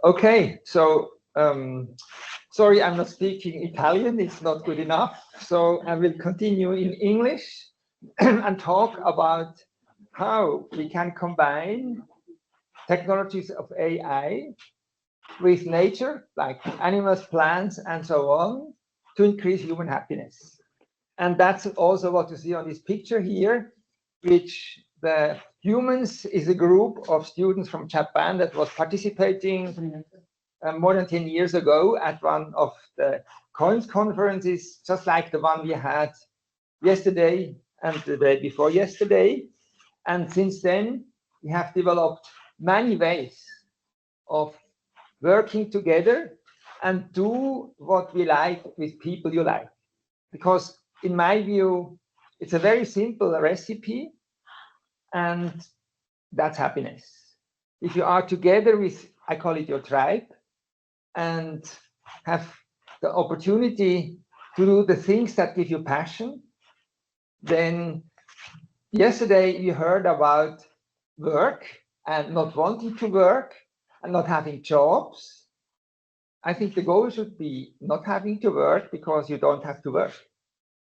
Okay, so sorry, I'm not speaking Italian, it's not good enough. So I will continue in English and talk about how we can combine technologies of AI with nature, like animals, plants, and so on, to increase human happiness. And that's also what you see on this picture here, which the humans is a group of students from Japan that was participating more than 10 years ago at one of the COINS conferences, just like the one we had yesterday and the day before yesterday. And since then, we have developed many ways of working together and do what we like with people you like. Because in my view, it's a very simple recipe, and that's happiness. If you are together with, I call it your tribe, and have the opportunity to do the things that give you passion, then yesterday you heard about work and not wanting to work and not having jobs. I think the goal should be not having to work because you don't have to work.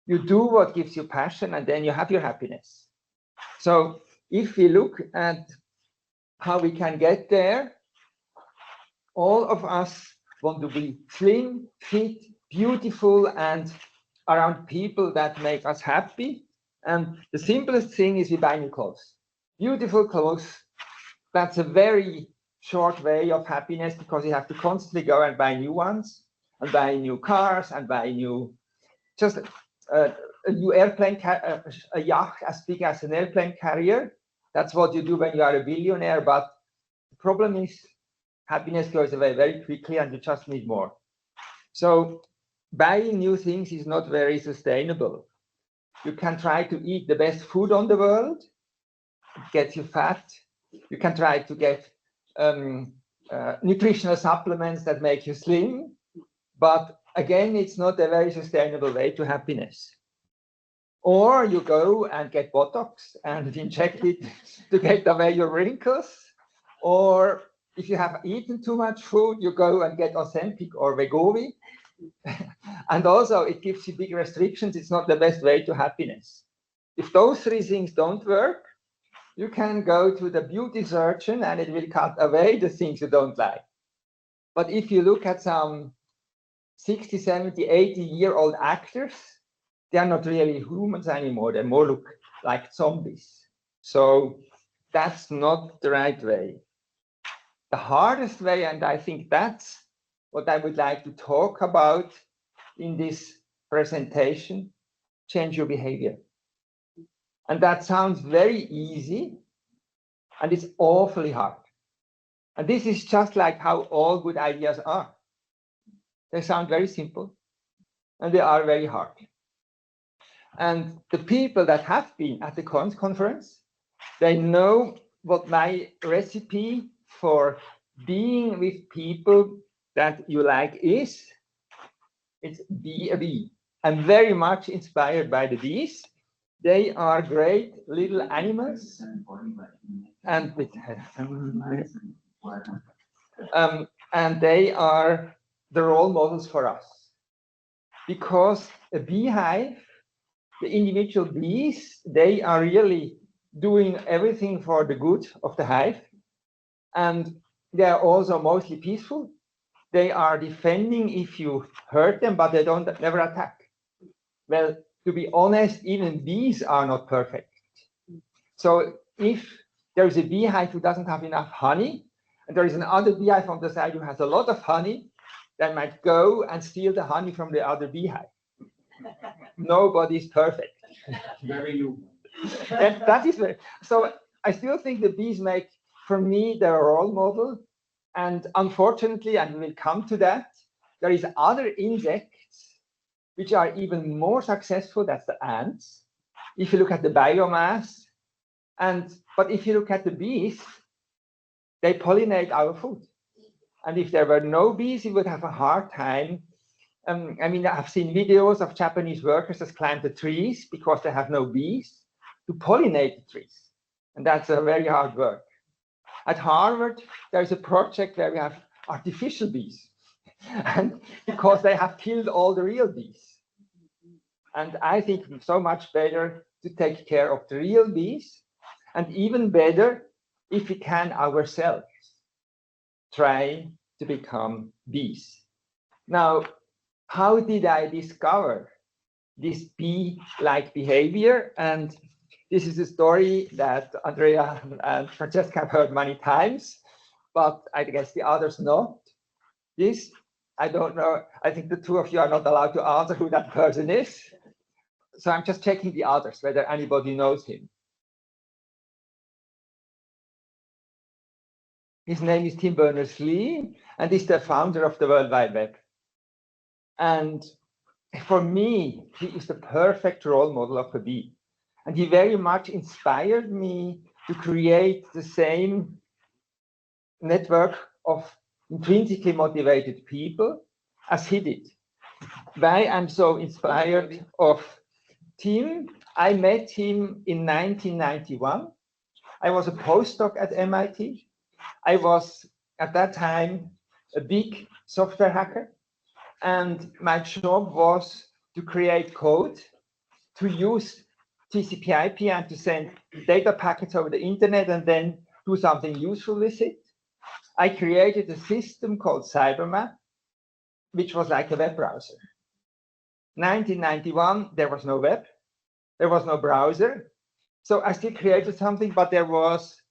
You do what gives you passion and then you have your happiness. So if we look at how we can get there, all of us want to be slim, fit, beautiful, and around people that make us happy. And the simplest thing is we buy new clothes. Beautiful clothes, that's a very short way of happiness because you have to constantly go and buy new ones and buy new cars and buy new, just a new airplane, a yacht as big as an airplane carrier. That's what you do when you are a billionaire. But the problem is happiness goes away very quickly and you just need more. So buying new things is not very sustainable. You can try to eat the best food on the world, it gets you fat. You can try to get nutritional supplements that make you slim, but again, it's not a very sustainable way to happiness. Or you go and get Botox and inject it to get away your wrinkles. Or if you have eaten too much food, you go and get Ozempic or Wegovy. And also, it gives you big restrictions. It's not the best way to happiness. If those three things don't work, you can go to the beauty surgeon and it will cut away the things you don't like. But if you look at some 60, 70, 80-year-old actors, they are not really humans anymore. They more look like zombies. So that's not the right way. The hardest way, and I think that's what I would like to talk about in this presentation, change your behavior. And that sounds very easy, and it's awfully hard. And this is just like how all good ideas are. They sound very simple, and they are very hard. And the people that have been at the COINS conference, they know what my recipe for being with people that you like is. It's be a bee. I'm very much inspired by the bees. They are great little animals, and and they are the role models for us. Because a beehive, the individual bees, they are really doing everything for the good of the hive, and they are also mostly peaceful. They are defending if you hurt them, but they don't never attack. Well, to be honest, even bees are not perfect. So if there is a beehive who doesn't have enough honey, and there is another beehive on the side who has a lot of honey, they might go and steal the honey from the other beehive. Nobody's perfect. Very human. That is very, so I still think the bees make, for me, their role model. And unfortunately, and we will come to that, there is other insects which are even more successful. That's the ants. If you look at the biomass, but if you look at the bees, they pollinate our food. And if there were no bees, we would have a hard time. I mean, I've seen videos of Japanese workers that climb the trees because they have no bees to pollinate the trees. And that's a very hard work. At Harvard, there's a project where we have artificial bees, and because they have killed all the real bees. And I think it's so much better to take care of the real bees, and even better if we can ourselves try to become bees. Now, how did I discover this bee-like behavior? And this is a story that Andrea and Francesca have heard many times, but I guess the others not. This, I don't know. I think the two of you are not allowed to answer who that person is. So I'm just checking the others, whether anybody knows him. His name is Tim Berners-Lee, and he's the founder of the World Wide Web. And for me, he is the perfect role model of a bee. And he very much inspired me to create the same network of intrinsically motivated people as he did. Why I'm so inspired of Tim, I met him in 1991. I was a postdoc at MIT. I was, at that time, a big software hacker. And my job was to create code, to use TCP/IP and to send data packets over the internet and then do something useful with it. I created a system called CyberMap, which was like a web browser. 1991, there was no web, there was no browser. So I still created something, but there was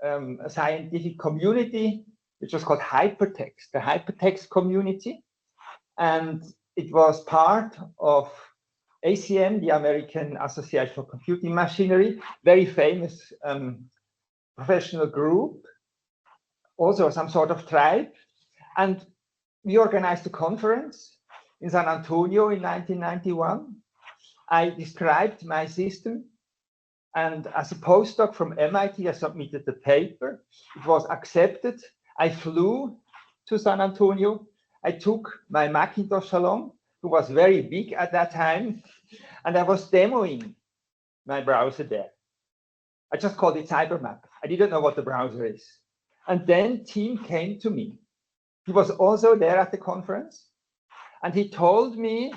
a scientific community, which was called Hypertext, the Hypertext community. And it was part of ACM, the American Association for Computing Machinery, very famous professional group, also some sort of tribe. And we organized a conference in San Antonio in 1991. I described my system, and as a postdoc from MIT, I submitted the paper. It was accepted. I flew to San Antonio. I took my Macintosh along, who was very big at that time, and I was demoing my browser there. I just called it CyberMap. I didn't know what the browser is. And then Tim came to me. He was also there at the conference, and he told me,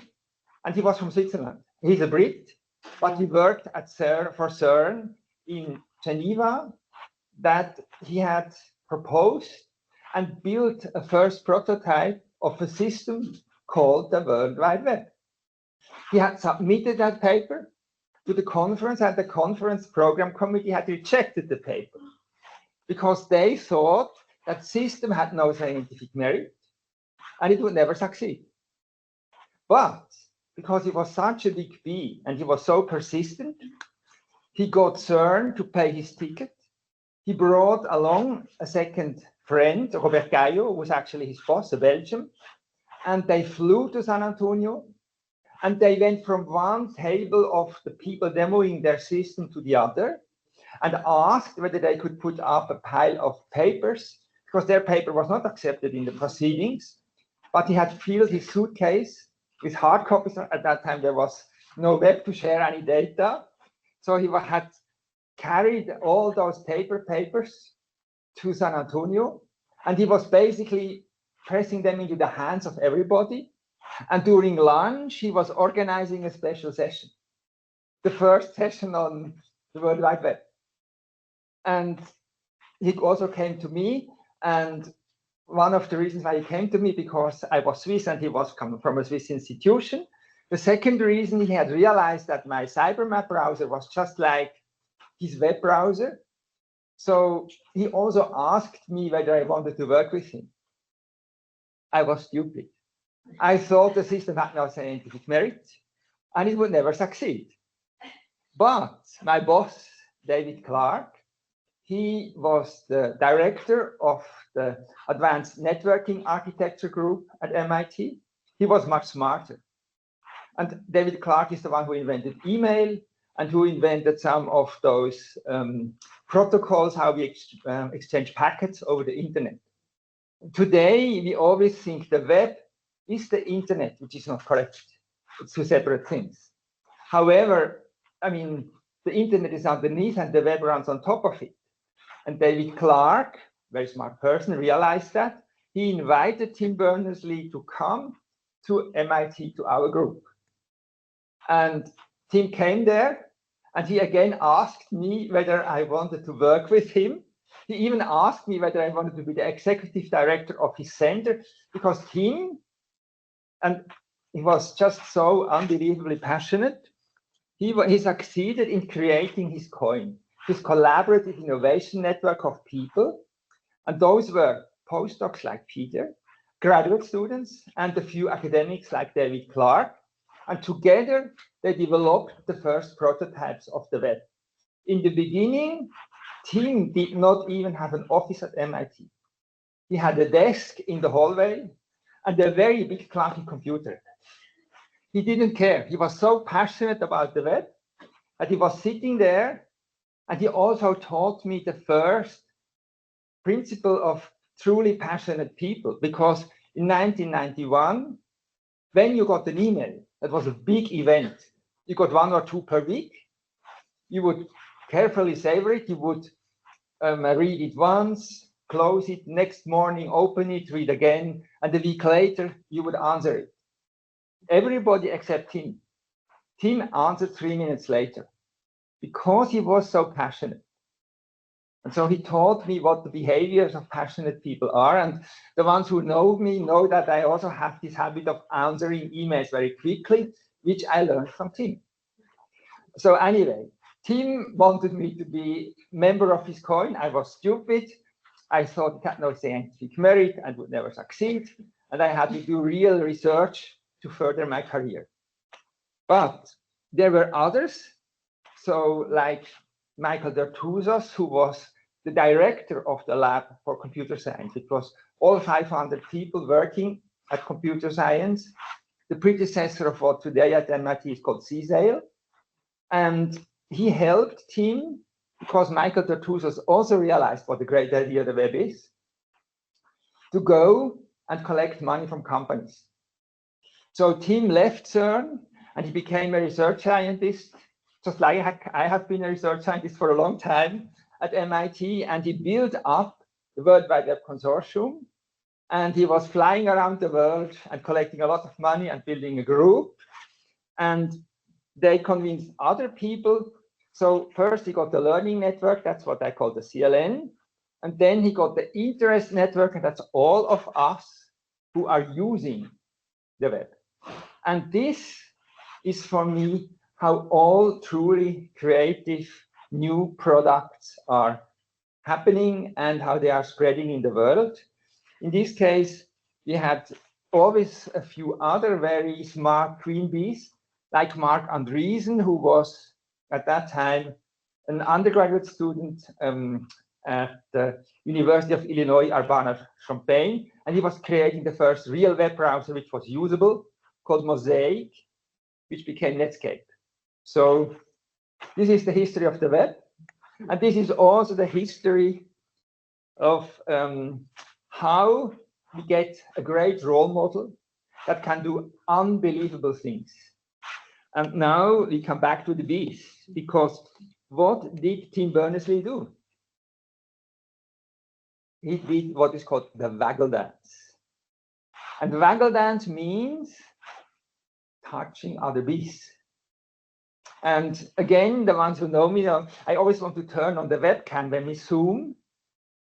and he was from Switzerland. He's a Brit, but he worked at CERN in Geneva, that he had proposed and built a first prototype of a system called the World Wide Web. He had submitted that paper to the conference, and the conference program committee had rejected the paper because they thought that system had no scientific merit and it would never succeed. But because he was such a big bee and he was so persistent, he got CERN to pay his ticket. He brought along a second friend, Robert Gaillot, who was actually his boss, a Belgian, and they flew to San Antonio, and they went from one table of the people demoing their system to the other and asked whether they could put up a pile of papers, because their paper was not accepted in the proceedings, but he had filled his suitcase with hard copies. At that time, there was no web to share any data. So he had carried all those papers to San Antonio, and he was basically pressing them into the hands of everybody. And during lunch, he was organizing a special session, the first session on the World Wide Web. And he also came to me, and one of the reasons why he came to me, because I was Swiss and he was coming from a Swiss institution. The second reason, he had realized that my CyberMap browser was just like his web browser. So he also asked me whether I wanted to work with him. I was stupid. I thought the system had no scientific merit and it would never succeed. But my boss, David Clark, he was the director of the Advanced Networking Architecture Group at MIT. He was much smarter. And David Clark is the one who invented email and who invented some of those protocols, how we exchange packets over the internet. Today, we always think the web is the internet, which is not correct. It's two separate things. However, I mean, the internet is underneath and the web runs on top of it. And David Clark, very smart person, realized that. He invited Tim Berners-Lee to come to MIT, to our group. And Tim came there, and he again asked me whether I wanted to work with him. He even asked me whether I wanted to be the executive director of his center, because Tim, and he was just so unbelievably passionate, he succeeded in creating his COIN, his collaborative innovation network of people. And those were postdocs like Peter, graduate students, and a few academics like David Clark. And together, they developed the first prototypes of the web. In the beginning, Tim did not even have an office at MIT. He had a desk in the hallway and a very big clunky computer. He didn't care. He was so passionate about the web that he was sitting there, and he also taught me the first principle of truly passionate people, because in 1991, when you got an email, that was a big event. You got 1 or 2 per week. You would carefully savor it. You would read it once, close it, next morning, open it, read again, and a week later, you would answer it. Everybody except Tim. Tim answered 3 minutes later because he was so passionate. And so he taught me what the behaviors of passionate people are. And the ones who know me know that I also have this habit of answering emails very quickly, which I learned from Tim. So anyway, Tim wanted me to be member of his COIN. I was stupid. I thought it had no scientific merit and would never succeed. And I had to do real research to further my career. But there were others. So like Michael Dertouzos, who was the director of the lab for computer science. It was all 500 people working at computer science, the predecessor of what today at MIT is called CSAIL. And he helped Tim, because Michael Dertouzos also realized what a great idea the web is, to go and collect money from companies. So Tim left CERN and he became a research scientist, just like I have been a research scientist for a long time at MIT, and he built up the World Wide Web Consortium, and he was flying around the world and collecting a lot of money and building a group, and they convinced other people. So first he got the learning network, that's what I call the CLN, and then he got the interest network, and that's all of us who are using the web. And this is for me how all truly creative new products are happening and how they are spreading in the world. In this case, we had always a few other very smart queen bees, like Marc Andreessen, who was at that time an undergraduate student at the University of Illinois, Urbana-Champaign, and he was creating the first real web browser which was usable, called Mosaic, which became Netscape. So this is the history of the web. And this is also the history of how we get a great role model that can do unbelievable things. And now we come back to the bees, because what did Tim Berners-Lee do? He did what is called the waggle dance. And the waggle dance means touching other bees. And again, the ones who know me, I always want to turn on the webcam when we Zoom,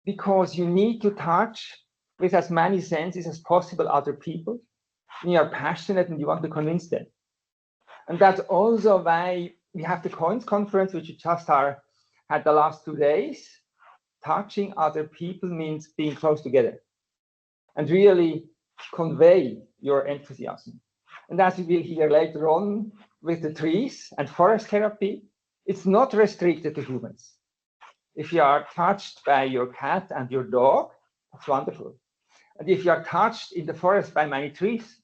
because you need to touch with as many senses as possible other people. You are passionate and you want to convince them. And that's also why we have the COINS conference, which we just had the last 2 days. Touching other people means being close together and really convey your enthusiasm. And as we will hear later on with the trees and forest therapy, it's not restricted to humans. If you are touched by your cat and your dog, that's wonderful. And if you are touched in the forest by many trees,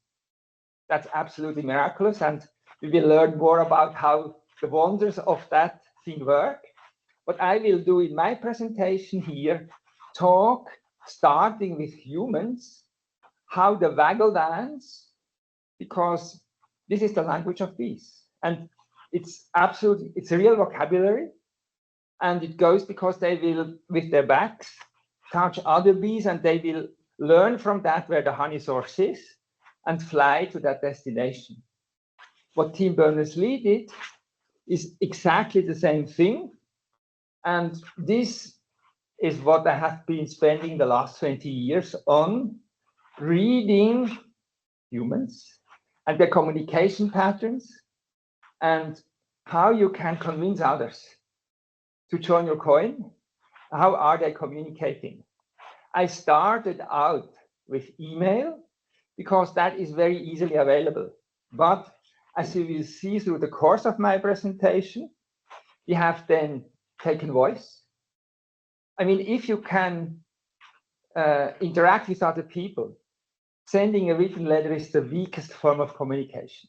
that's absolutely miraculous. And we will learn more about how the wonders of that thing work. What I will do in my presentation here, talk starting with humans, how the waggle dance, because this is the language of bees. And it's a real vocabulary. And it goes because they will, with their backs, touch other bees, and they will learn from that where the honey source is and fly to that destination. What Tim Berners-Lee did is exactly the same thing. And this is what I have been spending the last 20 years on, reading humans and their communication patterns and how you can convince others to join your coin. How are they communicating? I started out with email because that is very easily available. But as you will see through the course of my presentation, we have then taken voice. I mean, if you can interact with other people, sending a written letter is the weakest form of communication,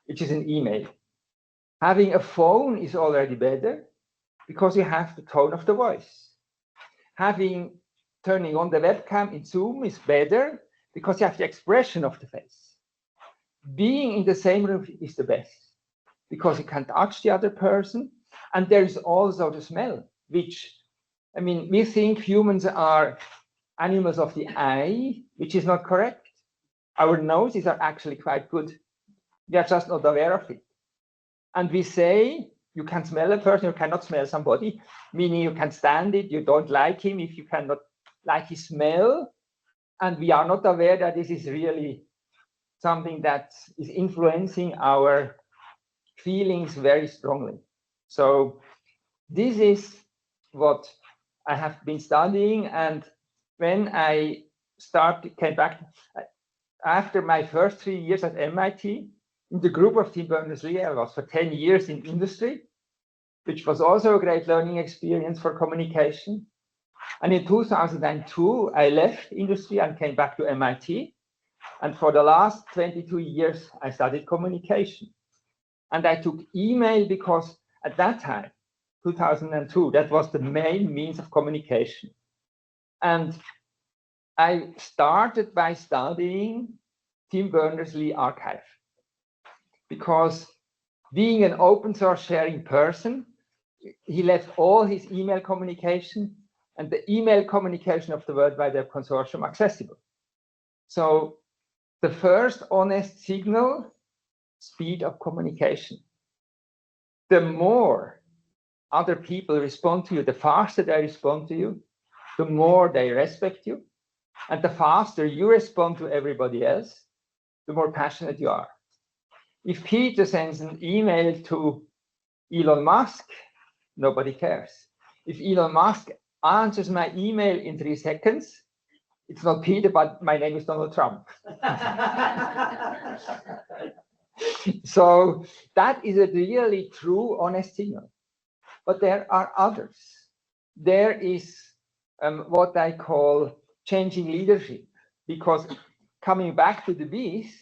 which is an email. Having a phone is already better because you have the tone of the voice. Turning on the webcam in Zoom is better because you have the expression of the face. Being in the same room is the best because you can touch the other person. And there is also the smell, which, I mean, we think humans are animals of the eye, which is not correct. Our noses are actually quite good. We are just not aware of it. And we say you can smell a person, you cannot smell somebody, meaning you can stand it, you don't like him if you cannot like his smell. And we are not aware that this is really something that is influencing our feelings very strongly. So this is what I have been studying. And when I came back after my first 3 years at MIT, in the group of Tim Berners-Lee, I was for 10 years in industry, which was also a great learning experience for communication. And in 2002, I left industry and came back to MIT. And for the last 22 years, I studied communication. And I took email because at that time, 2002, that was the main means of communication. And I started by studying Tim Berners-Lee archive, because being an open source sharing person, he left all his email communication and the email communication of the World Wide Web Consortium accessible. So the first honest signal, speed of communication. The more other people respond to you, the faster they respond to you, the more they respect you, and the faster you respond to everybody else, the more passionate you are. If Peter sends an email to Elon Musk, nobody cares. If Elon Musk answers my email in 3 seconds, it's not Peter, but my name is Donald Trump. So that is a really true, honest signal. But there are others. There is what I call changing leadership, because coming back to the bees,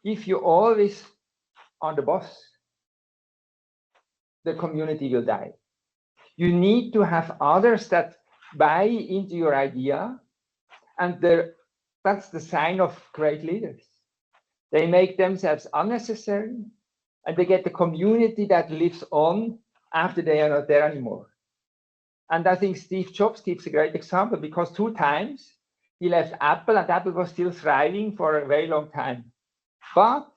if you always are the boss, the community will die. You need to have others that buy into your idea, and that's the sign of great leaders. They make themselves unnecessary, and they get the community that lives on after they are not there anymore. And I think Steve Jobs gives a great example, because 2 times he left Apple, and Apple was still thriving for a very long time. But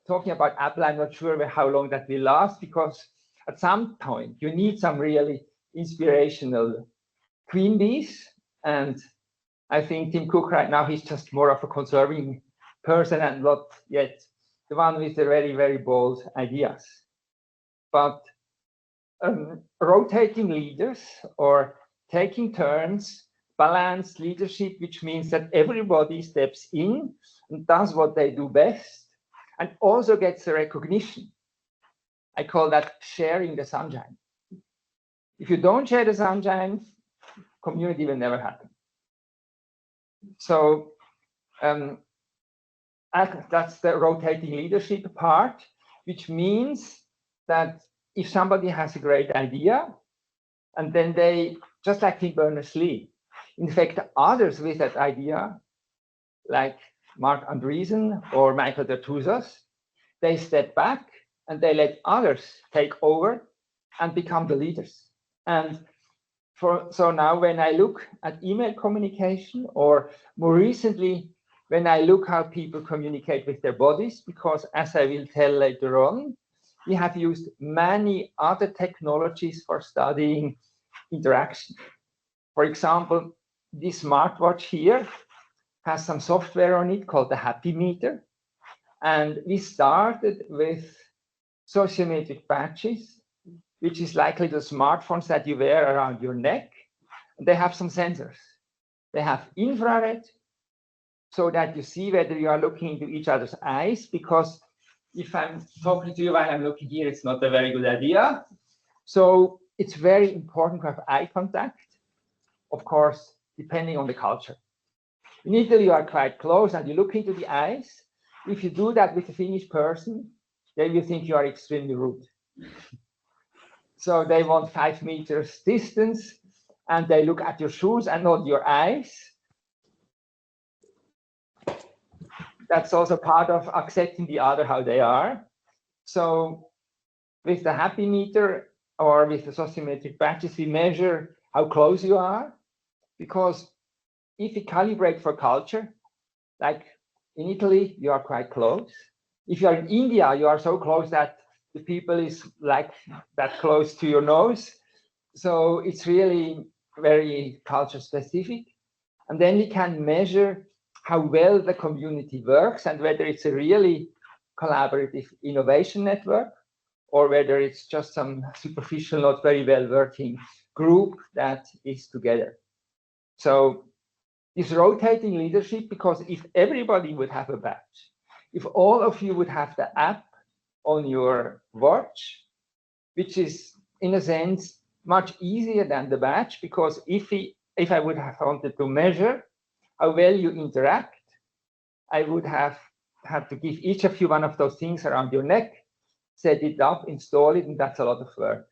talking about Apple, I'm not sure how long that will last, because at some point you need some really inspirational queen bees. And I think Tim Cook right now, he's just more of a conserving person and not yet the one with the very, very bold ideas. But rotating leaders or taking turns, balanced leadership, which means that everybody steps in and does what they do best and also gets the recognition. I call that sharing the sunshine. If you don't share the sunshine, community will never happen. So that's the rotating leadership part, which means that if somebody has a great idea, and then they, just like Tim Berners-Lee, infect others with that idea, like Marc Andreessen or Michael Dertouzos, they step back and they let others take over and become the leaders. And so now when I look at email communication, or more recently, when I look how people communicate with their bodies, because as I will tell later on, we have used many other technologies for studying interaction. For example, this smartwatch here has some software on it called the Happy Meter. And we started with sociometric patches, which is likely the smartphones that you wear around your neck. And they have some sensors. They have infrared, so that you see whether you are looking into each other's eyes, because if I'm talking to you while I'm looking here, it's not a very good idea. So it's very important to have eye contact, of course, depending on the culture. In Italy, you are quite close and you look into the eyes. If you do that with a Finnish person, they will think you are extremely rude. So they want 5 meters distance, and they look at your shoes and not your eyes. That's also part of accepting the other how they are. So with the Happy Meter or with the sociometric patches, we measure how close you are, because if you calibrate for culture, like in Italy, you are quite close. If you are in India, you are so close that the people is like that close to your nose. So it's really very culture specific. And then we can measure how well the community works and whether it's a really collaborative innovation network or whether it's just some superficial, not very well working group that is together. So this rotating leadership, because if everybody would have a badge, if all of you would have the app on your watch, which is in a sense much easier than the badge, because if I would have wanted to measure how well you interact, I would have had to give each of you one of those things around your neck, set it up, install it, and that's a lot of work.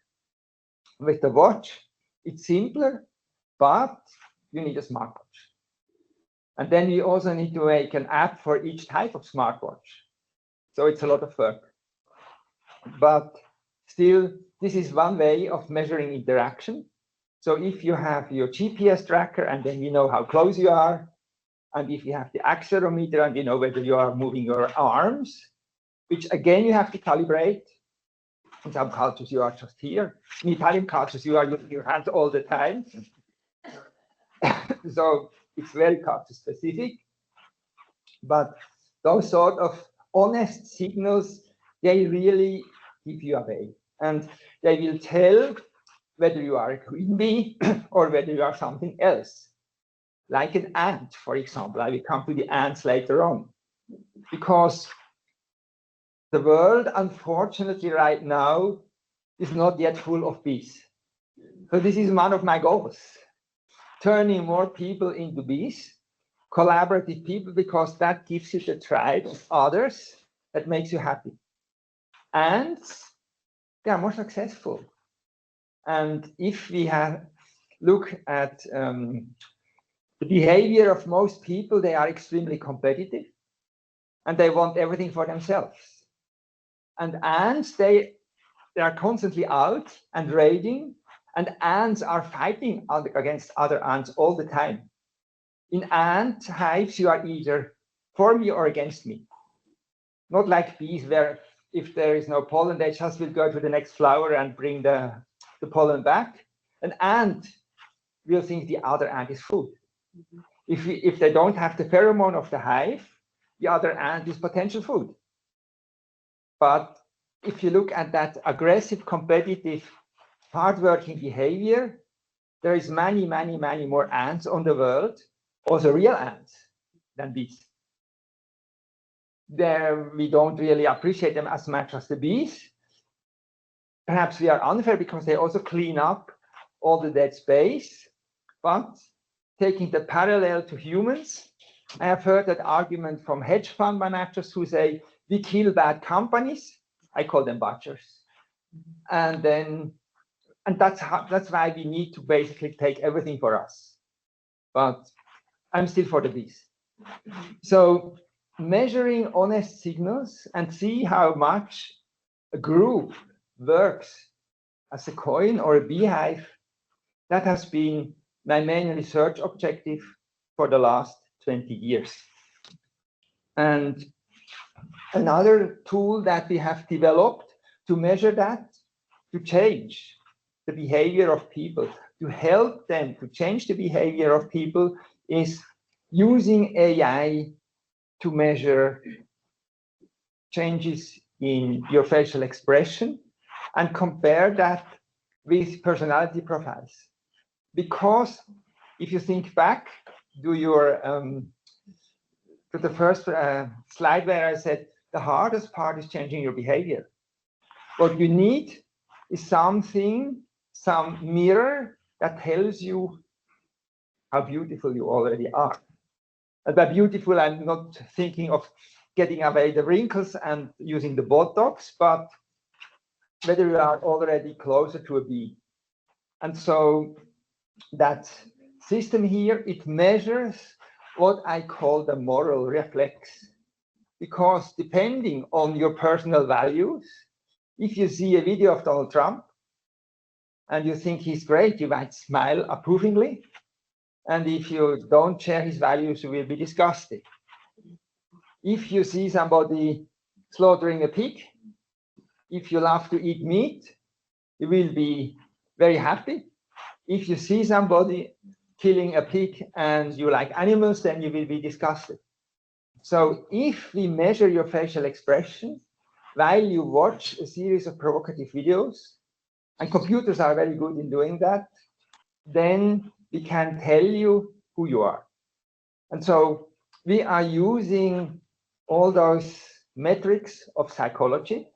With the watch, it's simpler, but you need a smartwatch. And then you also need to make an app for each type of smartwatch. So it's a lot of work. But still, this is one way of measuring interaction. So if you have your GPS tracker and then you know how close you are, and if you have the accelerometer and you know whether you are moving your arms, which again you have to calibrate. In some cultures you are just here. In Italian cultures you are using your hands all the time. So it's very culture specific. But those sort of honest signals, they really give you away. And they will tell whether you are a queen bee or whether you are something else. Like an ant, for example. I will come to the ants later on. Because the world, unfortunately, right now is not yet full of bees. So this is one of my goals. Turning more people into bees, collaborative people, because that gives you the tribe of others that makes you happy. And they are more successful. And if we look at the behavior of most people, they are extremely competitive and they want everything for themselves. And ants, they are constantly out and raiding, and ants are fighting against other ants all the time. In ant hives, you are either for me or against me. Not like bees, where if there is no pollen, they just will go to the next flower and bring the pollen back. An ant will think the other ant is food. If they don't have the pheromone of the hive, the other ant is potential food. But if you look at that aggressive, competitive, hardworking behavior, there is many, many, many more ants on the world, also real ants, than bees. There, we don't really appreciate them as much as the bees. Perhaps we are unfair because they also clean up all the dead space. But taking the parallel to humans, I have heard that argument from hedge fund managers who say, we kill bad companies. I call them butchers. And that's why we need to basically take everything for us. But I'm still for the bees. So measuring honest signals and see how much a group works as a coin or a beehive, that has been my main research objective for the last 20 years. And another tool that we have developed to measure that, to change the behavior of people, to help them to change the behavior of people, is using AI to measure changes in your facial expression and compare that with personality profiles. Because if you think back to the first slide where I said the hardest part is changing your behavior. What you need is something, some mirror that tells you how beautiful you already are. And by beautiful, I'm not thinking of getting away the wrinkles and using the Botox, but whether you are already closer to a bee. And so that system here, it measures what I call the moral reflex. Because depending on your personal values, if you see a video of Donald Trump and you think he's great, you might smile approvingly. And if you don't share his values, you will be disgusted. If you see somebody slaughtering a pig, if you love to eat meat, you will be very happy. If you see somebody killing a pig and you like animals, then you will be disgusted. So if we measure your facial expression while you watch a series of provocative videos, and computers are very good in doing that, then we can tell you who you are. And so we are using all those metrics of psychology.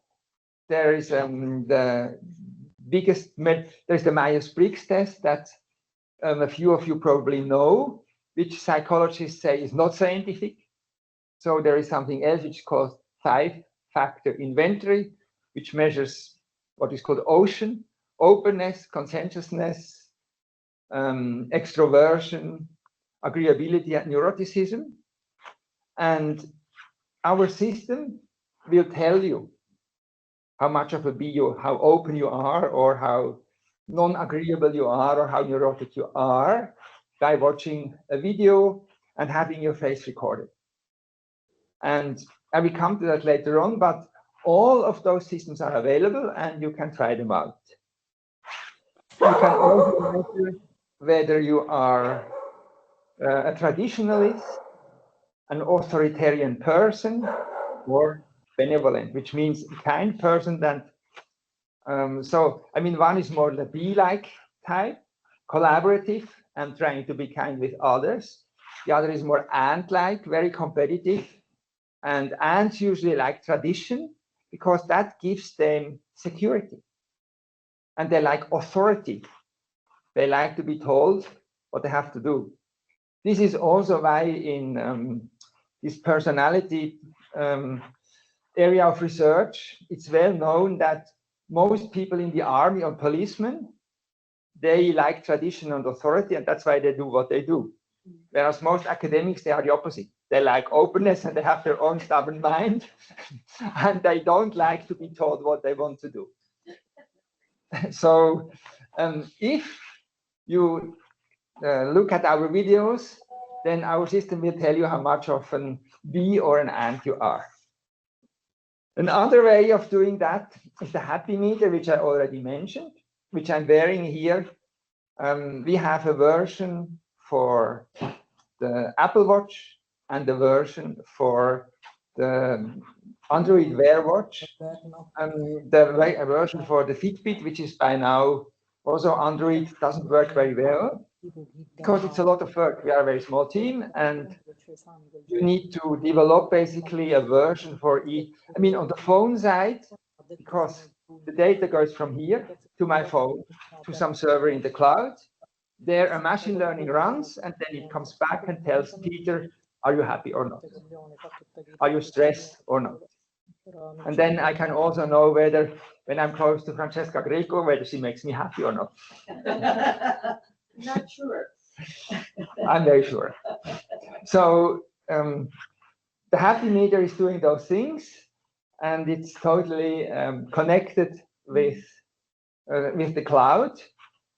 There is the biggest, there's the Myers-Briggs test that a few of you probably know, which psychologists say is not scientific. So there is something else which is called 5-factor inventory, which measures what is called OCEAN: openness, conscientiousness, extroversion, agreeability, and neuroticism. And our system will tell you how much of a bee you, how open you are, or how non-agreeable you are, or how neurotic you are, by watching a video and having your face recorded. And I will come to that later on, but all of those systems are available and you can try them out. You can also measure whether you are a traditionalist, an authoritarian person, or benevolent, which means a kind person that, so, I mean, one is more the bee-like type, collaborative and trying to be kind with others. The other is more ant-like, very competitive. And ants usually like tradition because that gives them security. And they like authority. They like to be told what they have to do. This is also why in this personality area of research, it's well known that most people in the army or policemen, they like tradition and authority, and that's why they do what they do. Whereas most academics, they are the opposite. They like openness and they have their own stubborn mind, and they don't like to be told what they want to do. So if you look at our videos, then our system will tell you how much of an bee or an ant you are. Another way of doing that is the happy meter, which I already mentioned, which I'm wearing here. We have a version for the Apple Watch and the version for the Android Wear Watch, and the version for the Fitbit, which is by now also Android, doesn't work very well because it's a lot of work. We are a very small team and you need to develop basically a version for each. I mean, on the phone side, because the data goes from here to my phone to some server in the cloud. There a machine learning runs and then it comes back and tells Peter, are you happy or not? Are you stressed or not? And then I can also know whether, when I'm close to Francesca Greco, whether she makes me happy or not. Not sure. I'm very sure. So the happy meter is doing those things, and it's totally connected with with the cloud.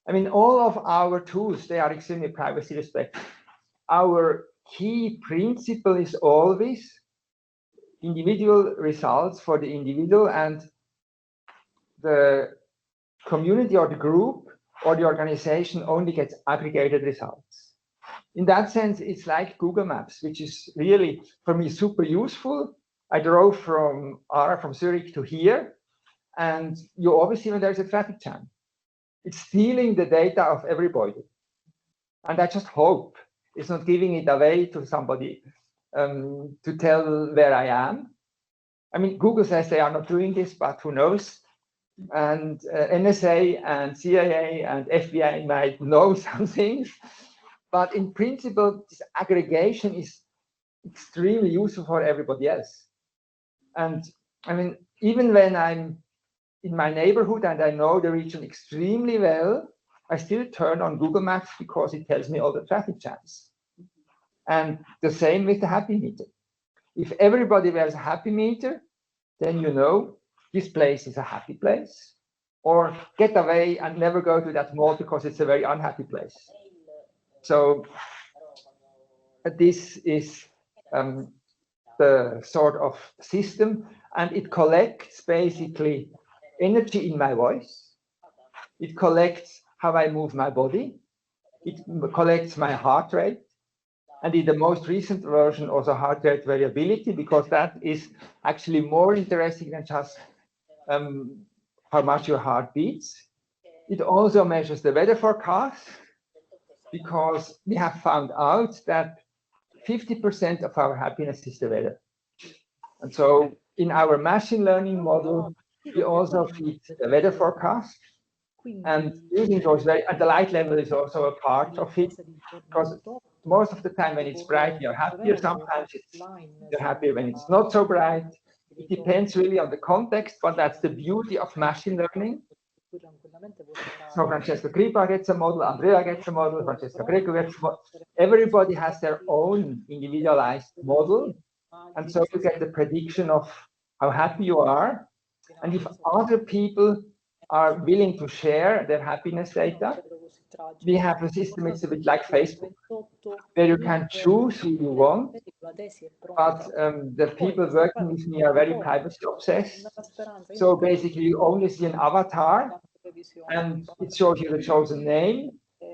I mean, all of our tools, they are extremely privacy respectful. Our key principle is always individual results for the individual, and the community or the group or the organization only gets aggregated results. In that sense, it's like Google Maps, which is really, for me, super useful. I drove from Zurich to here, and you always see when there's a traffic jam. It's stealing the data of everybody. And I just hope it's not giving it away to somebody to tell where I am. I mean, Google says they are not doing this, but who knows? And NSA and CIA and FBI might know some things. But in principle, this aggregation is extremely useful for everybody else. And I mean, even when I'm in my neighborhood and I know the region extremely well, I still turn on Google Maps because it tells me all the traffic jams. And the same with the happy meter. If everybody wears a happy meter, then you know this place is a happy place. Or get away and never go to that mall because it's a very unhappy place. So this is the sort of system, and it collects basically energy in my voice. It collects how I move my body. It collects my heart rate. And in the most recent version, also heart rate variability, because that is actually more interesting than just how much your heart beats. It also measures the weather forecast, because we have found out that 50% of our happiness is the weather. And so in our machine learning model, we also feed the weather forecast. And using those, and the light level is also a part of it, because most of the time when it's bright, you're happier. Sometimes you're happier when it's not so bright. It depends really on the context, but that's the beauty of machine learning. So Francesco Kripa gets a model, Andrea gets a model, Francesco Greco gets a model. Everybody has their own individualized model. And so you get the prediction of how happy you are. And if other people are willing to share their happiness data, we have a system, it's a bit like Facebook, where you can choose who you want, but the people working with me are very privacy obsessed. So basically you only see an avatar, and it shows you the chosen name,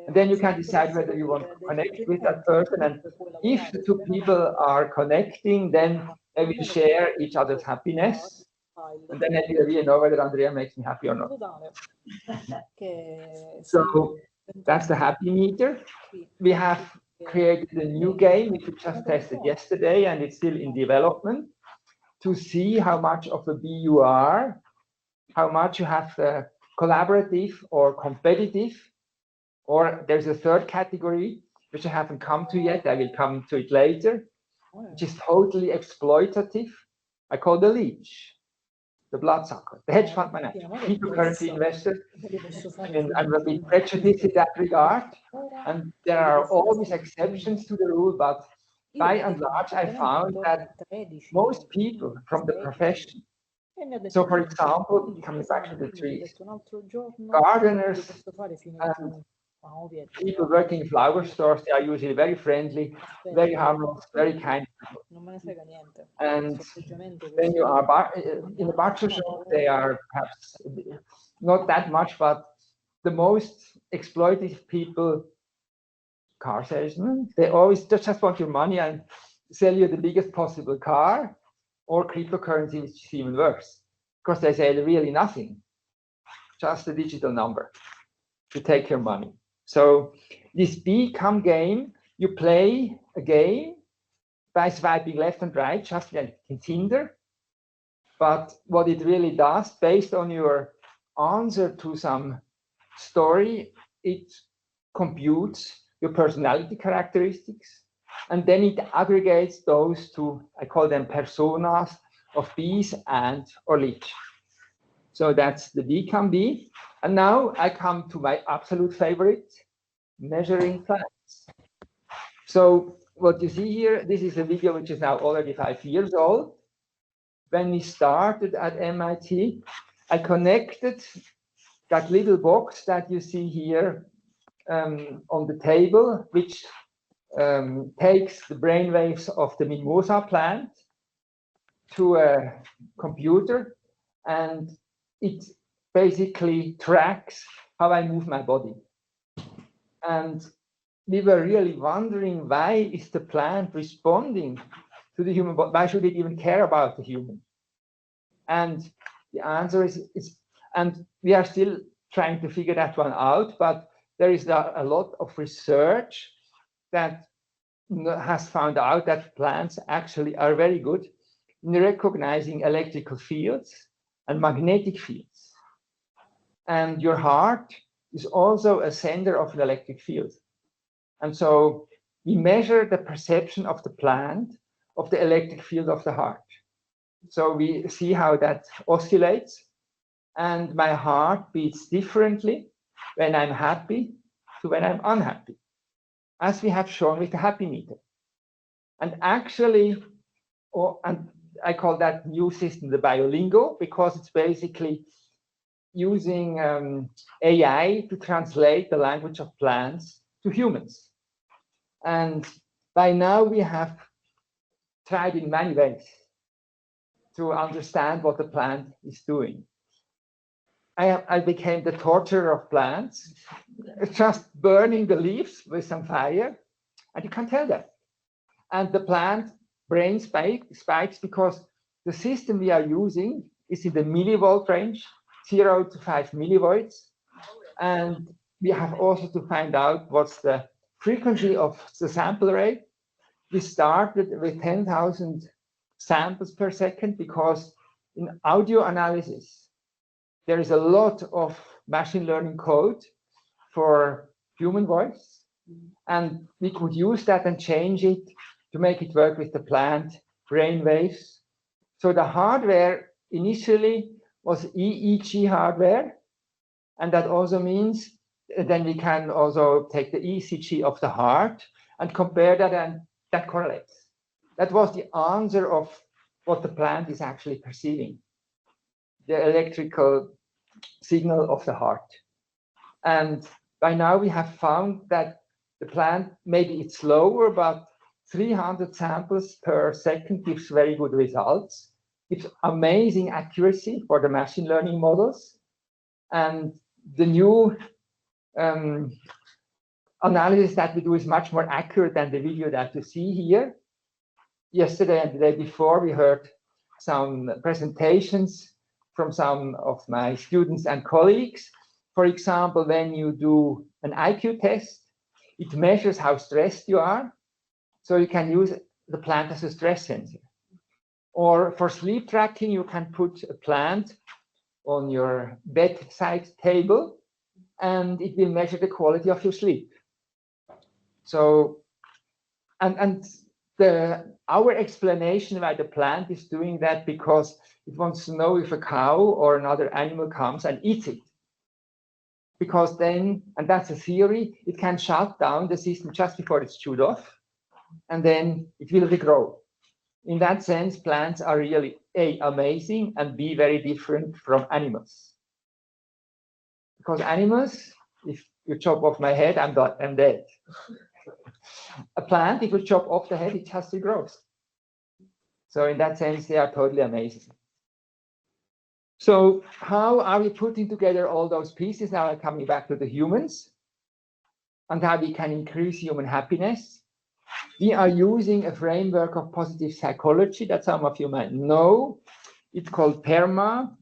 and then you can decide whether you want to connect with that person. And if the two people are connecting, then they will share each other's happiness. And then I really know whether Andrea makes me happy or not. So that's the happy meter. We have created a new game which we just tested yesterday, and it's still in development, to see how much of a bee you are, how much you have collaborative or competitive, or there's a third category which I haven't come to yet. I will come to it later, which is totally exploitative. I call the leech, the bloodsucker, the hedge fund manager, cryptocurrency investor. I mean, I'm a bit prejudiced in that regard, and there are always exceptions to the rule, but by and large, I found that most people from the profession, so for example, coming back to the trees, gardeners and people working in flower stores, they are usually very friendly, very harmless, very kind. And when you are in a butcher shop, they are perhaps not that much, but the most exploitative people, car salesmen, they always just want your money and sell you the biggest possible car, or cryptocurrency, which is even worse, because they say really nothing, just a digital number to take your money. So this become game, you play a game by swiping left and right, just like in Tinder. But what it really does, based on your answer to some story, it computes your personality characteristics, and then it aggregates those to, I call them personas of bees and or leech. So that's the become bee. And now I come to my absolute favorite, measuring plants. So what you see here, this is a video which is now already 5 years old. When we started at MIT, I connected that little box that you see here on the table, which takes the brainwaves of the mimosa plant to a computer, and it basically tracks how I move my body. And we were really wondering, why is the plant responding to the human body? Why should it even care about the human? And the answer is, and we are still trying to figure that one out, but there is a lot of research that has found out that plants actually are very good in recognizing electrical fields and magnetic fields. And your heart is also a sender of an electric field. And so we measure the perception of the plant of the electric field of the heart. So we see how that oscillates, and my heart beats differently when I'm happy to when I'm unhappy, as we have shown with the happy meter. And actually, and I call that new system the Biolingo, because it's basically using AI to translate the language of plants to humans. And by now we have tried in many ways to understand what the plant is doing. I became the torturer of plants, just burning the leaves with some fire, and you can tell that. And the plant brain spikes because the system we are using is in the millivolt range, 0 to 5 millivolts. And we have also to find out what's the frequency of the sample rate. We started with 10,000 samples per second because in audio analysis, there is a lot of machine learning code for human voice. And we could use that and change it to make it work with the plant brain waves. So the hardware initially was EEG hardware. And that also means then we can also take the ECG of the heart and compare that, and that correlates. That was the answer of what the plant is actually perceiving, the electrical signal of the heart. And by now we have found that the plant, maybe it's slower, but 300 samples per second gives very good results. It's amazing accuracy for the machine learning models. And the new analysis that we do is much more accurate than the video that you see here. Yesterday and the day before, we heard some presentations from some of my students and colleagues. For example, when you do an IQ test, it measures how stressed you are. So you can use the plant as a stress sensor. Or for sleep tracking, you can put a plant on your bedside table, and it will measure the quality of your sleep. So, our explanation why the plant is doing that, because it wants to know if a cow or another animal comes and eats it. Because then, and that's a theory, it can shut down the system just before it's chewed off, and then it will regrow. In that sense, plants are really A, amazing, and B, very different from animals. Because animals, if you chop off my head, I'm dead. A plant, if you chop off the head, it just regrows. So in that sense, they are totally amazing. So how are we putting together all those pieces? Now I'm coming back to the humans and how we can increase human happiness. We are using a framework of positive psychology that some of you might know. It's called PERMA,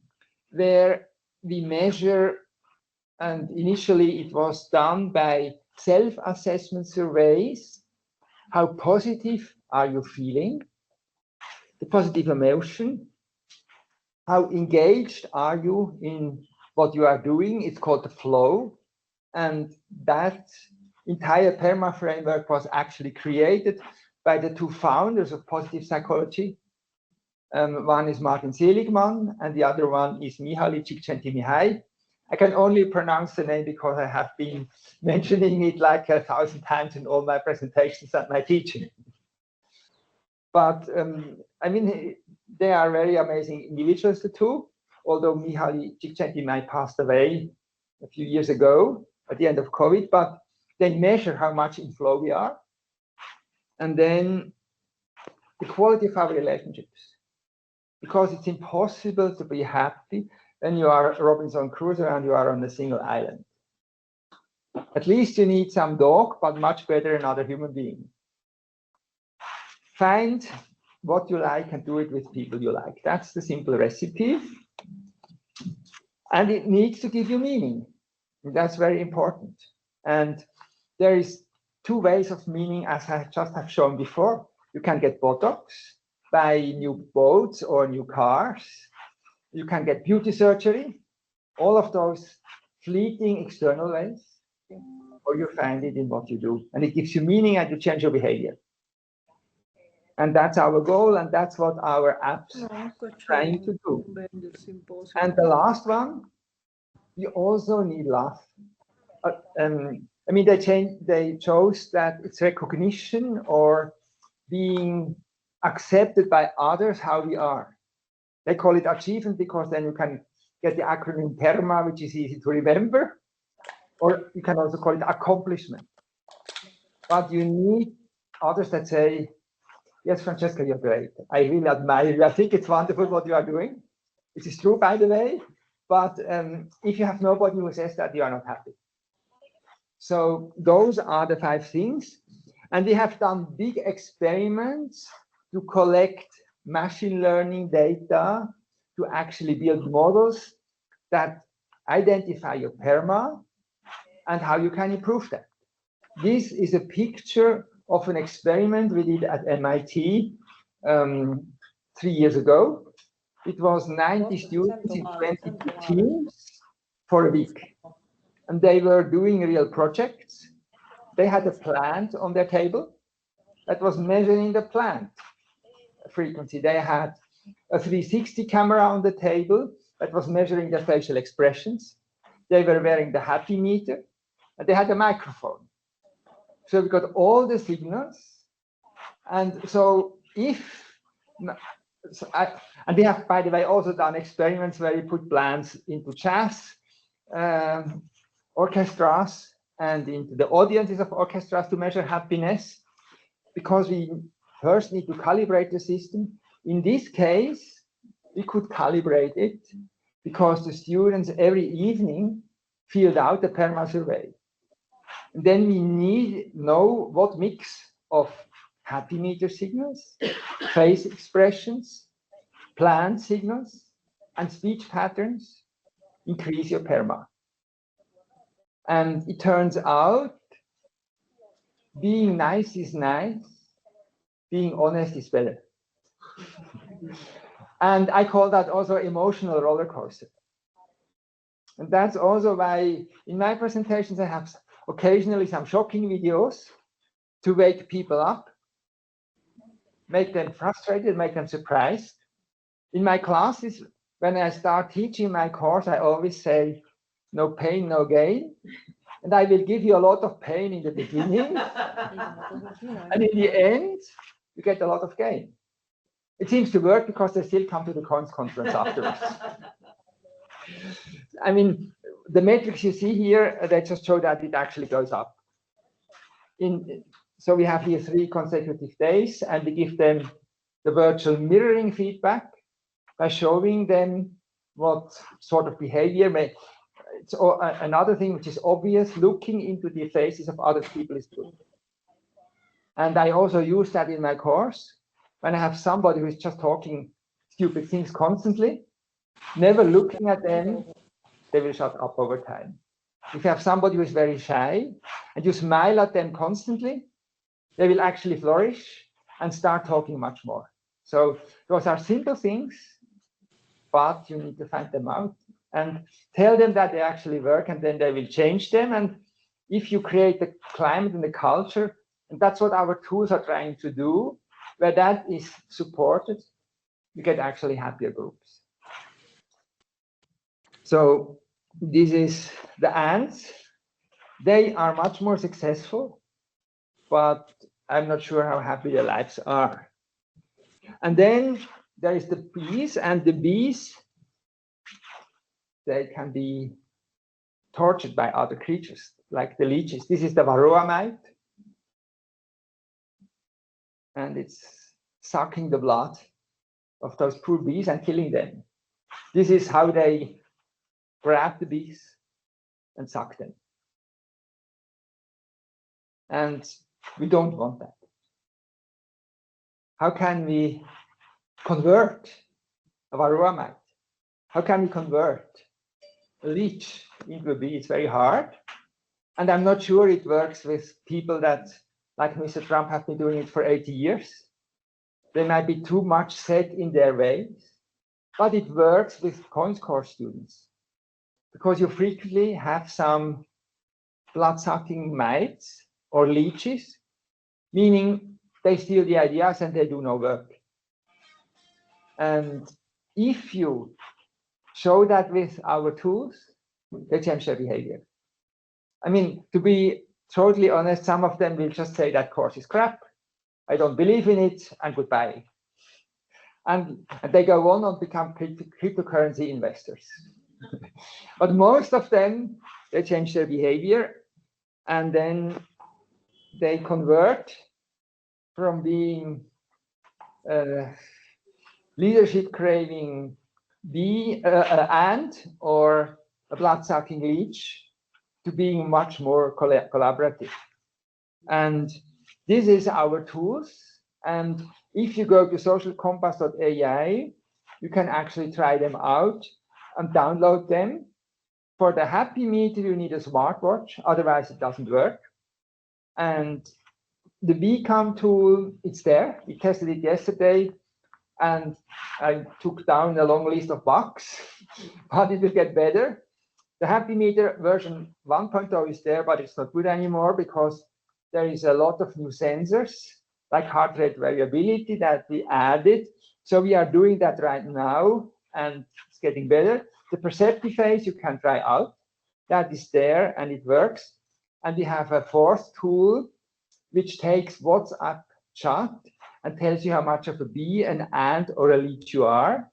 where we measure, and initially it was done by self-assessment surveys. How positive are you feeling? The positive emotion. How engaged are you in what you are doing? It's called the flow. And that entire PERMA framework was actually created by the two founders of positive psychology. One is Martin Seligman, and the other one is Mihaly Csikszentmihalyi. I can only pronounce the name because I have been mentioning it like 1,000 times in all my presentations and my teaching. But I mean, they are very amazing individuals, the two. Although Mihaly Csikszentmihalyi passed away a few years ago at the end of COVID, but they measure how much in flow we are. And then the quality of our relationships, because it's impossible to be happy when you are a Robinson Crusoe and you are on a single island. At least you need some dog, but much better another human being. Find what you like and do it with people you like. That's the simple recipe. And it needs to give you meaning. That's very important. And there is two ways of meaning, as I just have shown before. You can get Botox, buy new boats or new cars. You can get beauty surgery, all of those fleeting external ways, or you find it in what you do. And it gives you meaning and you change your behavior. And that's our goal, and that's what our apps are trying to do. And the last one, you also need love. I mean, they chose that it's recognition or being accepted by others how we are. They call it achievement because then you can get the acronym PERMA, which is easy to remember, or you can also call it accomplishment. But you need others that say, yes, Francesca, you're great. I really admire you. I think it's wonderful what you are doing. This is true, by the way. But if you have nobody who says that, you are not happy. So those are the 5 things. And we have done big experiments to collect machine learning data to actually build models that identify your PERMA and how you can improve that. This is a picture of an experiment we did at MIT 3 years ago. It was 90 students in 22 teams for a week. And they were doing real projects. They had a plant on their table that was measuring the plant frequency. They had a 360 camera on the table that was measuring their facial expressions. They were wearing the happy meter, and they had a microphone. So we got all the signals. And so and we have, by the way, also done experiments where we put plants into jazz orchestras and into the audiences of orchestras to measure happiness, because we first need to calibrate the system. In this case, we could calibrate it because the students every evening filled out the PERMA survey. And then we know what mix of happy meter signals, face expressions, plant signals, and speech patterns increase your PERMA. And it turns out being nice is nice, being honest is better. And I call that also emotional roller coaster. And that's also why in my presentations I have occasionally some shocking videos to wake people up, make them frustrated, make them surprised. In my classes, when I start teaching my course, I always say, no pain, no gain. And I will give you a lot of pain in the beginning. And in the end, you get a lot of gain. It seems to work because they still come to the conference afterwards. I mean, the metrics you see here, they just show that it actually goes up. So we have here 3 consecutive days, and we give them the virtual mirroring feedback by showing them what sort of behavior it's another thing which is obvious, looking into the faces of other people is good. And I also use that in my course. When I have somebody who is just talking stupid things constantly, never looking at them, they will shut up over time. If you have somebody who is very shy and you smile at them constantly, they will actually flourish and start talking much more. So those are simple things, but you need to find them out and tell them that they actually work, and then they will change them. And if you create the climate and the culture, and that's what our tools are trying to do, where that is supported, you get actually happier groups. So this is the ants. They are much more successful, but I'm not sure how happy their lives are. And then there is the bees, and the bees, they can be tortured by other creatures, like the leeches. This is the varroa mite, and it's sucking the blood of those poor bees and killing them. This is how they grab the bees and suck them. And we don't want that. How can we convert a varroa mite? How can we convert a leech into a bee? It's very hard. And I'm not sure it works with people that, like Mr. Trump, have been doing it for 80 years. They might be too much set in their ways, but it works with Coins course students because you frequently have some blood-sucking mites or leeches, meaning they steal the ideas and they do no work. And if you show that with our tools, they change their behavior. I mean, to be totally honest, some of them will just say that course is crap, I don't believe in it, and goodbye. And they go on and become cryptocurrency investors. But most of them, they change their behavior, and then they convert from being leadership craving bee ant or a blood-sucking leech to being much more collaborative. And this is our tools. And if you go to socialcompass.ai, you can actually try them out and download them. For the happy meter, you need a smartwatch, otherwise it doesn't work. And the Beacom tool, it's there. We tested it yesterday, and I took down a long list of bugs, but it will get better. The Happy Meter version 1.0 is there, but it's not good anymore because there is a lot of new sensors, like heart rate variability, that we added. So we are doing that right now, and it's getting better. The perceptive phase you can try out. That is there, and it works. And we have a fourth tool, which takes WhatsApp chat and tells you how much of a bee, an ant, or a leech you are.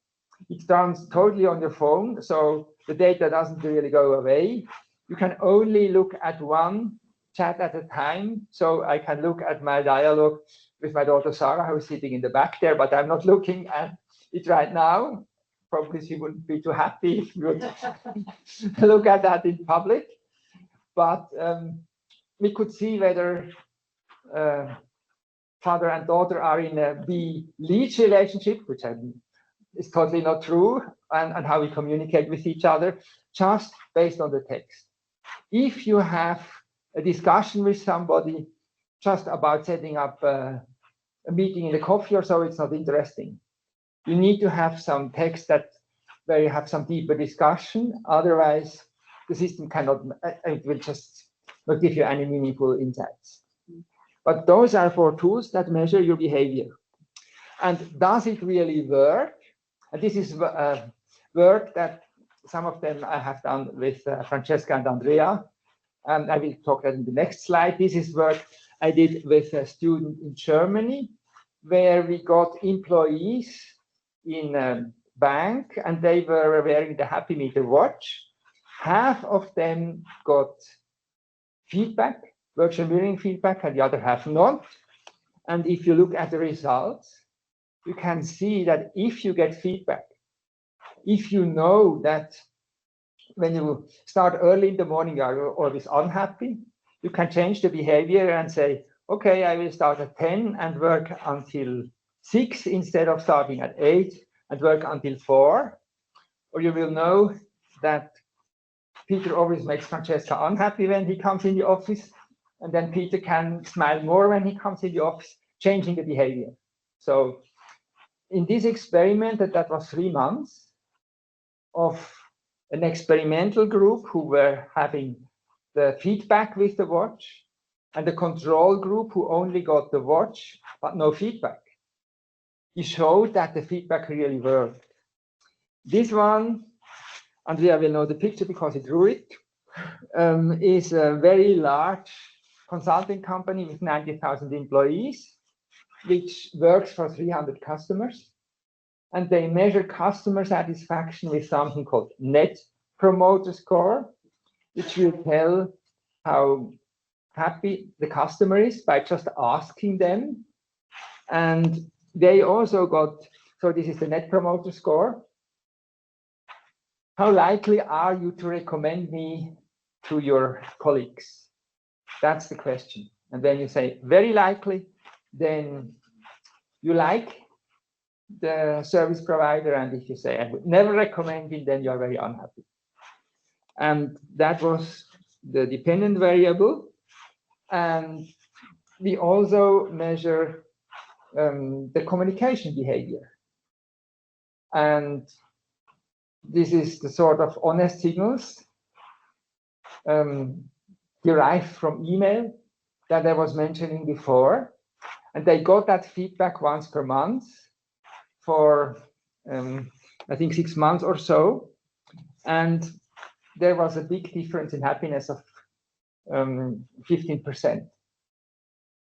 It runs totally on your phone, so the data doesn't really go away. You can only look at one chat at a time. So I can look at my dialogue with my daughter Sarah, who is sitting in the back there, but I'm not looking at it right now. Probably she wouldn't be too happy if you would look at that in public. But we could see whether father and daughter are in a bee-leech relationship, which is totally not true, and how we communicate with each other, just based on the text. If you have a discussion with somebody just about setting up a meeting in a coffee or so, it's not interesting. You need to have some text where you have some deeper discussion. Otherwise, the system cannot, it will just not give you any meaningful insights. But those are 4 tools that measure your behavior. And does it really work? And this is work that some of them I have done with Francesca and Andrea. And I will talk that in the next slide. This is work I did with a student in Germany, where we got employees in a bank, and they were wearing the Happy Meter watch. Half of them got feedback, virtual mirroring feedback, and the other half not. And if you look at the results, you can see that if you get feedback, if you know that when you start early in the morning, you are always unhappy, you can change the behavior and say, okay, I will start at 10 and work until 6 instead of starting at 8 and work until 4. Or you will know that Peter always makes Francesca unhappy when he comes in the office, and then Peter can smile more when he comes in the office, changing the behavior. So in this experiment, that was 3 months of an experimental group who were having the feedback with the watch, and the control group who only got the watch but no feedback. He showed that the feedback really worked. This one, Andrea will know the picture because he drew it, is a very large consulting company with 90,000 employees, which works for 300 customers. And they measure customer satisfaction with something called Net Promoter Score. which will tell how happy the customer is by just asking them. And they also got, so this is the Net Promoter Score. How likely are you to recommend me to your colleagues? That's the question. And then you say very likely, then you like the service provider. And if you say I would never recommend it, then you are very unhappy. And that was the dependent variable. And we also measure the communication behavior. And this is the sort of honest signals derived from email that I was mentioning before. And they got that feedback once per month for, I think, 6 months or so. And there was a big difference in happiness of 15%.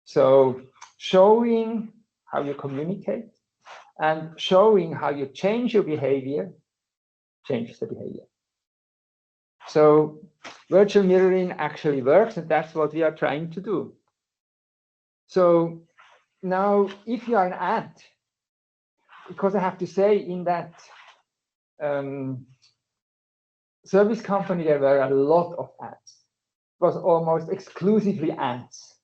So showing how you communicate and showing how you change your behavior changes the behavior. So virtual mirroring actually works, and that's what we are trying to do. So now, if you are an ad, because I have to say in that service company, there were a lot of ads. It was almost exclusively ads.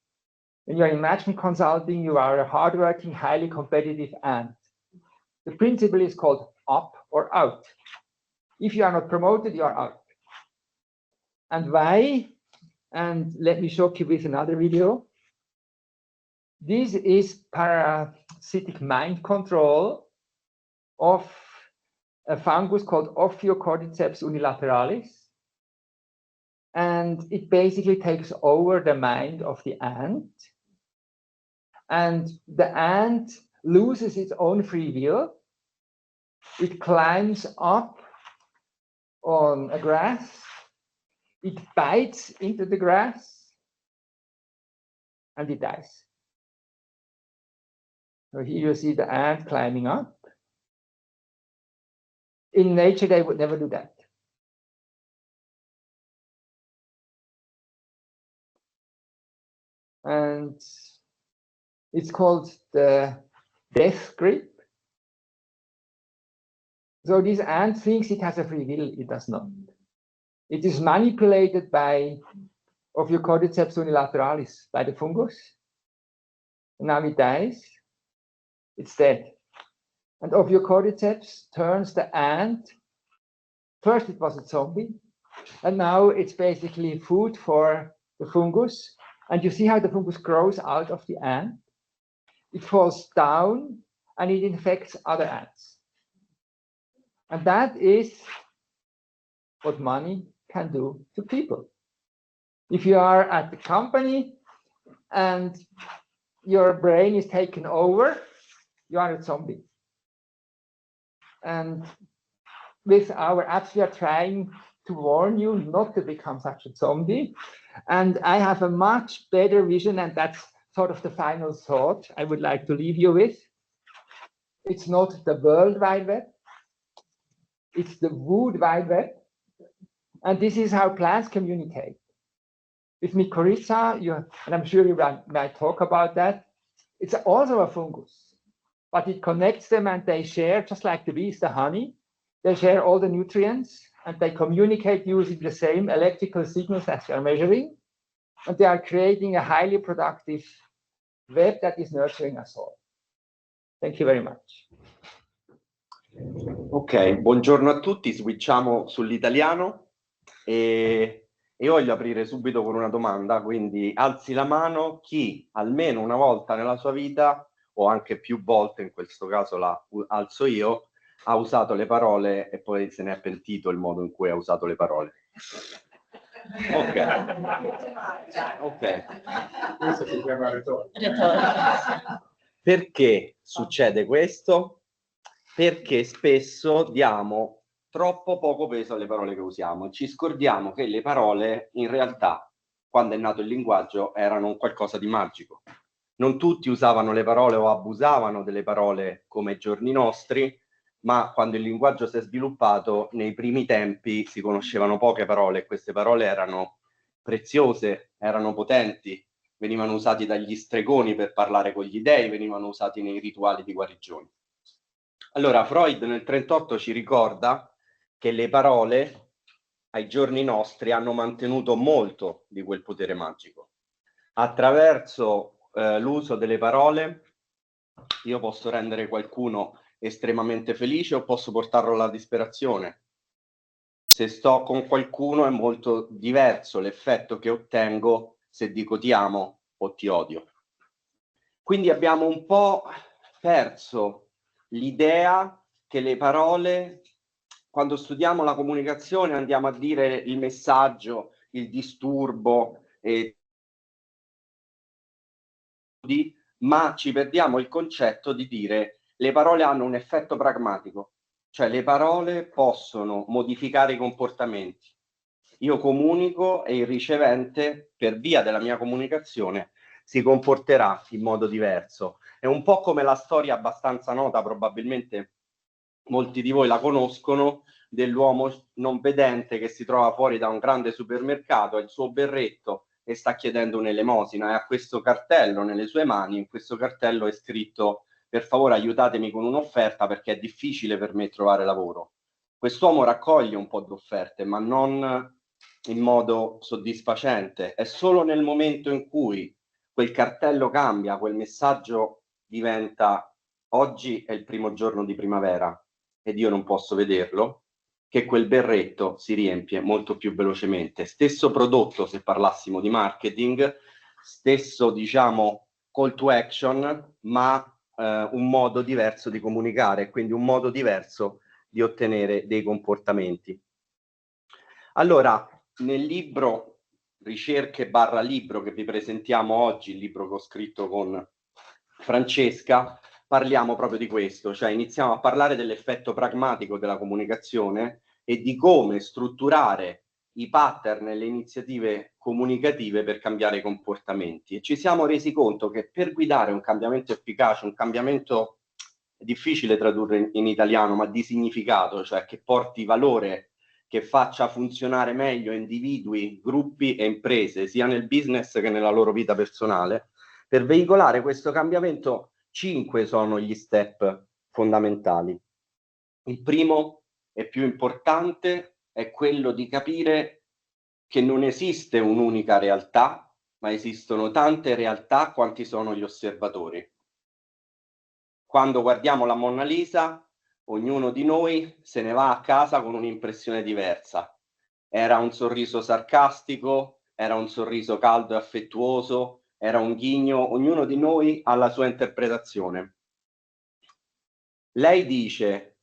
When you're in management consulting, you are a hardworking, highly competitive ad. The principle is called up or out. If you are not promoted, you are out. And why? And let me show you with another video. This is parasitic mind control of a fungus called Ophiocordyceps unilateralis. And it basically takes over the mind of the ant. And the ant loses its own free will. It climbs up on a grass. It bites into the grass. And it dies. So here you see the ant climbing up. In nature, they would never do that. And it's called the death grip. So this ant thinks it has a free will. It does not. It is manipulated by Ophiocordyceps unilateralis, by the fungus. And now it dies. It's dead. And Ophiocordyceps turns the ant. First it was a zombie, and now it's basically food for the fungus. And you see how the fungus grows out of the ant. It falls down and it infects other ants. And that is what money can do to people. If you are at the company and your brain is taken over, you are a zombie. And with our apps, we are trying to warn you not to become such a zombie. And I have a much better vision, and that's sort of the final thought I would like to leave you with. It's not the World Wide Web, it's the Wood Wide Web. And this is how plants communicate. With mycorrhiza, and I'm sure you might talk about that, it's also a fungus, but it connects them and they share, just like the bees, the honey. They share all the nutrients and they communicate using the same electrical signals as they are measuring. And they are creating a highly productive web that is nurturing us all. Thank you very much. Ok, buongiorno a tutti, switchiamo sull'italiano e voglio aprire subito con una domanda, quindi alzi la mano chi almeno una volta nella sua vita, o anche più volte, in questo caso la alzo io, ha usato le parole e poi se ne è pentito il modo in cui ha usato le parole. Ok. Questo si chiama retorica. Perché succede questo? Perché spesso diamo troppo poco peso alle parole che usiamo. Ci scordiamo che le parole, in realtà, quando è nato il linguaggio, erano qualcosa di magico. Non tutti usavano le parole o abusavano delle parole come ai giorni nostri, ma quando il linguaggio si è sviluppato, nei primi tempi si conoscevano poche parole e queste parole erano preziose, erano potenti, venivano usati dagli stregoni per parlare con gli dei, venivano usati nei rituali di guarigione. Allora, Freud nel 1938 ci ricorda che le parole ai giorni nostri hanno mantenuto molto di quel potere magico. Attraverso l'uso delle parole io posso rendere qualcuno estremamente felice o posso portarlo alla disperazione. Se sto con qualcuno è molto diverso l'effetto che ottengo se dico ti amo o ti odio. Quindi abbiamo un po' perso l'idea che le parole, quando studiamo la comunicazione, andiamo a dire il messaggio, il disturbo, ma ci perdiamo il concetto di dire le parole hanno un effetto pragmatico, cioè le parole possono modificare i comportamenti. Io comunico e il ricevente, per via della mia comunicazione, si comporterà in modo diverso. È un po' come la storia abbastanza nota, probabilmente molti di voi la conoscono, dell'uomo non vedente che si trova fuori da un grande supermercato, ha il suo berretto e sta chiedendo un'elemosina e ha questo cartello nelle sue mani. In questo cartello è scritto: per favore aiutatemi con un'offerta perché è difficile per me trovare lavoro. Quest'uomo raccoglie un po' di offerte, ma non in modo soddisfacente. È solo nel momento in cui quel cartello cambia, quel messaggio diventa: oggi è il primo giorno di primavera ed io non posso vederlo, che quel berretto si riempie molto più velocemente. Stesso prodotto, se parlassimo di marketing, stesso, diciamo, call to action, ma un modo diverso di comunicare, quindi un modo diverso di ottenere dei comportamenti. Allora, nel libro Ricerche / libro che vi presentiamo oggi, il libro che ho scritto con Francesca, parliamo proprio di questo, cioè iniziamo a parlare dell'effetto pragmatico della comunicazione e di come strutturare i pattern e le iniziative comunicative per cambiare i comportamenti. E ci siamo resi conto che per guidare un cambiamento efficace, un cambiamento difficile tradurre in italiano, ma di significato, cioè che porti valore, che faccia funzionare meglio individui, gruppi e imprese, sia nel business che nella loro vita personale, per veicolare questo cambiamento 5 sono gli step fondamentali. Il primo e più importante è quello di capire che non esiste un'unica realtà, ma esistono tante realtà quanti sono gli osservatori. Quando guardiamo la Monna Lisa, ognuno di noi se ne va a casa con un'impressione diversa. Era un sorriso sarcastico, era un sorriso caldo e affettuoso, era un ghigno, ognuno di noi ha la sua interpretazione. Lei dice: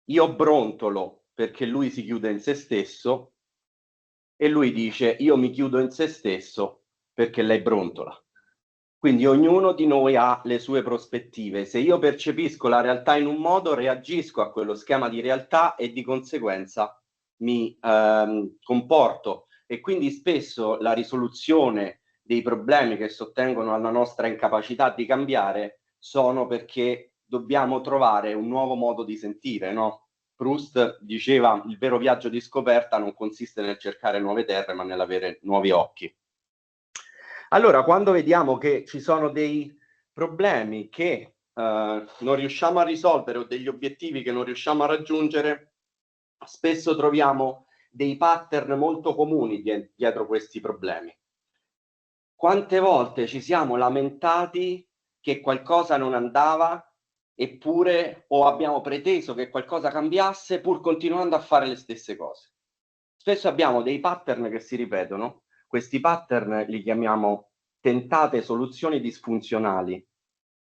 io brontolo perché lui si chiude in se stesso, e lui dice: io mi chiudo in se stesso perché lei brontola. Quindi ognuno di noi ha le sue prospettive. Se io percepisco la realtà in un modo, reagisco a quello schema di realtà e di conseguenza mi comporto. E quindi spesso la risoluzione dei problemi che sottengono alla nostra incapacità di cambiare sono perché dobbiamo trovare un nuovo modo di sentire, no? Proust diceva: il vero viaggio di scoperta non consiste nel cercare nuove terre, ma nell'avere nuovi occhi. Allora, quando vediamo che ci sono dei problemi che non riusciamo a risolvere o degli obiettivi che non riusciamo a raggiungere, spesso troviamo dei pattern molto comuni dietro questi problemi. Quante volte ci siamo lamentati che qualcosa non andava, eppure o abbiamo preteso che qualcosa cambiasse pur continuando a fare le stesse cose? Spesso abbiamo dei pattern che si ripetono. Questi pattern li chiamiamo tentate soluzioni disfunzionali.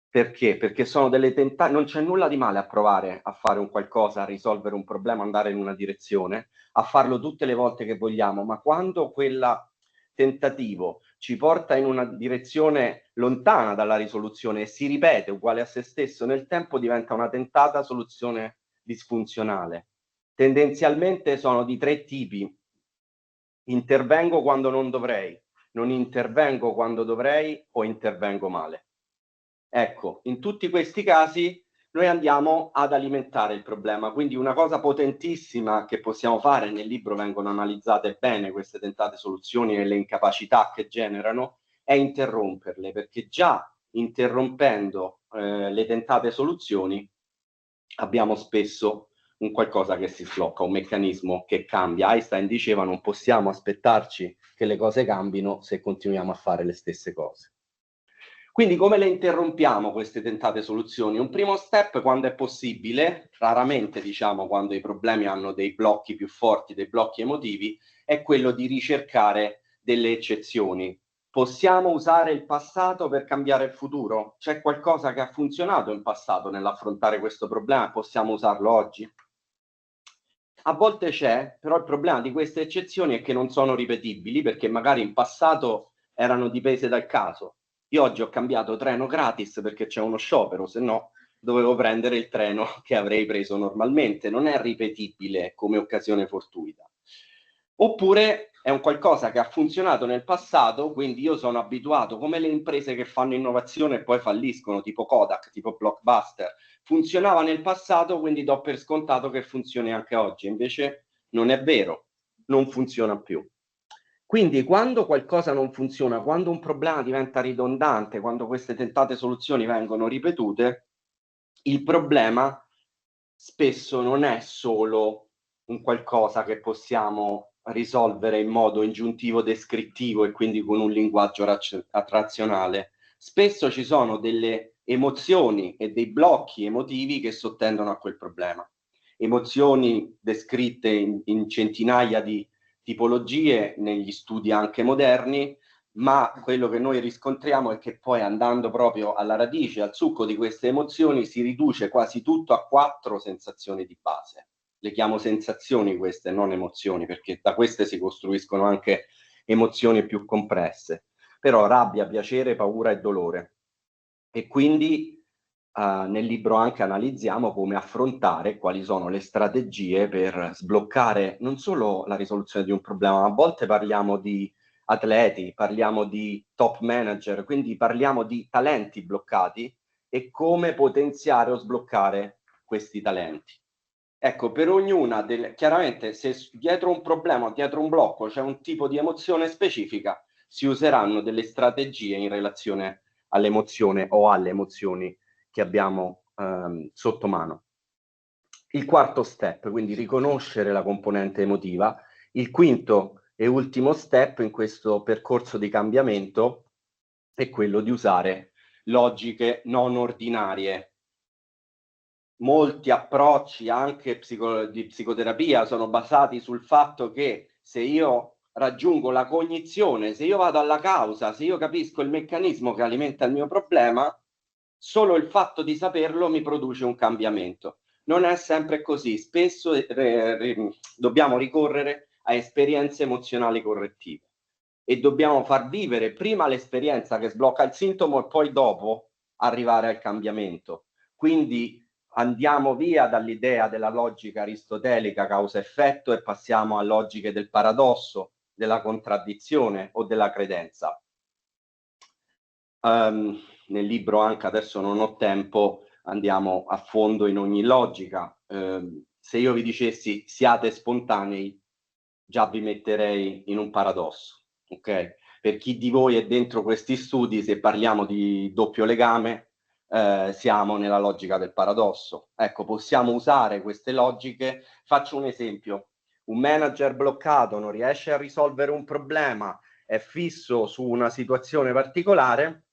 Perché? Perché sono delle tentate, non c'è nulla di male a provare a fare un qualcosa, a risolvere un problema, andare in una direzione, a farlo tutte le volte che vogliamo, ma quando quel tentativo ci porta in una direzione lontana dalla risoluzione e si ripete uguale a se stesso nel tempo, diventa una tentata soluzione disfunzionale. Tendenzialmente sono di 3 tipi: intervengo quando non dovrei, non intervengo quando dovrei o intervengo male. Ecco, in tutti questi casi noi andiamo ad alimentare il problema. Quindi una cosa potentissima che possiamo fare, nel libro vengono analizzate bene queste tentate soluzioni e le incapacità che generano, è interromperle, perché già interrompendo le tentate soluzioni abbiamo spesso un qualcosa che si sblocca, un meccanismo che cambia. Einstein diceva: non possiamo aspettarci che le cose cambino se continuiamo a fare le stesse cose. Quindi come le interrompiamo queste tentate soluzioni? Un primo step, quando è possibile, raramente diciamo quando i problemi hanno dei blocchi più forti, dei blocchi emotivi, è quello di ricercare delle eccezioni. Possiamo usare il passato per cambiare il futuro? C'è qualcosa che ha funzionato in passato nell'affrontare questo problema e possiamo usarlo oggi? A volte c'è, però il problema di queste eccezioni è che non sono ripetibili, perché magari in passato erano dipese dal caso. Io oggi ho cambiato treno gratis perché c'è uno sciopero, se no dovevo prendere il treno che avrei preso normalmente. Non è ripetibile come occasione fortuita. Oppure è un qualcosa che ha funzionato nel passato, quindi io sono abituato, come le imprese che fanno innovazione e poi falliscono, tipo Kodak, tipo Blockbuster. Funzionava nel passato, quindi do per scontato che funzioni anche oggi. Invece non è vero, non funziona più. Quindi quando qualcosa non funziona, quando un problema diventa ridondante, quando queste tentate soluzioni vengono ripetute, il problema spesso non è solo un qualcosa che possiamo risolvere in modo ingiuntivo descrittivo e quindi con un linguaggio razionale. Spesso ci sono delle emozioni e dei blocchi emotivi che sottendono a quel problema. Emozioni descritte in centinaia di tipologie negli studi anche moderni, ma quello che noi riscontriamo è che poi, andando proprio alla radice, al succo di queste emozioni, si riduce quasi tutto a 4 sensazioni di base. Le chiamo sensazioni queste, non emozioni, perché da queste si costruiscono anche emozioni più compresse. Però rabbia, piacere, paura e dolore. E quindi nel libro anche analizziamo come affrontare, quali sono le strategie per sbloccare non solo la risoluzione di un problema, ma a volte parliamo di atleti, parliamo di top manager, quindi parliamo di talenti bloccati e come potenziare o sbloccare questi talenti. Ecco, per ognuna chiaramente, se dietro un problema, dietro un blocco c'è un tipo di emozione specifica, si useranno delle strategie in relazione all'emozione o alle emozioni che abbiamo sotto mano. Il quarto step, quindi riconoscere la componente emotiva. Il quinto e ultimo step in questo percorso di cambiamento è quello di usare logiche non ordinarie. Molti approcci anche di psicoterapia sono basati sul fatto che se io raggiungo la cognizione, se io vado alla causa, se io capisco il meccanismo che alimenta il mio problema, solo il fatto di saperlo mi produce un cambiamento. Non è sempre così, spesso dobbiamo ricorrere a esperienze emozionali correttive e dobbiamo far vivere prima l'esperienza che sblocca il sintomo e poi dopo arrivare al cambiamento. Quindi andiamo via dall'idea della logica aristotelica causa-effetto e passiamo a logiche del paradosso, della contraddizione o della credenza. Nel libro, anche adesso non ho tempo, andiamo a fondo in ogni logica. Se io vi dicessi siate spontanei, già vi metterei in un paradosso, ok? Per chi di voi è dentro questi studi, se parliamo di doppio legame, siamo nella logica del paradosso. Ecco, possiamo usare queste logiche. Faccio un esempio. Un manager bloccato non riesce a risolvere un problema, è fisso su una situazione particolare,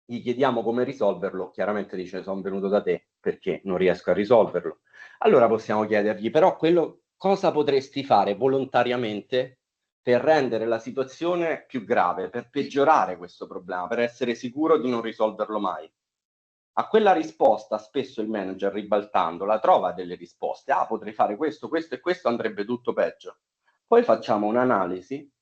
gli chiediamo come risolverlo, chiaramente dice sono venuto da te perché non riesco a risolverlo. Allora possiamo chiedergli però cosa potresti fare volontariamente per rendere la situazione più grave, per peggiorare questo problema, per essere sicuro di non risolverlo mai. A quella risposta spesso il manager, ribaltandola, trova delle risposte. Ah, potrei fare questo, questo e questo, andrebbe tutto peggio. Poi facciamo un'analisi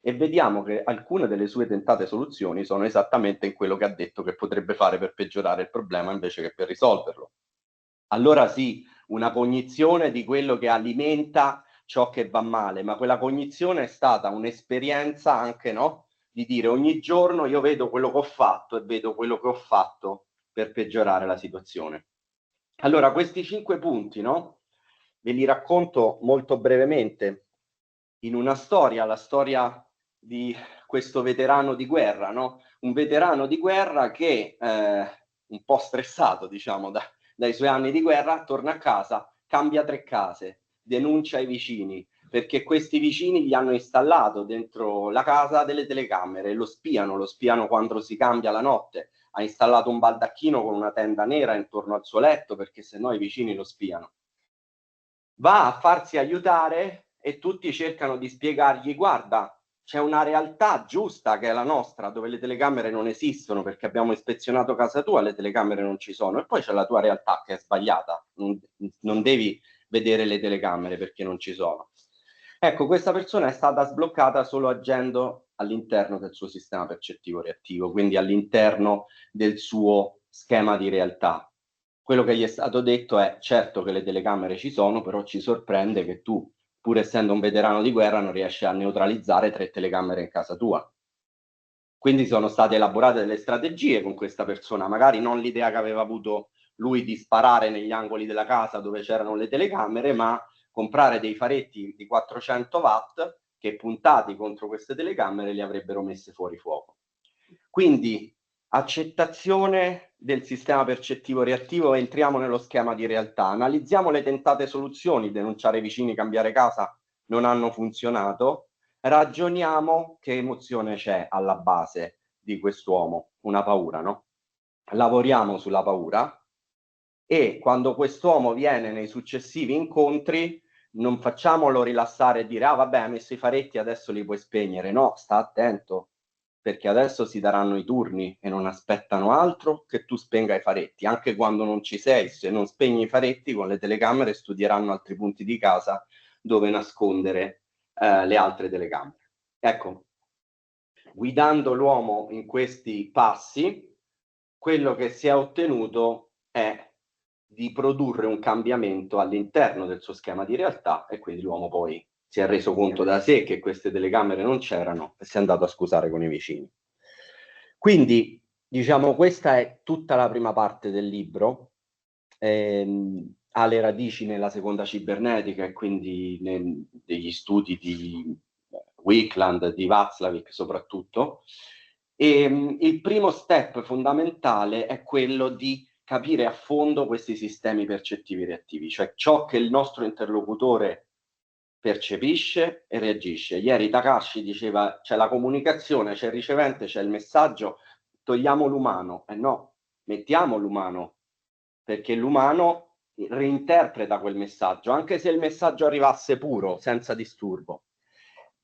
e vediamo che alcune delle sue tentate soluzioni sono esattamente in quello che ha detto che potrebbe fare per peggiorare il problema invece che per risolverlo. Allora sì, una cognizione di quello che alimenta ciò che va male, ma quella cognizione è stata un'esperienza anche, no? Di dire ogni giorno io vedo quello che ho fatto e vedo quello che ho fatto per peggiorare la situazione. Allora, questi 5 punti, no? Ve li racconto molto brevemente in una storia, la storia di questo veterano di guerra, no? Un veterano di guerra che, un po' stressato, diciamo, dai suoi anni di guerra, torna a casa, cambia 3 case, denuncia i vicini, perché questi vicini gli hanno installato dentro la casa delle telecamere, lo spiano quando si cambia la notte, ha installato un baldacchino con una tenda nera intorno al suo letto perché sennò i vicini lo spiano. Va a farsi aiutare e tutti cercano di spiegargli: guarda, c'è una realtà giusta che è la nostra, dove le telecamere non esistono perché abbiamo ispezionato casa tua, le telecamere non ci sono, e poi c'è la tua realtà che è sbagliata, non devi vedere le telecamere perché non ci sono. Ecco, questa persona è stata sbloccata solo agendo all'interno del suo sistema percettivo reattivo, quindi all'interno del suo schema di realtà. Quello che gli è stato detto è: certo che le telecamere ci sono, però ci sorprende che tu, pur essendo un veterano di guerra, non riesci a neutralizzare 3 telecamere in casa tua. Quindi sono state elaborate delle strategie con questa persona, magari non l'idea che aveva avuto lui di sparare negli angoli della casa dove c'erano le telecamere, ma comprare dei faretti di 400 watt che, puntati contro queste telecamere, li avrebbero messe fuori fuoco. Quindi accettazione del sistema percettivo reattivo, entriamo nello schema di realtà, analizziamo le tentate soluzioni: denunciare i vicini, cambiare casa, non hanno funzionato. Ragioniamo che emozione c'è alla base di quest'uomo, una paura, no? Lavoriamo sulla paura, e quando quest'uomo viene nei successivi incontri non facciamolo rilassare e dire: ah vabbè, ha messo i faretti, adesso li puoi spegnere. No, sta attento, perché adesso si daranno i turni e non aspettano altro che tu spenga i faretti. Anche quando non ci sei, se non spegni i faretti, con le telecamere studieranno altri punti di casa dove nascondere le altre telecamere. Ecco, guidando l'uomo in questi passi, quello che si è ottenuto è di produrre un cambiamento all'interno del suo schema di realtà, e quindi l'uomo poi si è reso conto da sé che queste telecamere non c'erano e si è andato a scusare con i vicini. Quindi, diciamo, questa è tutta la prima parte del libro. Ha le radici nella seconda cibernetica e quindi degli studi di Wickland, di Václavic soprattutto. E il primo step fondamentale è quello di capire a fondo questi sistemi percettivi reattivi, cioè ciò che il nostro interlocutore percepisce e reagisce. Ieri Takashi diceva: c'è la comunicazione, c'è il ricevente, c'è il messaggio, togliamo l'umano. No, mettiamo l'umano, perché l'umano reinterpreta quel messaggio, anche se il messaggio arrivasse puro, senza disturbo.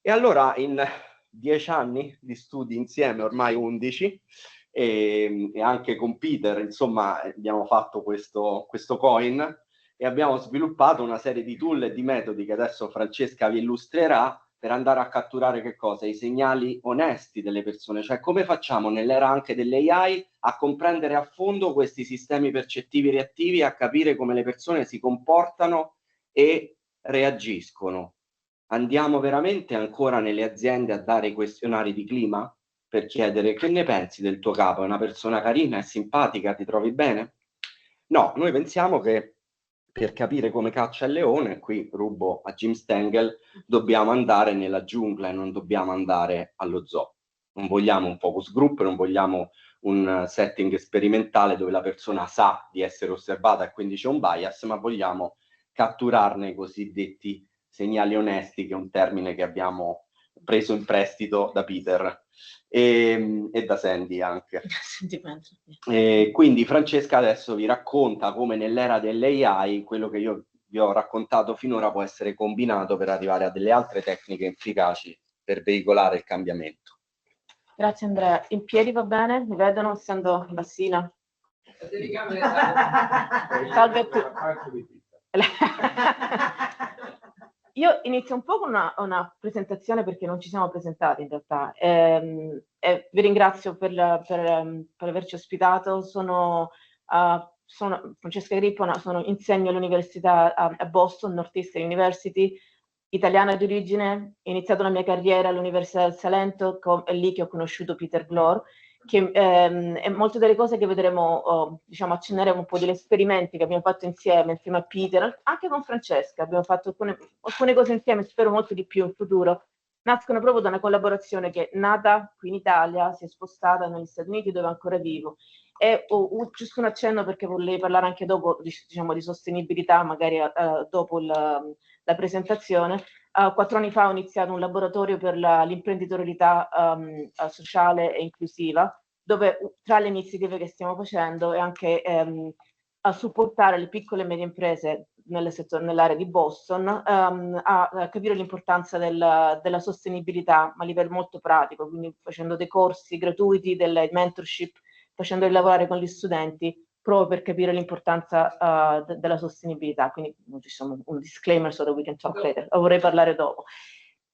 E allora, in 10 anni di studi insieme, ormai 11, e anche con Peter, insomma, abbiamo fatto questo coin e abbiamo sviluppato una serie di tool e di metodi che adesso Francesca vi illustrerà, per andare a catturare che cosa? I segnali onesti delle persone, cioè come facciamo nell'era anche delle AI a comprendere a fondo questi sistemi percettivi reattivi, a capire come le persone si comportano e reagiscono. Andiamo veramente ancora nelle aziende a dare i questionari di clima per chiedere: che ne pensi del tuo capo? È una persona carina, è simpatica, ti trovi bene? No, noi pensiamo che per capire come caccia il leone, qui rubo a Jim Stengel, dobbiamo andare nella giungla e non dobbiamo andare allo zoo. Non vogliamo un focus group, non vogliamo un setting sperimentale dove la persona sa di essere osservata e quindi c'è un bias, ma vogliamo catturarne i cosiddetti segnali onesti, che è un termine che abbiamo preso in prestito da Peter e da Sandy anche. Quindi Francesca adesso vi racconta come nell'era delle AI quello che io vi ho raccontato finora può essere combinato per arrivare a delle altre tecniche efficaci per veicolare il cambiamento. Grazie Andrea. In piedi va bene? Mi vedono essendo bassina? Salve a tutti. Io inizio un po' con una presentazione, perché non ci siamo presentati in realtà. Vi ringrazio per averci ospitato. Sono Francesca Grippo, insegno all'università a Boston, Northeastern University, italiana di origine. Ho iniziato la mia carriera all'Università del Salento, è lì che ho conosciuto Peter Glor, e molte delle cose che vedremo, diciamo, accenneremo un po' degli esperimenti che abbiamo fatto insieme a Peter, anche con Francesca, abbiamo fatto alcune cose insieme, spero molto di più in futuro, nascono proprio da una collaborazione che è nata qui in Italia, si è spostata negli Stati Uniti dove ancora vivo. E giusto un accenno perché volevo parlare anche dopo, diciamo, di sostenibilità, magari dopo la presentazione. 4 anni fa ho iniziato un laboratorio per l'imprenditorialità sociale e inclusiva, dove tra le iniziative che stiamo facendo è anche a supportare le piccole e medie imprese nell'area di Boston a capire l'importanza della sostenibilità a livello molto pratico, quindi facendo dei corsi gratuiti, delle mentorship, facendoli lavorare con gli studenti proprio per capire l'importanza della sostenibilità. Quindi diciamo un disclaimer so that we can talk later, vorrei parlare dopo.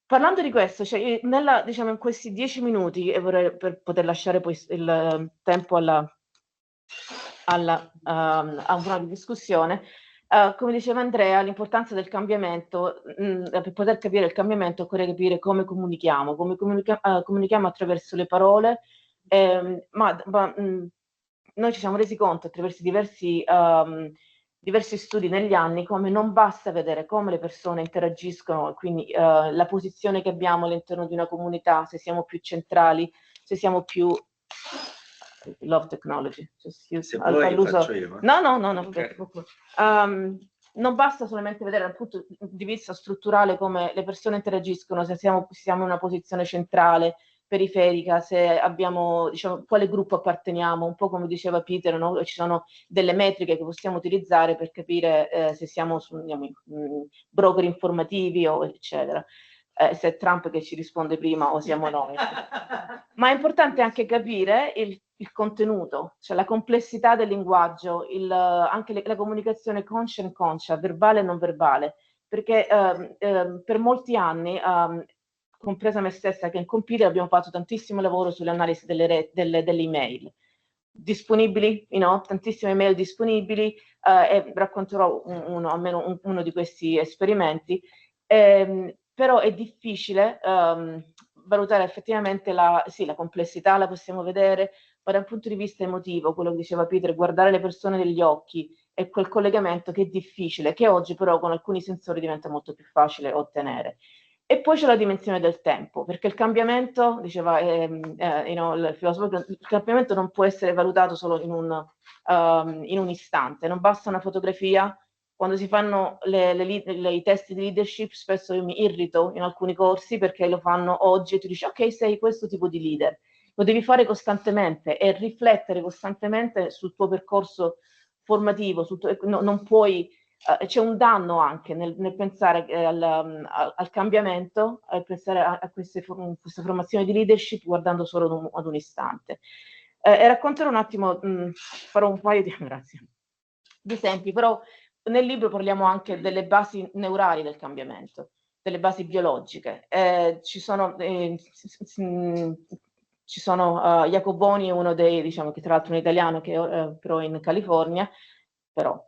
Parlando di questo, cioè, diciamo, in questi 10 minuti, e vorrei per poter lasciare poi il tempo a una discussione, come diceva Andrea, l'importanza del cambiamento, per poter capire il cambiamento occorre capire come comunichiamo, comunichiamo attraverso le parole, noi ci siamo resi conto attraverso diversi studi negli anni come non basta vedere come le persone interagiscono, quindi la posizione che abbiamo all'interno di una comunità, se siamo più centrali, se siamo più love technology. Se vuoi faccio io. No, Okay. non basta solamente vedere dal punto di vista strutturale come le persone interagiscono, se siamo in una posizione centrale, periferica, se abbiamo, diciamo, quale gruppo apparteniamo, un po' come diceva Peter, no? Ci sono delle metriche che possiamo utilizzare per capire se siamo broker informativi o eccetera. Se è Trump che ci risponde prima o siamo noi. Ma è importante anche capire il contenuto, cioè la complessità del linguaggio, anche la comunicazione conscia e inconscia, verbale e non verbale, perché per molti anni compresa me stessa che in Computer abbiamo fatto tantissimo lavoro sull'analisi delle email disponibili, tantissime email disponibili, e racconterò almeno uno di questi esperimenti, però è difficile valutare effettivamente la complessità, la possiamo vedere, ma da un punto di vista emotivo, quello che diceva Peter, guardare le persone negli occhi è quel collegamento che è difficile, che oggi però con alcuni sensori diventa molto più facile ottenere. E poi c'è la dimensione del tempo, perché il cambiamento, diceva il filosofo, il cambiamento non può essere valutato solo in un istante, non basta una fotografia. Quando si fanno i test di leadership, spesso io mi irrito in alcuni corsi perché lo fanno oggi e tu dici ok, sei questo tipo di leader. Lo devi fare costantemente e riflettere costantemente sul tuo percorso formativo, non puoi. C'è un danno anche nel pensare al cambiamento, a pensare a queste formazioni di leadership guardando solo ad un istante. E racconterò un attimo, farò un paio di esempi, però nel libro parliamo anche delle basi neurali del cambiamento, delle basi biologiche. Ci sono Jacoboni, uno dei, diciamo, che tra l'altro è un italiano che però è in California,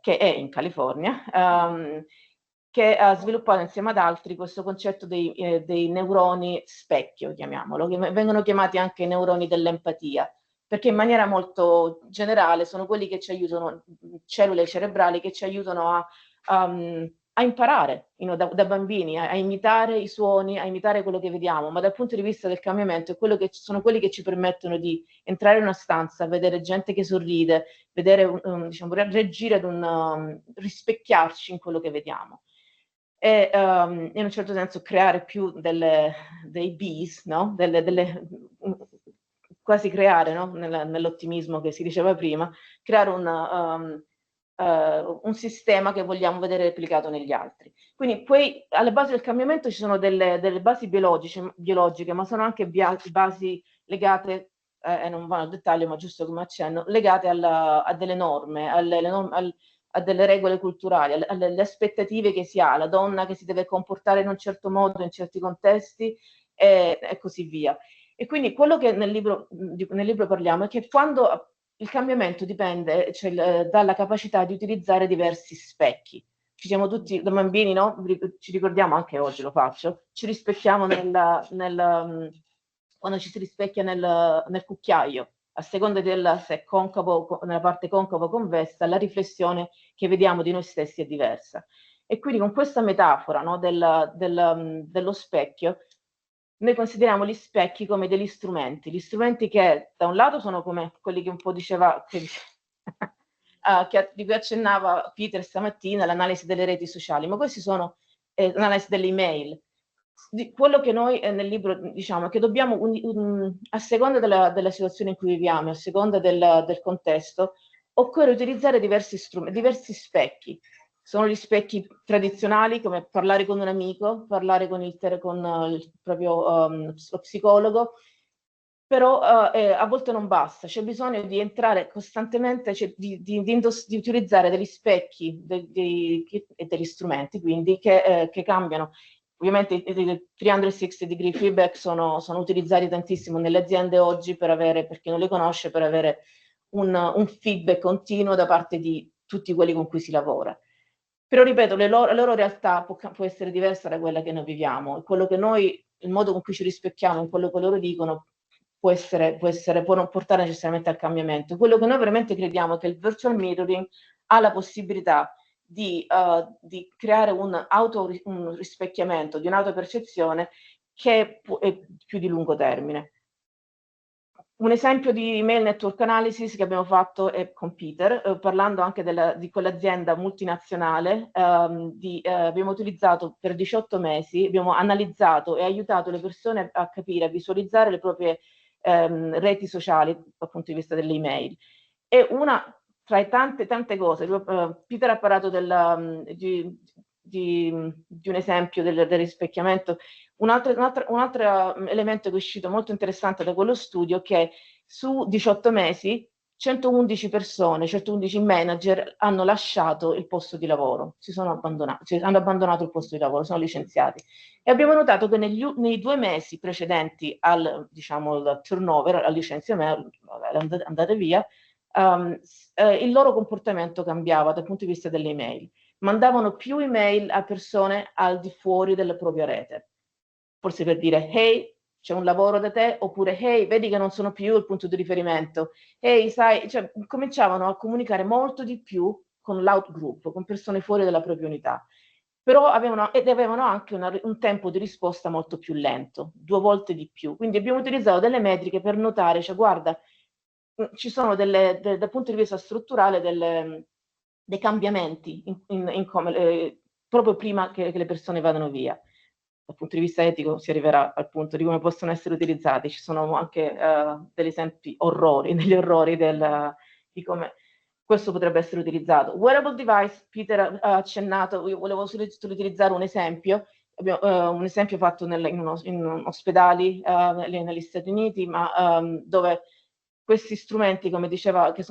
che è in California, che ha sviluppato insieme ad altri questo concetto dei neuroni specchio, chiamiamolo, che vengono chiamati anche neuroni dell'empatia, perché in maniera molto generale sono quelli che ci aiutano, cellule cerebrali che ci aiutano a imparare da bambini, a imitare i suoni, a imitare quello che vediamo, ma dal punto di vista del cambiamento sono quelli che ci permettono di entrare in una stanza, vedere gente che sorride, vedere, diciamo, reagire ad rispecchiarci in quello che vediamo. E in un certo senso creare più dei bees, no? Quasi creare, no? Nell'ottimismo che si diceva prima, creare un sistema che vogliamo vedere replicato negli altri. Quindi alla base del cambiamento ci sono delle basi biologiche, ma sono anche basi legate, e non vanno al dettaglio, ma giusto come accenno, legate a delle norme, a delle regole culturali, alle aspettative che si ha, la donna che si deve comportare in un certo modo in certi contesti e così via. E quindi quello che nel libro parliamo è che quando il cambiamento dipende dalla capacità di utilizzare diversi specchi. Ci siamo tutti da bambini, no? Ci ricordiamo, anche oggi lo faccio, ci rispecchiamo quando ci si rispecchia nel cucchiaio, a seconda se è concavo, nella parte concava o convessa, la riflessione che vediamo di noi stessi è diversa. E quindi con questa metafora, no, dello specchio, noi consideriamo gli specchi come degli strumenti che da un lato sono come quelli che un po' diceva, di cui accennava Peter stamattina, l'analisi delle reti sociali, ma questi sono l'analisi delle email. Quello che noi nel libro diciamo è che dobbiamo, a seconda della situazione in cui viviamo, a seconda del contesto, occorre utilizzare diversi specchi. Sono gli specchi tradizionali, come parlare con un amico, parlare con il proprio lo psicologo, però a volte non basta, c'è bisogno di entrare costantemente, cioè di utilizzare degli specchi e degli strumenti, quindi, che cambiano. Ovviamente i 360 degree feedback sono utilizzati tantissimo nelle aziende oggi per chi non le conosce, per avere un feedback continuo da parte di tutti quelli con cui si lavora. Però ripeto, la loro realtà può essere diversa da quella che noi viviamo, e quello che noi, il modo con cui ci rispecchiamo in quello che loro dicono può non portare necessariamente al cambiamento. Quello che noi veramente crediamo è che il virtual mirroring ha la possibilità di creare un rispecchiamento, di un'autopercezione che è più di lungo termine. Un esempio di email network analysis che abbiamo fatto è con Peter, parlando anche di quell'azienda multinazionale. Abbiamo utilizzato per 18 mesi, abbiamo analizzato e aiutato le persone a capire, a visualizzare le proprie reti sociali dal punto di vista delle email. E una tra le tante cose, Peter ha parlato di un esempio del rispecchiamento. Un altro elemento che è uscito molto interessante da quello studio, che su 18 mesi 111 persone, 111 manager hanno lasciato il posto di lavoro, hanno abbandonato il posto di lavoro, sono licenziati. E abbiamo notato che nei 2 mesi precedenti al turnover, al licenziamento, andate via, il loro comportamento cambiava dal punto di vista delle email. Mandavano più email a persone al di fuori della propria rete, forse per dire hey, c'è un lavoro da te, oppure hey, vedi che non sono più il punto di riferimento, hey, sai, cioè, cominciavano a comunicare molto di più con l'outgroup, con persone fuori dalla propria unità, però avevano anche un tempo di risposta molto più lento, 2 volte di più. Quindi abbiamo utilizzato delle metriche per notare, cioè guarda, ci sono dal punto di vista strutturale dei cambiamenti proprio prima che le persone vadano via. Dal punto di vista etico si arriverà al punto di come possono essere utilizzati. Ci sono anche degli esempi degli orrori di come questo potrebbe essere utilizzato. Wearable device, Peter ha accennato, io volevo solo utilizzare un esempio. Un esempio fatto in ospedali negli Stati Uniti, ma dove questi strumenti, come diceva, che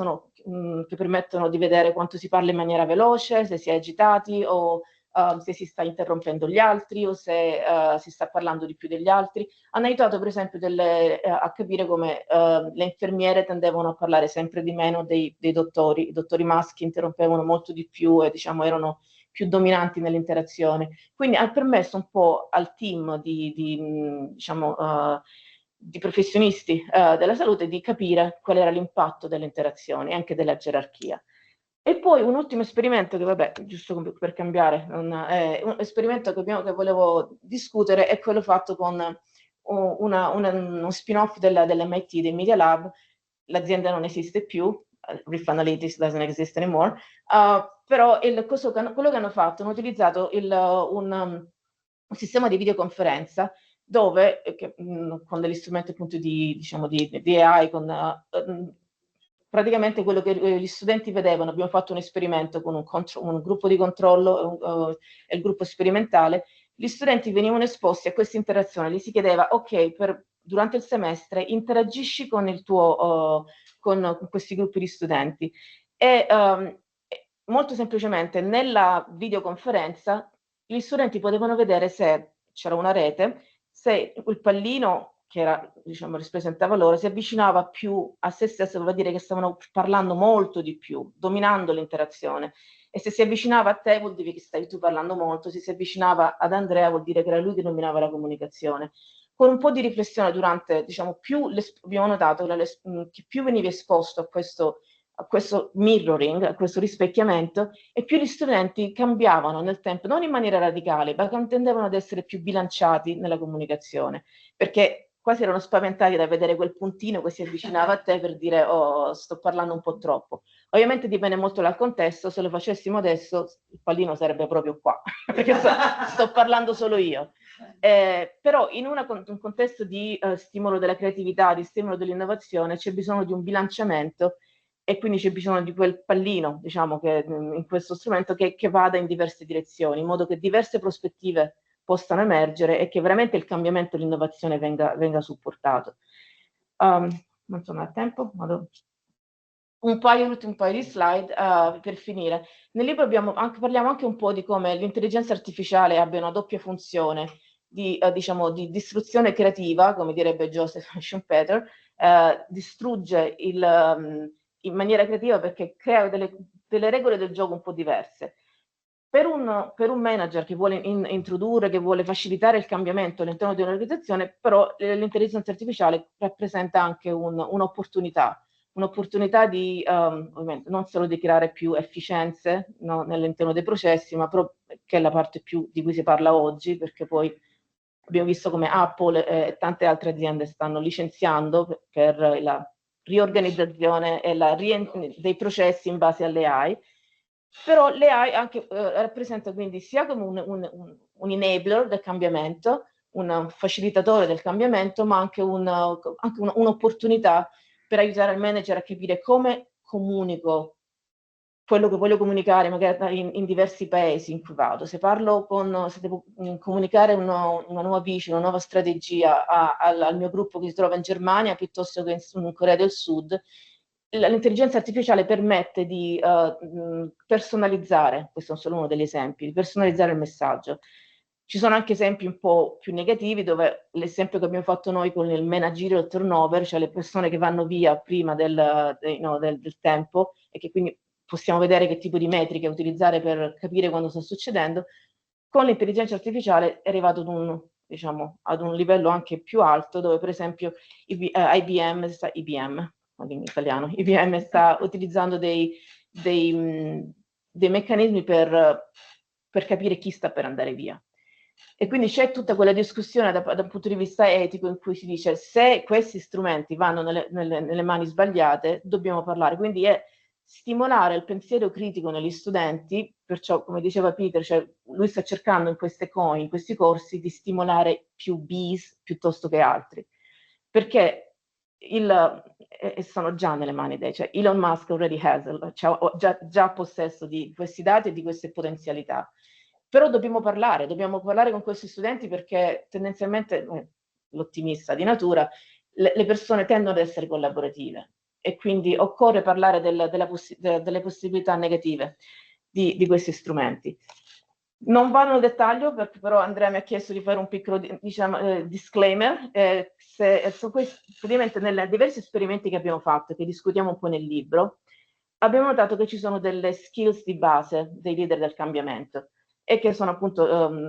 permettono di vedere quanto si parla in maniera veloce, se si è agitati o se si sta interrompendo gli altri o se si sta parlando di più degli altri. Hanno aiutato per esempio a capire come le infermiere tendevano a parlare sempre di meno dei dottori. I dottori maschi interrompevano molto di più e erano più dominanti nell'interazione. Quindi ha permesso un po' al team di professionisti della salute di capire qual era l'impatto delle interazioni e anche della gerarchia. E poi un ultimo esperimento che, vabbè, giusto per cambiare, un esperimento che volevo discutere è quello fatto con uno spin-off dell'MIT, del Media Lab. L'azienda non esiste più, Riff Analytics doesn't exist anymore, però quello che hanno fatto, hanno utilizzato un sistema di videoconferenza dove, con degli strumenti appunto di AI, praticamente quello che gli studenti vedevano. Abbiamo fatto un esperimento con un gruppo di controllo e il gruppo sperimentale. Gli studenti venivano esposti a questa interazione, gli si chiedeva, ok, durante il semestre interagisci con con questi gruppi di studenti. E molto semplicemente nella videoconferenza gli studenti potevano vedere se c'era una rete, se il pallino che rappresentava loro, si avvicinava più a se stesso, voleva dire che stavano parlando molto di più, dominando l'interazione. E se si avvicinava a te vuol dire che stavi tu parlando molto, se si avvicinava ad Andrea vuol dire che era lui che dominava la comunicazione. con un po' di riflessione durante, diciamo, abbiamo notato che più venivi esposto a questo mirroring, a questo rispecchiamento, e più gli studenti cambiavano nel tempo, non in maniera radicale, ma tendevano ad essere più bilanciati nella comunicazione, perché quasi erano spaventati da vedere quel puntino che si avvicinava a te per dire oh, sto parlando un po' troppo. Ovviamente dipende molto dal contesto, se lo facessimo adesso il pallino sarebbe proprio qua, perché sto parlando solo io. Però in un contesto di stimolo della creatività, di stimolo dell'innovazione, c'è bisogno di un bilanciamento e quindi c'è bisogno di quel pallino, diciamo, che in questo strumento che vada in diverse direzioni, in modo che diverse prospettive possano emergere e che veramente il cambiamento e l'innovazione venga supportato. Non so, a tempo? Un paio di slide per finire. Nel libro parliamo anche un po' di come l'intelligenza artificiale abbia una doppia funzione diciamo, di distruzione creativa, come direbbe Joseph Schumpeter, distrugge in maniera creativa perché crea delle regole del gioco un po' diverse. Per un manager che vuole introdurre, che vuole facilitare il cambiamento all'interno di un'organizzazione, però l'intelligenza artificiale rappresenta anche un'opportunità di, ovviamente, non solo di creare più efficienze, no, all'interno dei processi, ma che è la parte più di cui si parla oggi, perché poi abbiamo visto come Apple e tante altre aziende stanno licenziando per la riorganizzazione e dei processi in base alle AI. Però l'AI anche rappresenta quindi sia come un enabler del cambiamento, un facilitatore del cambiamento, ma anche un'opportunità per aiutare il manager a capire come comunico quello che voglio comunicare magari in diversi paesi in cui vado. Se devo comunicare una nuova vision, una nuova strategia al mio gruppo che si trova in Germania piuttosto che in Corea del Sud, l'intelligenza artificiale permette di personalizzare, questo è solo uno degli esempi, di personalizzare il messaggio. Ci sono anche esempi un po' più negativi, dove l'esempio che abbiamo fatto noi con il managerial turnover, cioè le persone che vanno via prima del tempo, e che quindi possiamo vedere che tipo di metriche utilizzare per capire quando sta succedendo, con l'intelligenza artificiale è arrivato ad un livello anche più alto, dove per esempio IBM sta utilizzando dei meccanismi per capire chi sta per andare via. E quindi c'è tutta quella discussione da un punto di vista etico in cui si dice se questi strumenti vanno nelle mani sbagliate, dobbiamo parlare. Quindi è stimolare il pensiero critico negli studenti, perciò come diceva Peter, cioè, lui sta cercando in questi corsi di stimolare più Bs piuttosto che altri, perché sono già nelle mani cioè Elon Musk already has, cioè, già possesso di questi dati e di queste potenzialità. Però dobbiamo parlare con questi studenti, perché tendenzialmente, l'ottimista di natura, le persone tendono ad essere collaborative e quindi occorre parlare delle possibilità negative di questi strumenti. Non vado nel dettaglio, perché però Andrea mi ha chiesto di fare un piccolo disclaimer. Praticamente nei diversi esperimenti che abbiamo fatto, che discutiamo un po' nel libro, abbiamo notato che ci sono delle skills di base dei leader del cambiamento e che sono appunto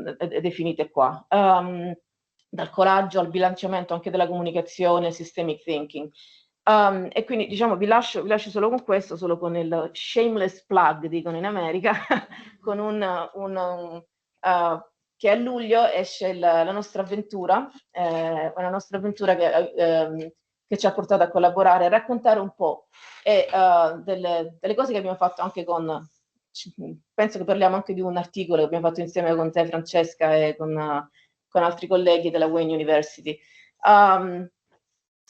definite qua. Dal coraggio al bilanciamento anche della comunicazione, systemic thinking. E quindi diciamo vi lascio solo con questo, solo con il shameless plug, dicono in America, con che a luglio esce la nostra avventura, che ci ha portato a collaborare, a raccontare un po' delle cose che abbiamo fatto anche penso che parliamo anche di un articolo che abbiamo fatto insieme con te, Francesca, e con altri colleghi della Wayne University.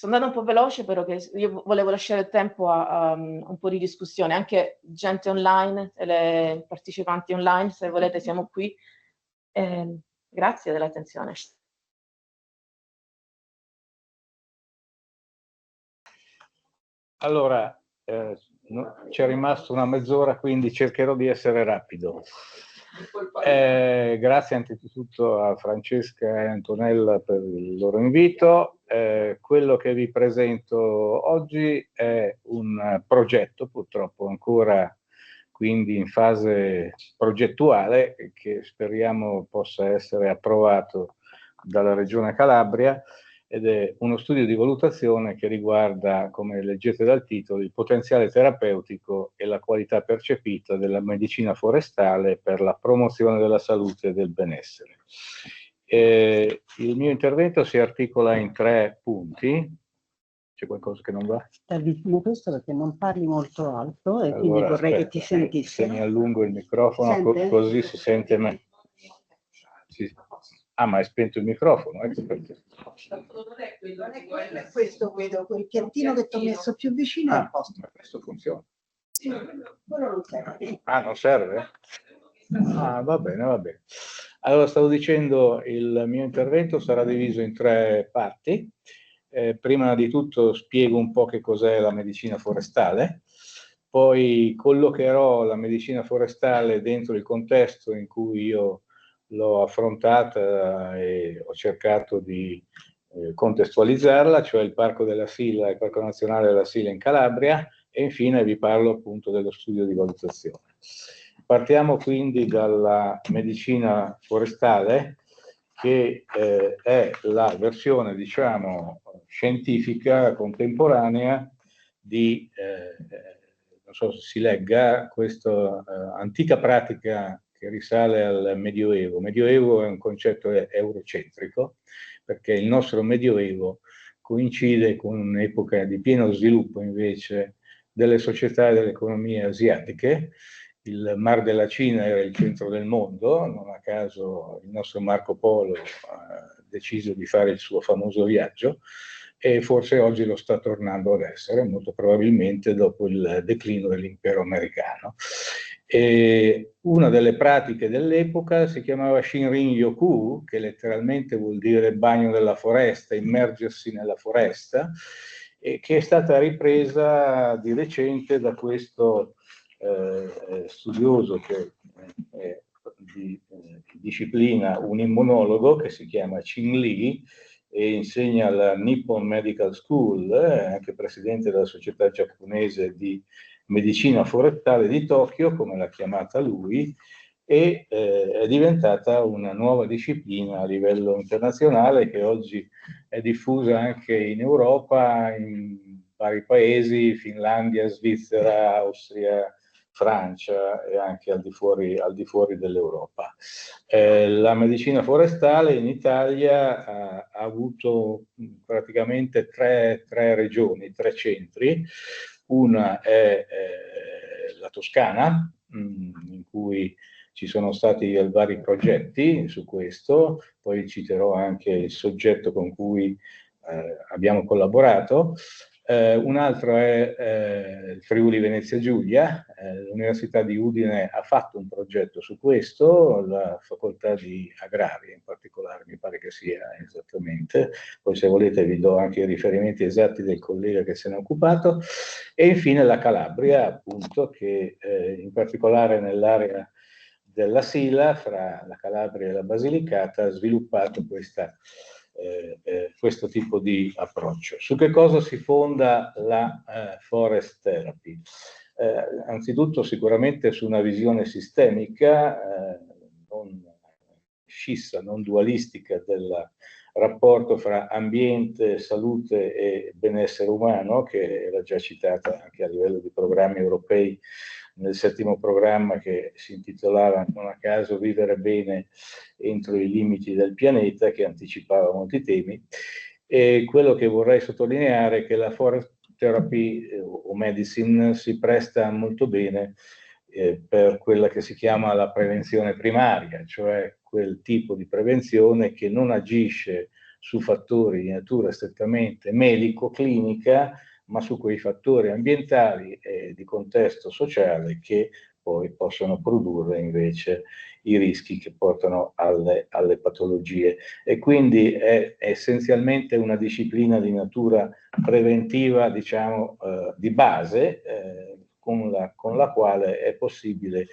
Sono andata un po' veloce, però che io volevo lasciare tempo a un po' di discussione, anche gente online, le partecipanti online, se volete siamo qui. Grazie dell'attenzione. Allora, c'è rimasto una mezz'ora, quindi cercherò di essere rapido. Grazie anzitutto a Francesca e Antonella per il loro invito. Quello che vi presento oggi è un progetto, purtroppo ancora quindi in fase progettuale, che speriamo possa essere approvato dalla Regione Calabria, ed è uno studio di valutazione che riguarda, come leggete dal titolo, il potenziale terapeutico e la qualità percepita della medicina forestale per la promozione della salute e del benessere. Il mio intervento si articola in 3 punti. C'è qualcosa che non va? Sta vicino questo perché non parli molto alto e Allora, quindi vorrei aspetta, che ti sentissi. se mi allungo il microfono così si sente meglio. Ah, ma hai spento il microfono, ecco perché. Non è quello, è questo, vedo quel piattino che ti ho messo più vicino al posto. Ma questo funziona. Quello non serve. Ah, non serve? Ah, va bene, va bene. Allora, stavo dicendo, il mio intervento sarà diviso in 3 parti. Prima di tutto spiego un po' che cos'è la medicina forestale, poi collocherò la medicina forestale dentro il contesto in cui io l'ho affrontata e ho cercato di contestualizzarla, cioè il Parco della Sila, il Parco Nazionale della Sila in Calabria, e infine vi parlo appunto dello studio di valutazione. Partiamo quindi dalla medicina forestale, che è la versione, diciamo, scientifica contemporanea di, non so se si legga, questa antica pratica che risale al Medioevo. Medioevo è un concetto eurocentrico, perché il nostro Medioevo coincide con un'epoca di pieno sviluppo invece delle società e delle economie asiatiche. Il Mar della Cina era il centro del mondo, non a caso il nostro Marco Polo ha deciso di fare il suo famoso viaggio, e forse oggi lo sta tornando ad essere, molto probabilmente dopo il declino dell'impero americano. E una delle pratiche dell'epoca si chiamava Shinrin-yoku, che letteralmente vuol dire bagno della foresta, immergersi nella foresta, e che è stata ripresa di recente da questo studioso che è di disciplina un immunologo che si chiama Qin Li e insegna alla Nippon Medical School, anche presidente della società giapponese di medicina forestale di Tokyo, come l'ha chiamata lui, e è diventata una nuova disciplina a livello internazionale che oggi è diffusa anche in Europa, in vari paesi, Finlandia, Svizzera, Austria, Francia e anche al di fuori dell'Europa. La medicina forestale in Italia ha avuto praticamente tre regioni, 3 centri. Una è la Toscana, in cui ci sono stati vari progetti su questo, poi citerò anche il soggetto con cui abbiamo collaborato. Un altro è il Friuli Venezia Giulia, l'Università di Udine ha fatto un progetto su questo, la facoltà di Agraria in particolare mi pare che sia esattamente, poi se volete vi do anche i riferimenti esatti del collega che se ne è occupato, e infine la Calabria appunto che in particolare nell'area della Sila, fra la Calabria e la Basilicata, ha sviluppato questo tipo di approccio. Su che cosa si fonda la forest therapy? Anzitutto sicuramente su una visione sistemica, non scissa, non dualistica del rapporto fra ambiente, salute e benessere umano, che era già citata anche a livello di programmi europei nel 7° programma che si intitolava non a caso Vivere bene entro i limiti del pianeta, che anticipava molti temi. E quello che vorrei sottolineare è che la forest therapy o medicine si presta molto bene per quella che si chiama la prevenzione primaria, cioè quel tipo di prevenzione che non agisce su fattori di natura strettamente medico-clinica, ma su quei fattori ambientali e di contesto sociale che poi possono produrre invece i rischi che portano alle patologie. E quindi è essenzialmente una disciplina di natura preventiva, diciamo, di base, con la quale è possibile,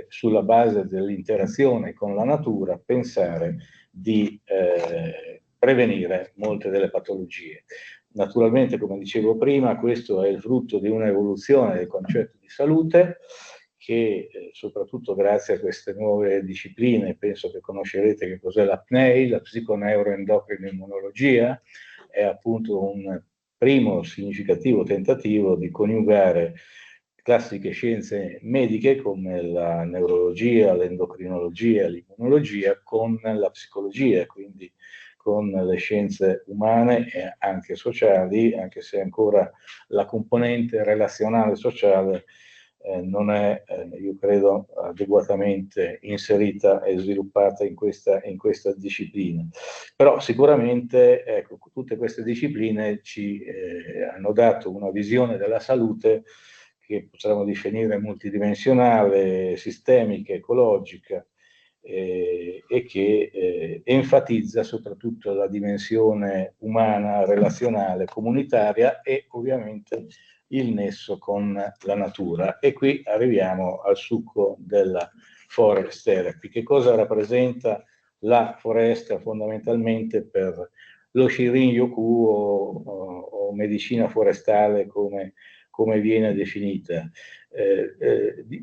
sulla base dell'interazione con la natura, pensare di prevenire molte delle patologie. Naturalmente, come dicevo prima, questo è il frutto di un'evoluzione del concetto di salute che soprattutto grazie a queste nuove discipline, penso che conoscerete che cos'è la PNEI, la psiconeuroendocrina immunologia, è appunto un primo significativo tentativo di coniugare classiche scienze mediche come la neurologia, l'endocrinologia, l'immunologia con la psicologia, quindi con le scienze umane e anche sociali, anche se ancora la componente relazionale sociale non è, io credo, adeguatamente inserita e sviluppata in questa disciplina. Però sicuramente ecco, tutte queste discipline ci hanno dato una visione della salute che potremmo definire multidimensionale, sistemica, ecologica, e che enfatizza soprattutto la dimensione umana, relazionale, comunitaria e ovviamente il nesso con la natura. E qui arriviamo al succo della forest therapy. Che cosa rappresenta la foresta fondamentalmente per lo Shirin-yoku o medicina forestale come viene definita?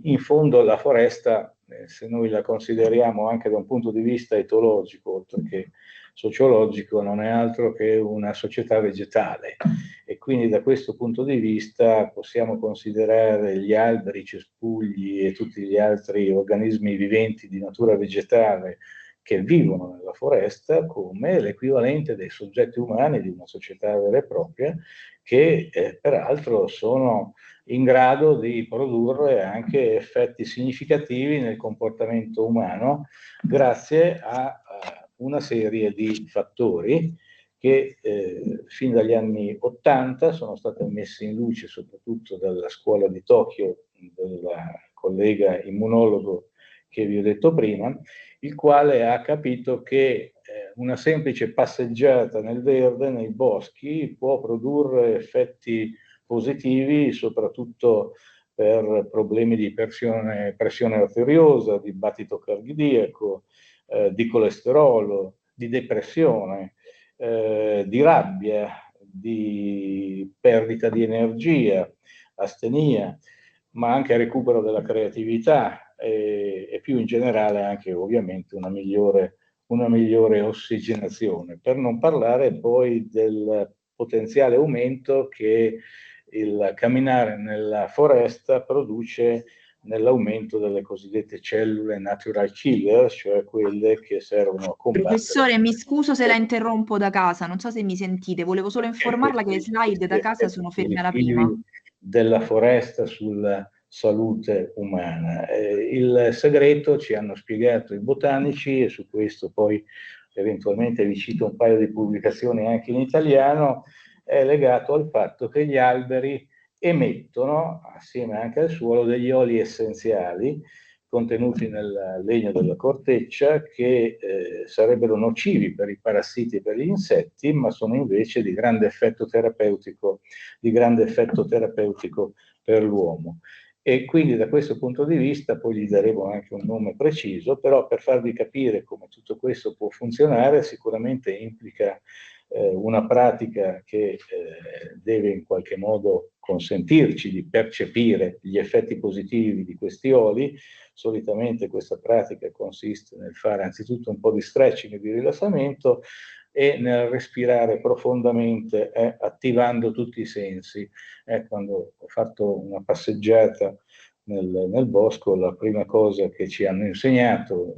In fondo la foresta, se noi la consideriamo anche da un punto di vista etologico, oltre che sociologico, non è altro che una società vegetale e quindi da questo punto di vista possiamo considerare gli alberi, i cespugli e tutti gli altri organismi viventi di natura vegetale che vivono nella foresta come l'equivalente dei soggetti umani di una società vera e propria che peraltro sono in grado di produrre anche effetti significativi nel comportamento umano grazie a una serie di fattori che fin dagli anni 80 sono state messe in luce soprattutto dalla scuola di Tokyo del collega immunologo che vi ho detto prima, il quale ha capito che una semplice passeggiata nel verde, nei boschi, può produrre effetti positivi, soprattutto per problemi di pressione arteriosa, di battito cardiaco, di colesterolo, di depressione, di rabbia, di perdita di energia, astenia, ma anche recupero della creatività e più in generale anche ovviamente una migliore ossigenazione, per non parlare poi del potenziale aumento che il camminare nella foresta produce nell'aumento delle cosiddette cellule natural killer, cioè quelle che servono a combattere. Professore, mi scuso se la interrompo da casa, non so se mi sentite, volevo solo informarla che le slide da casa sono ferme alla prima. Della foresta sulla salute umana. Il segreto ci hanno spiegato i botanici e su questo poi eventualmente vi cito un paio di pubblicazioni anche in italiano, è legato al fatto che gli alberi emettono, assieme anche al suolo, degli oli essenziali contenuti nel legno della corteccia che sarebbero nocivi per i parassiti e per gli insetti, ma sono invece di grande effetto terapeutico per l'uomo. E quindi da questo punto di vista, poi gli daremo anche un nome preciso, però per farvi capire come tutto questo può funzionare, sicuramente implica una pratica che deve in qualche modo consentirci di percepire gli effetti positivi di questi oli. Solitamente questa pratica consiste nel fare anzitutto un po' di stretching e di rilassamento e nel respirare profondamente attivando tutti i sensi. Quando ho fatto una passeggiata nel bosco, la prima cosa che ci hanno insegnato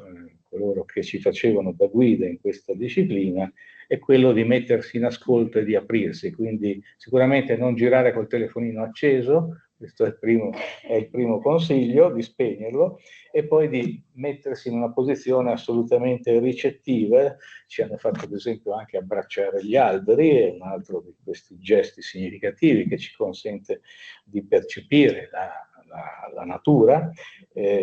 coloro che ci facevano da guida in questa disciplina è quello di mettersi in ascolto e di aprirsi, quindi sicuramente non girare col telefonino acceso, questo è il primo consiglio, di spegnerlo, e poi di mettersi in una posizione assolutamente ricettiva. Ci hanno fatto ad esempio anche abbracciare gli alberi, è un altro di questi gesti significativi che ci consente di percepire la natura,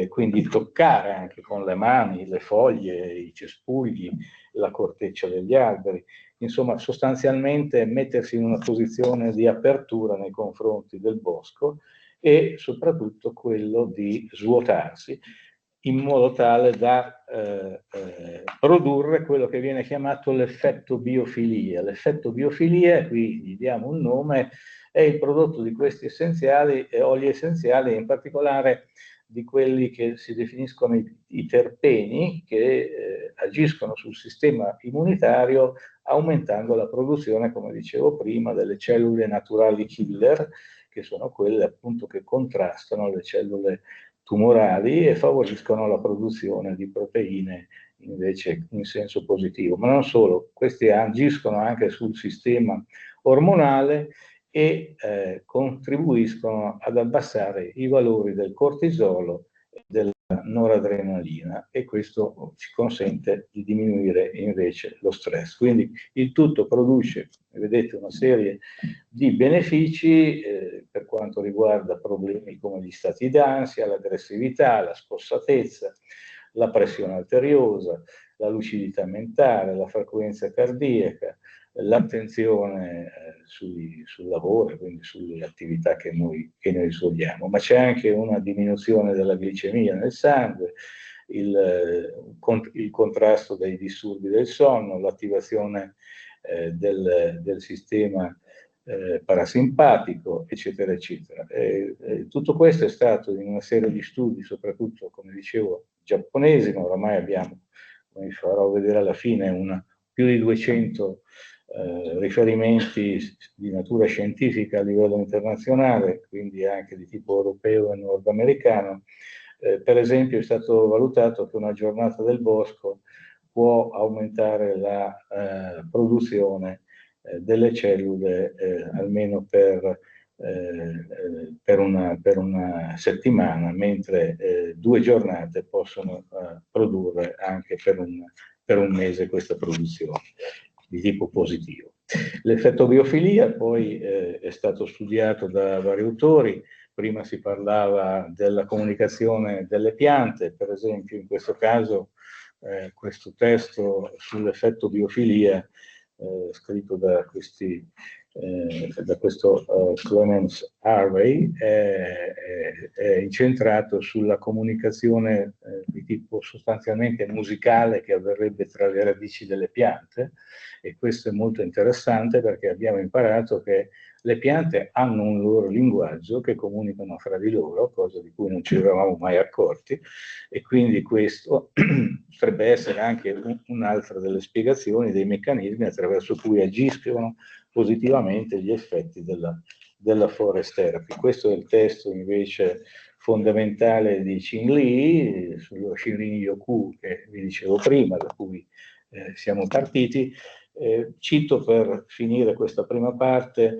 quindi toccare anche con le mani le foglie, i cespugli, la corteccia degli alberi, insomma sostanzialmente mettersi in una posizione di apertura nei confronti del bosco e soprattutto quello di svuotarsi in modo tale da produrre quello che viene chiamato l'effetto biofilia. L'effetto biofilia, qui gli diamo un nome, è il prodotto di questi oli essenziali, in particolare di quelli che si definiscono i terpeni che agiscono sul sistema immunitario aumentando la produzione, come dicevo prima, delle cellule naturali killer, che sono quelle appunto che contrastano le cellule tumorali e favoriscono la produzione di proteine invece in senso positivo. Ma non solo, questi agiscono anche sul sistema ormonale e contribuiscono ad abbassare i valori del cortisolo e della noradrenalina, e questo ci consente di diminuire invece lo stress. Quindi il tutto produce, vedete, una serie di benefici per quanto riguarda problemi come gli stati d'ansia, l'aggressività, la spossatezza, la pressione arteriosa, la lucidità mentale, la frequenza cardiaca, l'attenzione sul lavoro, quindi sulle attività che noi svolgiamo, ma c'è anche una diminuzione della glicemia nel sangue, il contrasto dei disturbi del sonno, l'attivazione del sistema parasimpatico, eccetera, eccetera. Tutto questo è stato in una serie di studi, soprattutto, come dicevo, giapponesi, ma oramai abbiamo, come vi farò vedere alla fine, più di 200 riferimenti di natura scientifica a livello internazionale, quindi anche di tipo europeo e nordamericano. Per esempio è stato valutato che una giornata del bosco può aumentare la produzione delle cellule almeno per una settimana, mentre 2 giornate possono produrre anche per un mese questa produzione di tipo positivo. L'effetto biofilia poi è stato studiato da vari autori. Prima si parlava della comunicazione delle piante, per esempio in questo caso questo testo sull'effetto biofilia scritto da questo Clemens Harvey è incentrato sulla comunicazione di tipo sostanzialmente musicale che avverrebbe tra le radici delle piante, e questo è molto interessante perché abbiamo imparato che le piante hanno un loro linguaggio che comunicano fra di loro, cosa di cui non ci eravamo mai accorti, e quindi questo potrebbe essere anche un'altra delle spiegazioni dei meccanismi attraverso cui agiscono positivamente gli effetti della forest therapy. Questo è il testo invece fondamentale di Qin Li sullo Shinrin Yoku che vi dicevo prima, da cui siamo partiti. Cito per finire questa prima parte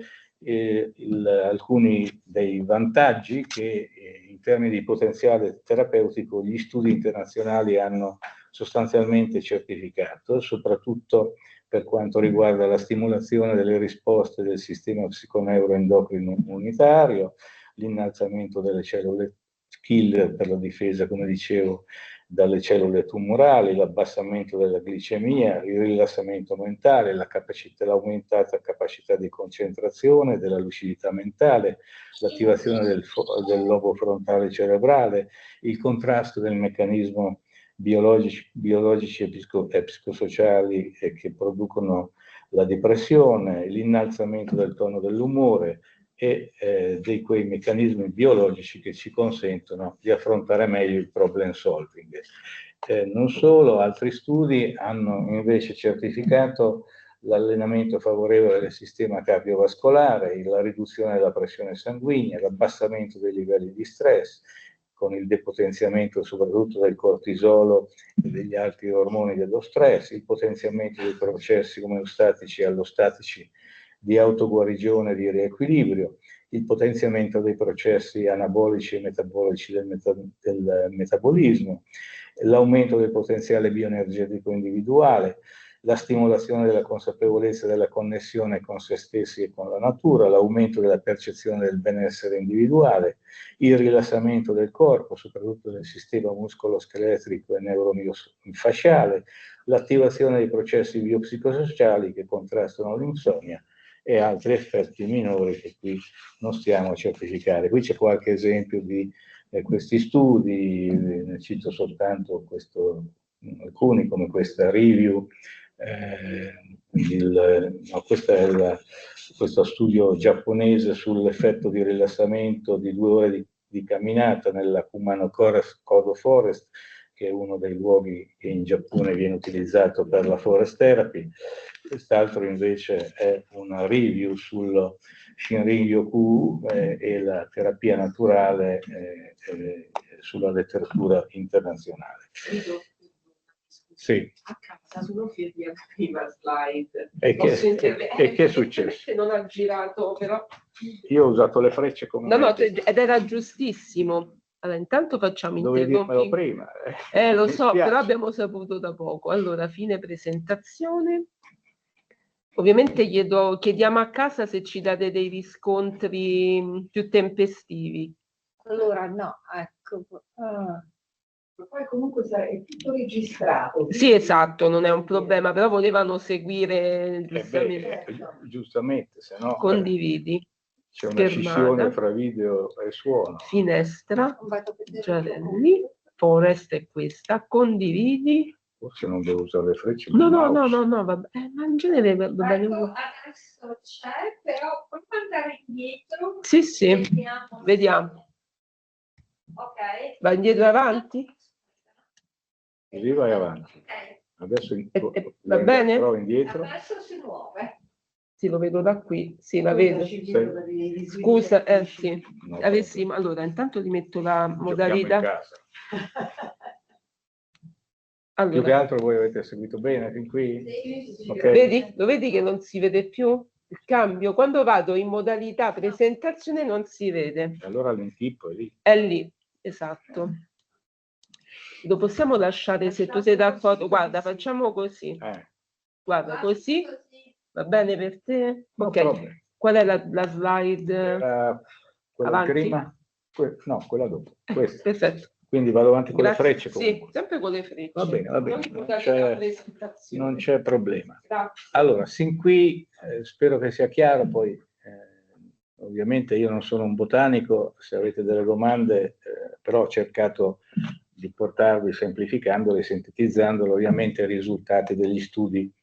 alcuni dei vantaggi che in termini di potenziale terapeutico gli studi internazionali hanno sostanzialmente certificato, soprattutto per quanto riguarda la stimolazione delle risposte del sistema psiconeuroendocrino immunitario, l'innalzamento delle cellule killer per la difesa, come dicevo, dalle cellule tumorali, l'abbassamento della glicemia, il rilassamento mentale, l'aumentata capacità di concentrazione, della lucidità mentale, l'attivazione del lobo frontale cerebrale, il contrasto del meccanismo biologici e psicosociali che producono la depressione, l'innalzamento del tono dell'umore e di quei meccanismi biologici che ci consentono di affrontare meglio il problem solving. Non solo, altri studi hanno invece certificato l'allenamento favorevole del sistema cardiovascolare, la riduzione della pressione sanguigna, l'abbassamento dei livelli di stress, con il depotenziamento soprattutto del cortisolo e degli altri ormoni dello stress, il potenziamento dei processi omeostatici e allostatici di autoguarigione e di riequilibrio, il potenziamento dei processi anabolici e metabolici del metabolismo, l'aumento del potenziale bioenergetico individuale, la stimolazione della consapevolezza della connessione con se stessi e con la natura, l'aumento della percezione del benessere individuale, il rilassamento del corpo, soprattutto del sistema muscoloscheletrico e neuromio-fasciale, l'attivazione dei processi biopsicosociali che contrastano l'insonnia e altri effetti minori che qui non stiamo a certificare. Qui c'è qualche esempio di questi studi, ne cito soltanto alcuni come questa review, questo studio giapponese sull'effetto di rilassamento di 2 ore di camminata nella Kumano Kodo Forest, che è uno dei luoghi che in Giappone viene utilizzato per la forest therapy. Quest'altro invece è una review sullo Shinrin-yoku e la terapia naturale sulla letteratura internazionale. Sì. A casa sono fermi alla prima slide. E che è successo? Non ha girato, però. Io ho usato le frecce come... No, ed era giustissimo. Allora, intanto facciamo dovevi dirmelo interrompi. prima. Lo Mi so, spiace. però abbiamo saputo da poco. Allora, fine presentazione. Ovviamente chiediamo a casa se ci date dei riscontri più tempestivi. Allora, no, ecco. Poi comunque è tutto registrato. Sì, esatto, non è un problema, però volevano seguire Giustamente, se no condividi. c'è una scissione fra video e suono. Finestra, Giarelli, Forest è questa, condividi. Forse non devo usare le frecce. No, vabbè. Ma in genere va bene. Ecco, adesso c'è, però puoi andare indietro. Sì, vediamo. Ok. Va indietro e avanti? Così vai avanti. Adesso va bene? Però indietro. Adesso si muove. Sì, lo vedo da qui. Sì, la vedo. Scusa, sì. No, Allora, intanto ti metto la modalità. Allora. Più che altro voi avete seguito bene fin qui? Sì. Okay. Vedi? Lo vedi che non si vede più? Il cambio. Quando vado in modalità presentazione non si vede. Allora l'inchippo è lì. È lì, esatto. Lo possiamo lasciare se tu sei d'accordo? Guarda, facciamo così. Guarda, così. Va bene per te? No, ok. Qual è la slide? Quella avanti? prima? No, quella dopo. Questa. Perfetto. Quindi vado avanti con Grazie. le frecce comunque. Sì, sempre con le frecce. Va bene. Non c'è c'è problema. Grazie. Allora, sin qui spero che sia chiaro, poi ovviamente io non sono un botanico, se avete delle domande, però ho cercato di portarvi, semplificandolo e sintetizzandolo, ovviamente i risultati degli studi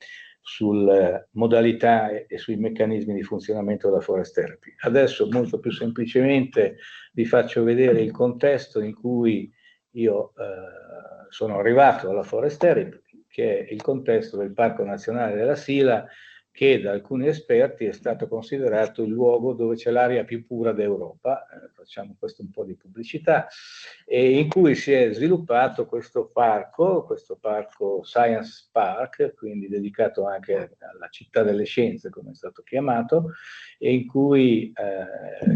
sulle modalità e sui meccanismi di funzionamento della forest therapy. Adesso molto più semplicemente vi faccio vedere il contesto in cui io sono arrivato alla forest therapy, che è il contesto del Parco Nazionale della Sila, che da alcuni esperti è stato considerato il luogo dove c'è l'aria più pura d'Europa, facciamo questo un po' di pubblicità, e in cui si è sviluppato questo parco Science Park, quindi dedicato anche alla città delle scienze, come è stato chiamato, e in cui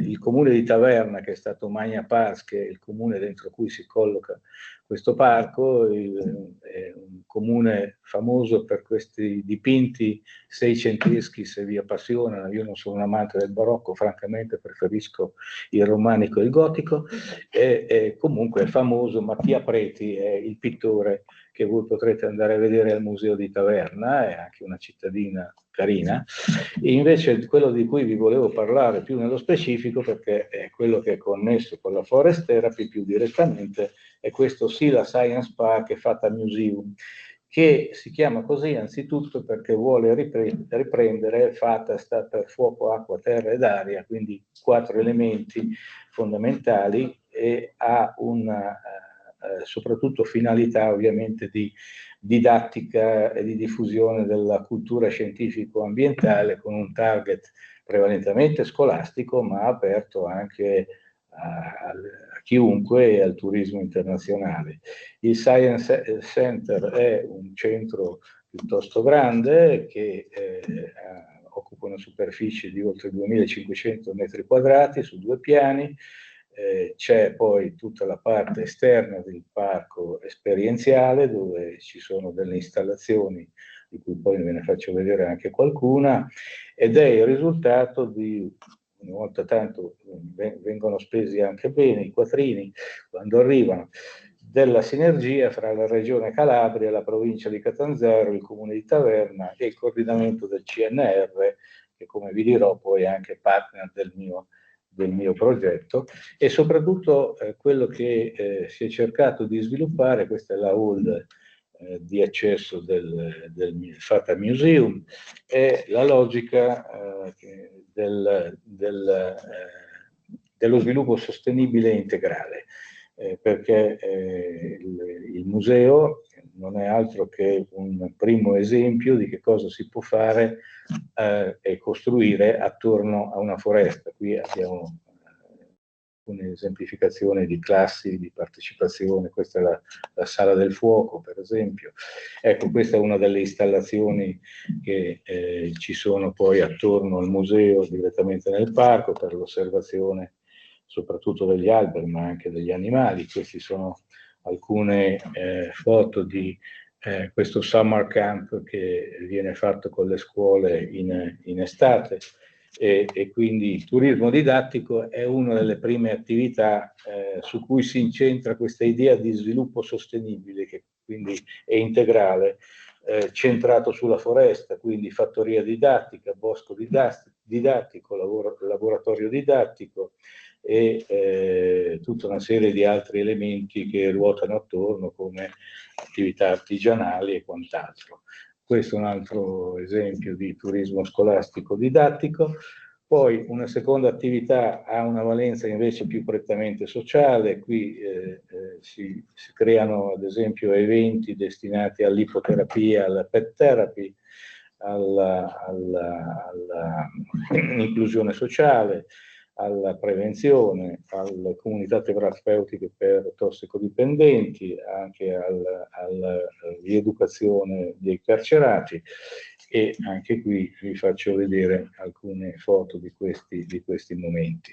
il comune di Taverna, che è stato Magna Pars, che è il comune dentro cui si colloca questo parco, è un comune famoso per questi dipinti seicenteschi, se vi appassionano. Io non sono un amante del barocco, francamente preferisco il romanico e il gotico, e comunque è famoso. Mattia Preti è il pittore che voi potrete andare a vedere al Museo di Taverna, è anche una cittadina carina. E invece quello di cui vi volevo parlare più nello specifico, perché è quello che è connesso con la forest therapy più direttamente, è questo Sila Science Park e Fata Museum, che si chiama così anzitutto perché vuole riprendere, Fata sta per fuoco, acqua, terra ed aria, quindi 4 elementi fondamentali, e ha una soprattutto finalità ovviamente di didattica e di diffusione della cultura scientifico-ambientale, con un target prevalentemente scolastico, ma aperto anche a chiunque e al turismo internazionale. Il Science Center è un centro piuttosto grande che occupa una superficie di oltre 2500 metri quadrati su 2 piani. C'è poi tutta la parte esterna del parco esperienziale, dove ci sono delle installazioni di cui poi ve ne faccio vedere anche qualcuna, ed è il risultato di, una volta tanto vengono spesi anche bene i quattrini quando arrivano, della sinergia fra la regione Calabria, la provincia di Catanzaro, il comune di Taverna e il coordinamento del CNR, che come vi dirò poi è anche partner del mio progetto, e soprattutto quello che si è cercato di sviluppare. Questa è la hall di accesso del Fata Museum, è la logica dello sviluppo sostenibile e integrale, perché il museo non è altro che un primo esempio di che cosa si può fare e costruire attorno a una foresta. Qui abbiamo un'esemplificazione di classi di partecipazione, questa è la sala del fuoco per esempio. Ecco, questa è una delle installazioni che ci sono poi attorno al museo direttamente nel parco per l'osservazione soprattutto degli alberi ma anche degli animali. Queste sono alcune foto di questo summer camp che viene fatto con le scuole in estate. E quindi il turismo didattico è una delle prime attività su cui si incentra questa idea di sviluppo sostenibile, che quindi è integrale, centrato sulla foresta, quindi fattoria didattica, bosco didattico, laboratorio didattico e tutta una serie di altri elementi che ruotano attorno come attività artigianali e quant'altro. Questo è un altro esempio di turismo scolastico didattico. Poi una seconda attività ha una valenza invece più prettamente sociale. Qui si creano ad esempio eventi destinati all'ipoterapia, alla pet therapy, all'inclusione sociale, alla prevenzione, alle comunità terapeutiche per tossicodipendenti, anche alla rieducazione dei carcerati, e anche qui vi faccio vedere alcune foto di questi momenti.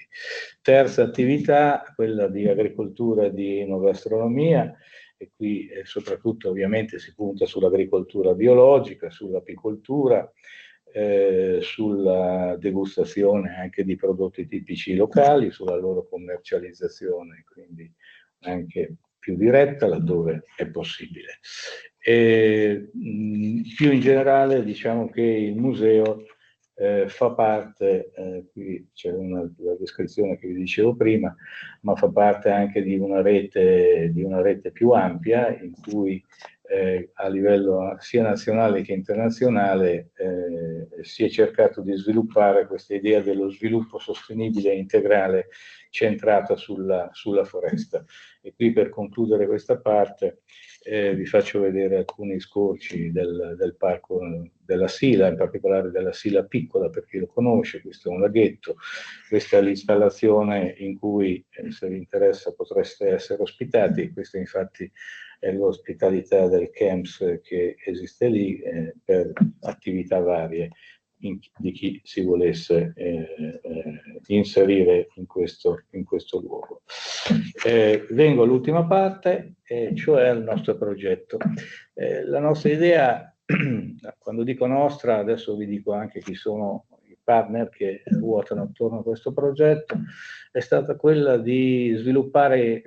Terza attività, quella di agricoltura e di enogastronomia, e qui soprattutto ovviamente si punta sull'agricoltura biologica, sull'apicoltura, sulla degustazione anche di prodotti tipici locali, sulla loro commercializzazione, quindi anche più diretta laddove è possibile. Più in generale diciamo che il museo fa parte, qui c'è la descrizione che vi dicevo prima, ma fa parte anche di una rete più ampia in cui a livello sia nazionale che internazionale si è cercato di sviluppare questa idea dello sviluppo sostenibile e integrale centrata sulla foresta. E qui per concludere questa parte vi faccio vedere alcuni scorci del parco della Sila, in particolare della Sila Piccola, per chi lo conosce. Questo è un laghetto, questa è l'installazione in cui se vi interessa potreste essere ospitati. Questa infatti è l'ospitalità del CAMS che esiste lì per attività varie di chi si volesse inserire in questo luogo. Vengo all'ultima parte, cioè al nostro progetto. La nostra idea, quando dico nostra, adesso vi dico anche chi sono i partner che ruotano attorno a questo progetto, è stata quella di sviluppare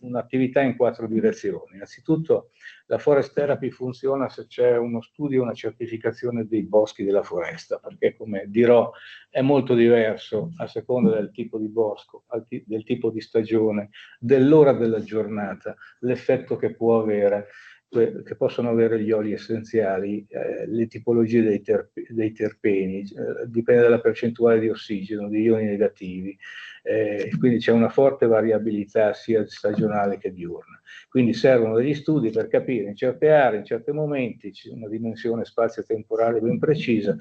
un'attività in 4 direzioni. Innanzitutto la forest therapy funziona se c'è uno studio, una certificazione dei boschi della foresta, perché come dirò è molto diverso a seconda del tipo di bosco, del tipo di stagione, dell'ora della giornata, l'effetto che può avere, che possono avere gli oli essenziali, le tipologie dei terpeni, dipende dalla percentuale di ossigeno, di ioni negativi, quindi c'è una forte variabilità sia stagionale che diurna. Quindi servono degli studi per capire in certe aree, in certi momenti, c'è una dimensione spazio-temporale ben precisa,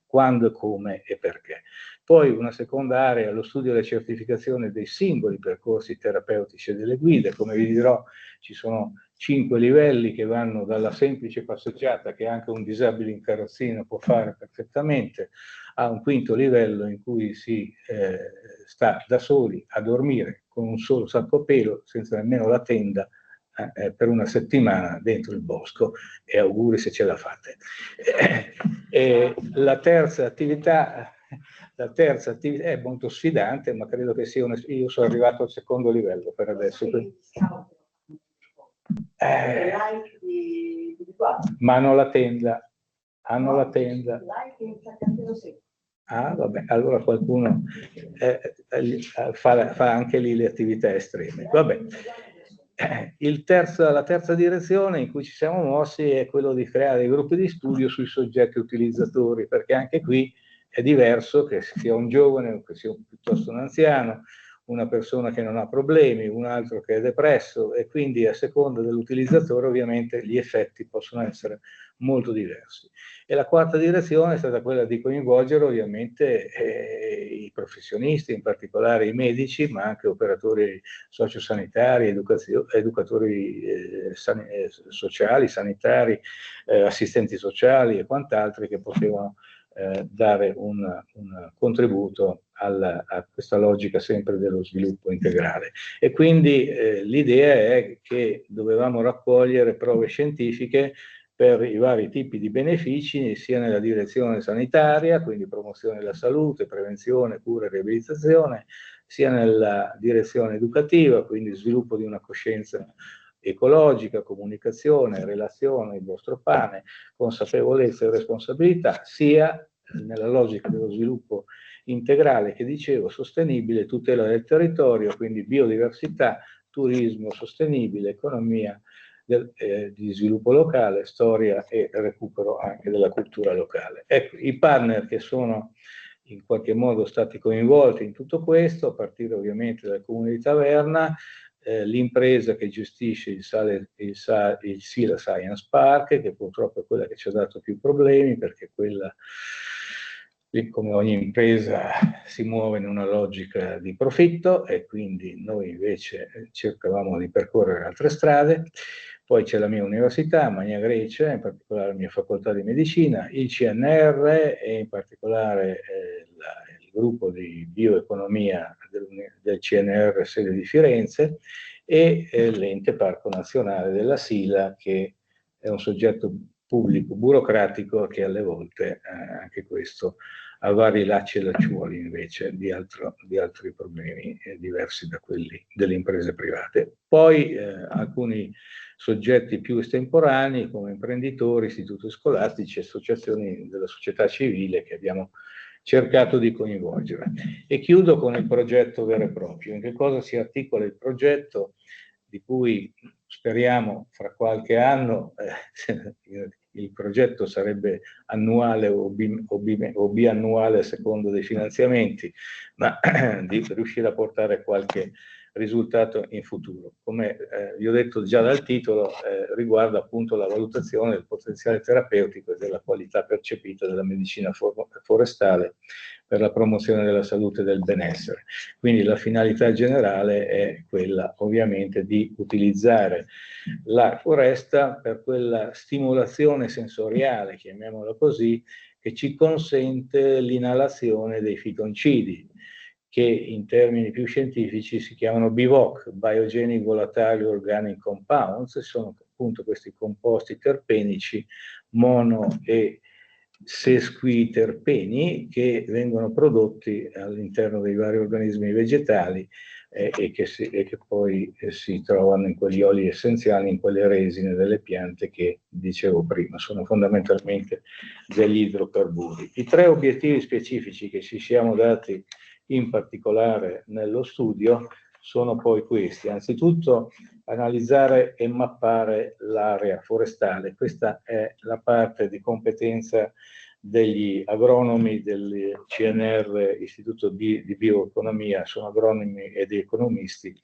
quando, come e perché. Poi una seconda area è lo studio e la certificazione dei singoli percorsi terapeutici e delle guide. Come vi dirò, ci sono 5 livelli che vanno dalla semplice passeggiata che anche un disabile in carrozzina può fare perfettamente, a un quinto livello in cui si sta da soli a dormire con un solo sacco a pelo, senza nemmeno la tenda, per una settimana dentro il bosco, e auguri se ce la fate. La terza attività è molto sfidante, ma credo che sia io sono arrivato al secondo livello per adesso. Ma hanno la tenda. Ah, vabbè, allora qualcuno fa anche lì le attività estreme. Vabbè. La terza direzione in cui ci siamo mossi è quello di creare dei gruppi di studio sui soggetti utilizzatori, perché anche qui è diverso che sia un giovane o che sia piuttosto un anziano, una persona che non ha problemi, un altro che è depresso, e quindi a seconda dell'utilizzatore ovviamente gli effetti possono essere molto diversi. E la quarta direzione è stata quella di coinvolgere ovviamente i professionisti, in particolare i medici, ma anche operatori sociosanitari, educatori sociali, sanitari, assistenti sociali e quant'altri, che potevano dare un contributo a questa logica sempre dello sviluppo integrale. E quindi l'idea è che dovevamo raccogliere prove scientifiche per i vari tipi di benefici, sia nella direzione sanitaria, quindi promozione della salute, prevenzione, cura e riabilitazione, sia nella direzione educativa, quindi sviluppo di una coscienza ecologica, comunicazione, relazione, il vostro pane, consapevolezza e responsabilità, sia nella logica dello sviluppo integrale che dicevo, sostenibile, tutela del territorio, quindi biodiversità, turismo sostenibile, economia di sviluppo locale, storia e recupero anche della cultura locale. Ecco, i partner che sono in qualche modo stati coinvolti in tutto questo, a partire ovviamente dal Comune di Taverna, l'impresa che gestisce il Sila Science Park, che purtroppo è quella che ci ha dato più problemi, perché quella, come ogni impresa, si muove in una logica di profitto, e quindi noi invece cercavamo di percorrere altre strade. Poi c'è la mia università, Magna Grecia, in particolare la mia facoltà di medicina, il CNR e in particolare il gruppo di bioeconomia del CNR sede di Firenze, e l'ente Parco Nazionale della Sila, che è un soggetto pubblico burocratico che alle volte anche questo ha vari lacci e lacciuoli invece di altri problemi diversi da quelli delle imprese private. Poi alcuni soggetti più estemporanei come imprenditori, istituti scolastici, associazioni della società civile che abbiamo cercato di coinvolgere. E chiudo con il progetto vero e proprio. In che cosa si articola il progetto, di cui speriamo fra qualche anno il progetto sarebbe annuale o biannuale a seconda dei finanziamenti, ma di riuscire a portare qualche risultato in futuro. Come vi ho detto già dal titolo, riguarda appunto la valutazione del potenziale terapeutico e della qualità percepita della medicina forestale per la promozione della salute e del benessere. Quindi la finalità generale è quella ovviamente di utilizzare la foresta per quella stimolazione sensoriale, chiamiamola così, che ci consente l'inalazione dei fitoncidi, che in termini più scientifici si chiamano BVOC, Biogenic Volatile Organic Compounds, sono appunto questi composti terpenici mono e sesquiterpeni che vengono prodotti all'interno dei vari organismi vegetali e che poi si trovano in quegli oli essenziali, in quelle resine delle piante che dicevo prima, sono fondamentalmente degli idrocarburi. I 3 obiettivi specifici che ci siamo dati in particolare nello studio sono poi questi: anzitutto analizzare e mappare l'area forestale. Questa è la parte di competenza degli agronomi del CNR, Istituto di Bioeconomia, sono agronomi ed economisti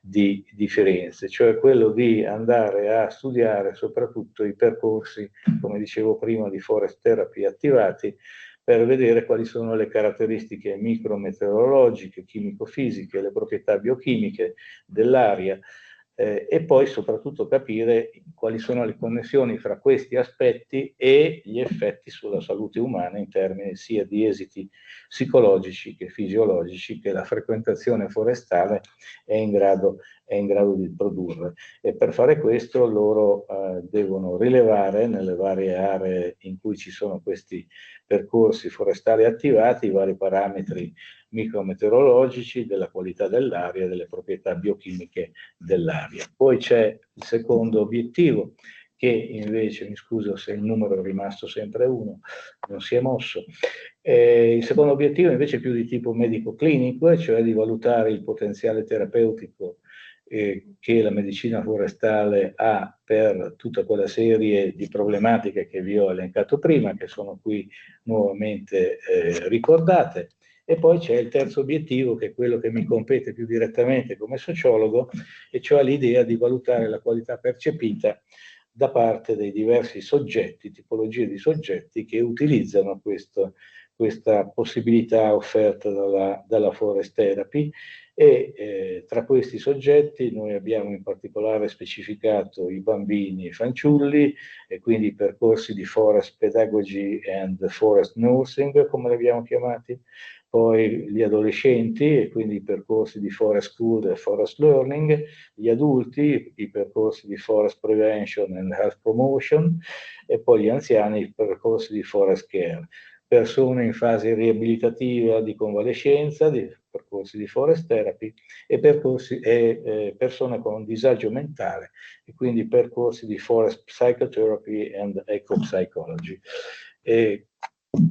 di Firenze, cioè quello di andare a studiare soprattutto i percorsi, come dicevo prima, di forest therapy attivati, per vedere quali sono le caratteristiche micrometeorologiche, chimico-fisiche, le proprietà biochimiche dell'aria, e poi soprattutto capire quali sono le connessioni fra questi aspetti e gli effetti sulla salute umana in termini sia di esiti psicologici che fisiologici che la frequentazione forestale è in grado di produrre. E per fare questo loro devono rilevare nelle varie aree in cui ci sono questi percorsi forestali attivati i vari parametri micrometeorologici, della qualità dell'aria e delle proprietà biochimiche dell'aria. Poi c'è il secondo obiettivo, che invece, mi scuso se il numero è rimasto sempre 1, non si è mosso. Il secondo obiettivo invece è più di tipo medico-clinico, e cioè di valutare il potenziale terapeutico che la medicina forestale ha per tutta quella serie di problematiche che vi ho elencato prima, che sono qui nuovamente ricordate. E poi c'è il terzo obiettivo, che è quello che mi compete più direttamente come sociologo, e cioè l'idea di valutare la qualità percepita da parte dei diversi soggetti, tipologie di soggetti che utilizzano questa possibilità offerta dalla forest therapy. E tra questi soggetti noi abbiamo in particolare specificato i bambini e i fanciulli, e quindi i percorsi di forest pedagogy and forest nursing, come li abbiamo chiamati, poi gli adolescenti, e quindi i percorsi di forest school e forest learning, gli adulti, i percorsi di forest prevention and health promotion, e poi gli anziani, i percorsi di forest care. Persone in fase riabilitativa di convalescenza, di percorsi di forest therapy, e persone con disagio mentale, e quindi percorsi di forest psychotherapy and ecopsychology.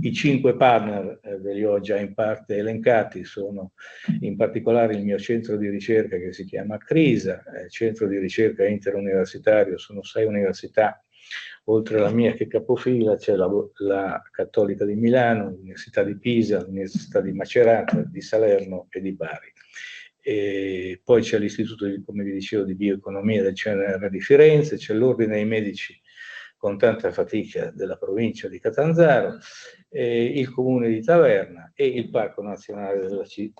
I 5 partner, ve li ho già in parte elencati, sono in particolare il mio centro di ricerca che si chiama CRISA, centro di ricerca interuniversitario, sono 6 università. Oltre alla mia che capofila c'è la Cattolica di Milano, l'Università di Pisa, l'Università di Macerata, di Salerno e di Bari. E poi c'è l'Istituto, come vi dicevo, di Bioeconomia del CNR di Firenze, c'è l'Ordine dei Medici con tanta fatica della provincia di Catanzaro, il Comune di Taverna e il Parco Nazionale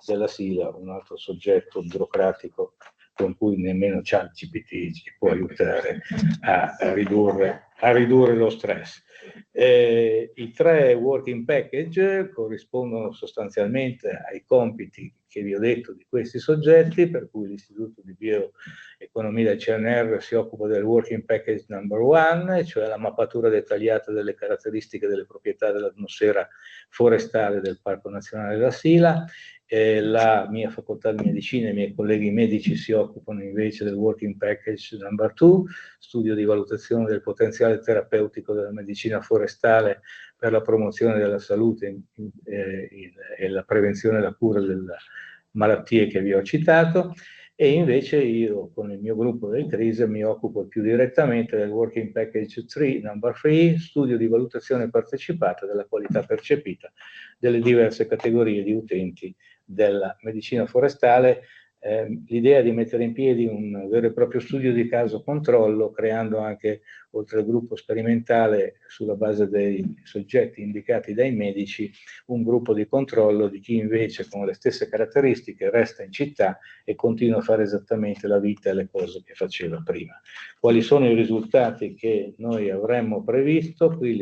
della Sila, un altro soggetto burocratico con cui nemmeno ChatGPT ci può aiutare a ridurre lo stress. I 3 working package corrispondono sostanzialmente ai compiti che vi ho detto di questi soggetti, per cui l'Istituto di Bioeconomia del CNR si occupa del working package number 1, cioè la mappatura dettagliata delle caratteristiche delle proprietà dell'atmosfera forestale del Parco Nazionale della Sila. La mia facoltà di medicina e i miei colleghi medici si occupano invece del working package number 2, studio di valutazione del potenziale terapeutico della medicina forestale per la promozione della salute e la prevenzione e la cura delle malattie che vi ho citato. E invece io con il mio gruppo del CRISE mi occupo più direttamente del Working Package 3, number 3, studio di valutazione partecipata della qualità percepita delle diverse categorie di utenti della medicina forestale. L'idea di mettere in piedi un vero e proprio studio di caso controllo, creando anche, oltre al gruppo sperimentale sulla base dei soggetti indicati dai medici, un gruppo di controllo di chi invece con le stesse caratteristiche resta in città e continua a fare esattamente la vita e le cose che faceva prima. Quali sono i risultati che noi avremmo previsto? Qui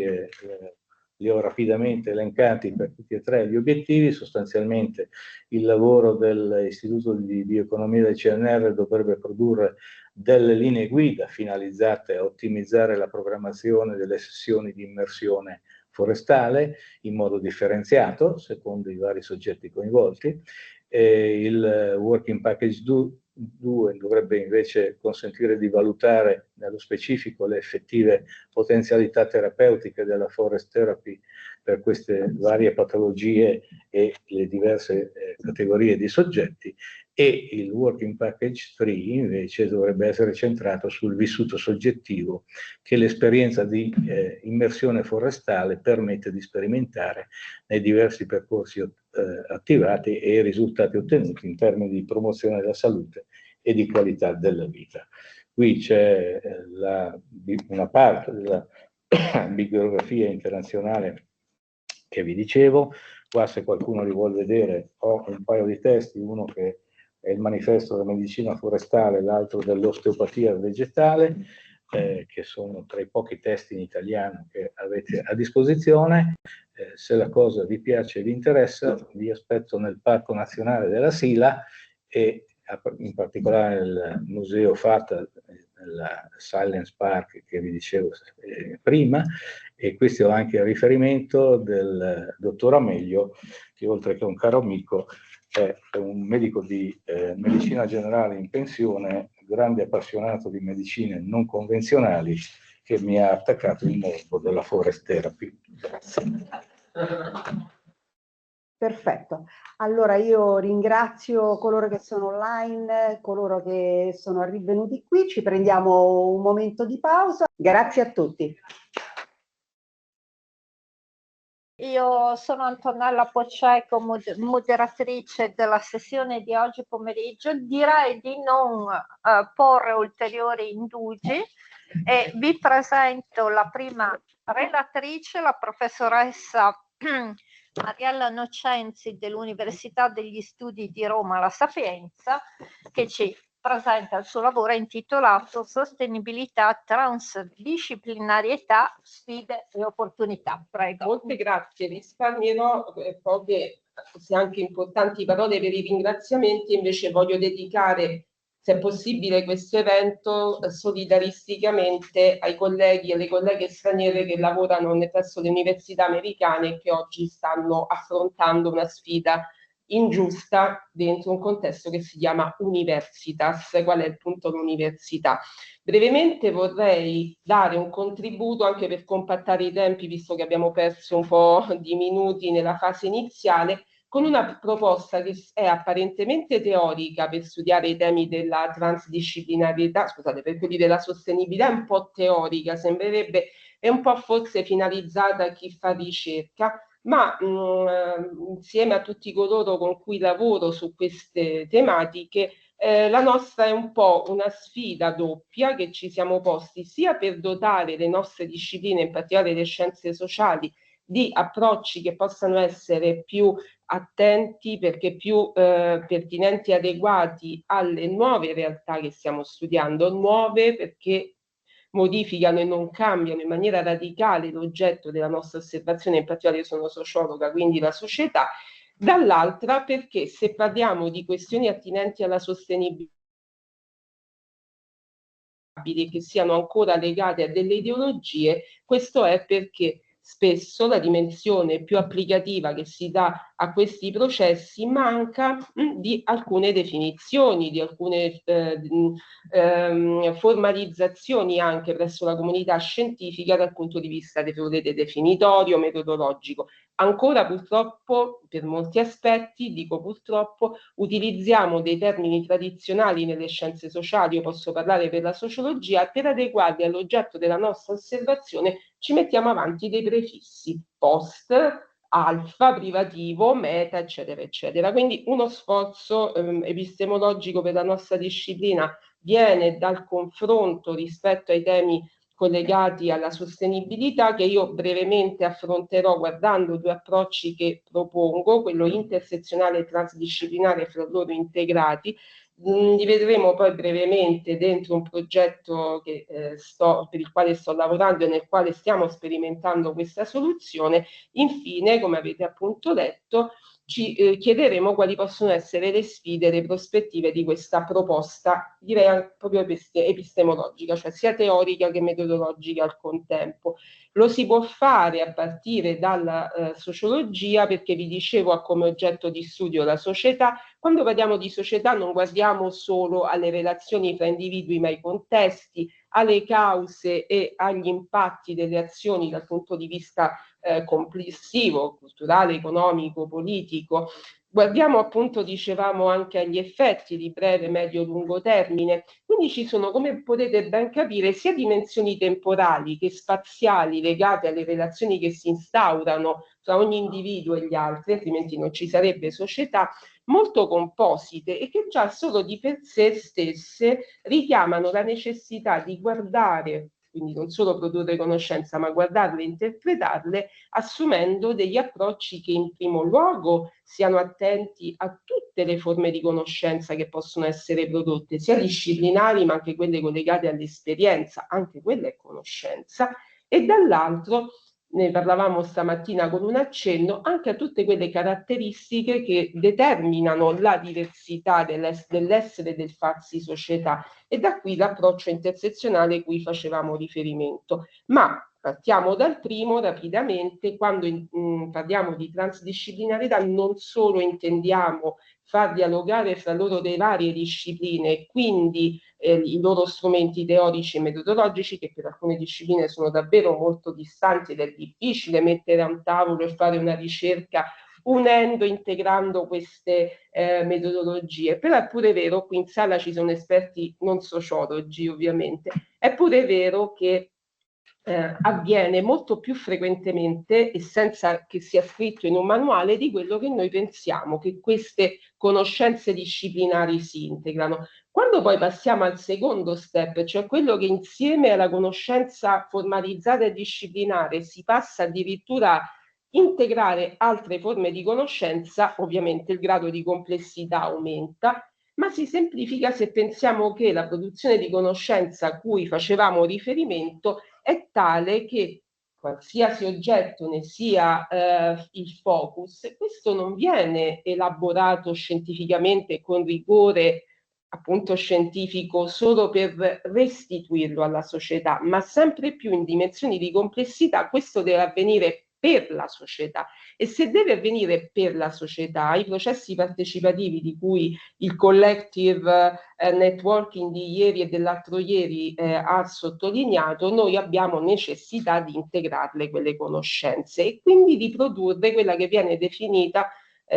li ho rapidamente elencati per tutti e 3 gli obiettivi. Sostanzialmente il lavoro dell'Istituto di Bioeconomia del CNR dovrebbe produrre delle linee guida finalizzate a ottimizzare la programmazione delle sessioni di immersione forestale in modo differenziato secondo i vari soggetti coinvolti. Il Working Package 2 dovrebbe invece consentire di valutare nello specifico le effettive potenzialità terapeutiche della forest therapy per queste varie patologie e le diverse categorie di soggetti, e il Working Package 3 invece dovrebbe essere centrato sul vissuto soggettivo che l'esperienza di immersione forestale permette di sperimentare nei diversi percorsi attivati e i risultati ottenuti in termini di promozione della salute e di qualità della vita. Qui c'è una parte della bibliografia internazionale che vi dicevo. Qua, se qualcuno li vuole vedere, ho un paio di testi, uno che è il manifesto della medicina forestale, l'altro dell'osteopatia vegetale, che sono tra i pochi testi in italiano che avete a disposizione. Se la cosa vi piace e vi interessa, vi aspetto nel Parco Nazionale della Sila e in particolare nel Museo Fata, nella Silence Park che vi dicevo prima, e questo anche a riferimento del dottor Amelio, che oltre che un caro amico è un medico di medicina generale in pensione, grande appassionato di medicine non convenzionali, che mi ha attaccato il mondo della forest therapy. Grazie. Perfetto. Allora io ringrazio coloro che sono online, coloro che sono rinvenuti qui, ci prendiamo un momento di pausa. Grazie a tutti. Io sono Antonella Pocceco, moderatrice della sessione di oggi pomeriggio. Direi di non porre ulteriori indugi e vi presento la prima relatrice, la professoressa Mariella Nocenzi dell'Università degli Studi di Roma La Sapienza, che ci presenta il suo lavoro intitolato Sostenibilità, transdisciplinarietà, sfide e opportunità. Prego. Molte grazie, risparmierò poche, se anche importanti parole per i ringraziamenti, invece voglio dedicare, se è possibile, questo evento solidaristicamente ai colleghi e alle colleghe straniere che lavorano presso le università americane e che oggi stanno affrontando una sfida ingiusta dentro un contesto che si chiama Universitas. Qual è il punto dell'università? Brevemente vorrei dare un contributo anche per compattare i tempi, visto che abbiamo perso un po' di minuti nella fase iniziale, con una proposta che è apparentemente teorica per studiare i temi della transdisciplinarietà, scusate, per quelli della sostenibilità, è un po' teorica, sembrerebbe, è un po' forse finalizzata a chi fa ricerca, ma insieme a tutti coloro con cui lavoro su queste tematiche, la nostra è un po' una sfida doppia che ci siamo posti sia per dotare le nostre discipline, in particolare le scienze sociali, di approcci che possano essere più attenti, perché più pertinenti e adeguati alle nuove realtà che stiamo studiando, nuove perché modificano e non cambiano in maniera radicale l'oggetto della nostra osservazione, in particolare io sono sociologa, quindi la società, dall'altra perché se parliamo di questioni attinenti alla sostenibilità che siano ancora legate a delle ideologie, questo è perché spesso la dimensione più applicativa che si dà a questi processi manca di alcune definizioni, di alcune formalizzazioni anche presso la comunità scientifica dal punto di vista definitorio, metodologico. Ancora purtroppo, per molti aspetti, dico purtroppo, utilizziamo dei termini tradizionali nelle scienze sociali, io posso parlare per la sociologia, e per adeguarli all'oggetto della nostra osservazione ci mettiamo avanti dei prefissi, post, alfa, privativo, meta, eccetera, eccetera. Quindi uno sforzo epistemologico per la nostra disciplina viene dal confronto rispetto ai temi collegati alla sostenibilità, che io brevemente affronterò guardando due approcci che propongo, quello intersezionale e transdisciplinare fra loro integrati. Li vedremo poi brevemente dentro un progetto che, per il quale sto lavorando e nel quale stiamo sperimentando questa soluzione. Infine, come avete appunto letto, ci chiederemo quali possono essere le sfide, le prospettive di questa proposta, direi proprio epistemologica, cioè sia teorica che metodologica al contempo. Lo si può fare a partire dalla sociologia, perché vi dicevo ha come oggetto di studio la società. Quando parliamo di società non guardiamo solo alle relazioni tra individui, ma ai contesti, alle cause e agli impatti delle azioni dal punto di vista complessivo, culturale, economico, politico. Guardiamo appunto, dicevamo, anche agli effetti di breve, medio, lungo termine. Quindi ci sono, come potete ben capire, sia dimensioni temporali che spaziali legate alle relazioni che si instaurano tra ogni individuo e gli altri, altrimenti non ci sarebbe società, molto composite e che già solo di per sé stesse richiamano la necessità di guardare, quindi non solo produrre conoscenza, ma guardarle e interpretarle, assumendo degli approcci che in primo luogo siano attenti a tutte le forme di conoscenza che possono essere prodotte, sia disciplinari ma anche quelle collegate all'esperienza, anche quella è conoscenza, e dall'altro, ne parlavamo stamattina con un accenno, anche a tutte quelle caratteristiche che determinano la diversità dell'essere e del farsi società, e da qui l'approccio intersezionale cui facevamo riferimento. Ma partiamo dal primo rapidamente. Quando parliamo di transdisciplinarietà non solo intendiamo far dialogare fra loro le varie discipline e quindi i loro strumenti teorici e metodologici, che per alcune discipline sono davvero molto distanti ed è difficile mettere a un tavolo e fare una ricerca unendo, integrando queste metodologie. Però è pure vero, qui in sala ci sono esperti non sociologi ovviamente, è pure vero che avviene molto più frequentemente e senza che sia scritto in un manuale di quello che noi pensiamo, che queste conoscenze disciplinari si integrano. Quando poi passiamo al secondo step, cioè quello che insieme alla conoscenza formalizzata e disciplinare si passa addirittura a integrare altre forme di conoscenza, ovviamente il grado di complessità aumenta, ma si semplifica se pensiamo che la produzione di conoscenza a cui facevamo riferimento è tale che qualsiasi oggetto ne sia il focus, questo non viene elaborato scientificamente con rigore appunto scientifico solo per restituirlo alla società, ma sempre più in dimensioni di complessità questo deve avvenire per la società. E se deve avvenire per la società, i processi partecipativi di cui il collective networking di ieri e dell'altro ieri ha sottolineato, noi abbiamo necessità di integrarle quelle conoscenze e quindi di produrre quella che viene definita,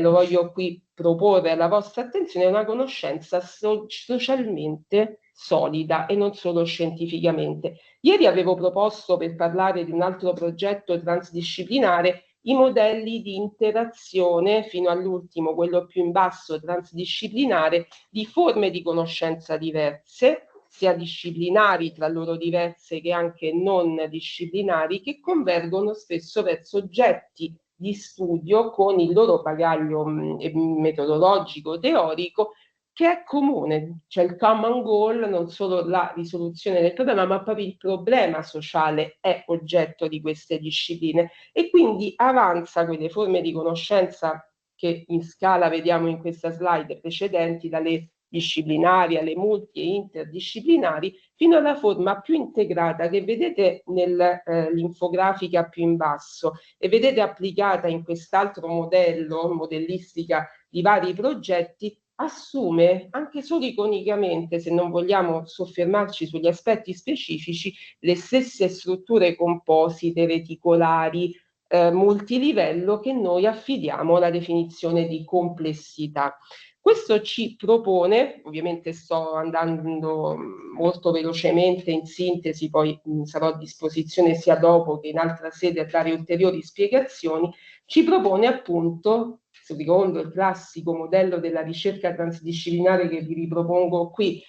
lo voglio qui proporre alla vostra attenzione, una conoscenza socialmente solida e non solo scientificamente. Ieri avevo proposto, per parlare di un altro progetto transdisciplinare, i modelli di interazione, fino all'ultimo, quello più in basso, transdisciplinare, di forme di conoscenza diverse, sia disciplinari tra loro diverse che anche non disciplinari, che convergono spesso verso oggetti di studio con il loro bagaglio metodologico, teorico, che è comune, cioè il common goal, non solo la risoluzione del problema, ma proprio il problema sociale è oggetto di queste discipline e quindi avanza quelle forme di conoscenza che in scala vediamo in questa slide precedenti, dalle disciplinari alle multi e interdisciplinari, fino alla forma più integrata che vedete nell'infografica più in basso e vedete applicata in quest'altro modello, modellistica di vari progetti, assume anche solo iconicamente, se non vogliamo soffermarci sugli aspetti specifici, le stesse strutture composite, reticolari, multilivello che noi affidiamo alla definizione di complessità. Questo ci propone, ovviamente sto andando molto velocemente in sintesi, poi sarò a disposizione sia dopo che in altra sede a dare ulteriori spiegazioni, ci propone appunto, secondo il classico modello della ricerca transdisciplinare che vi ripropongo qui,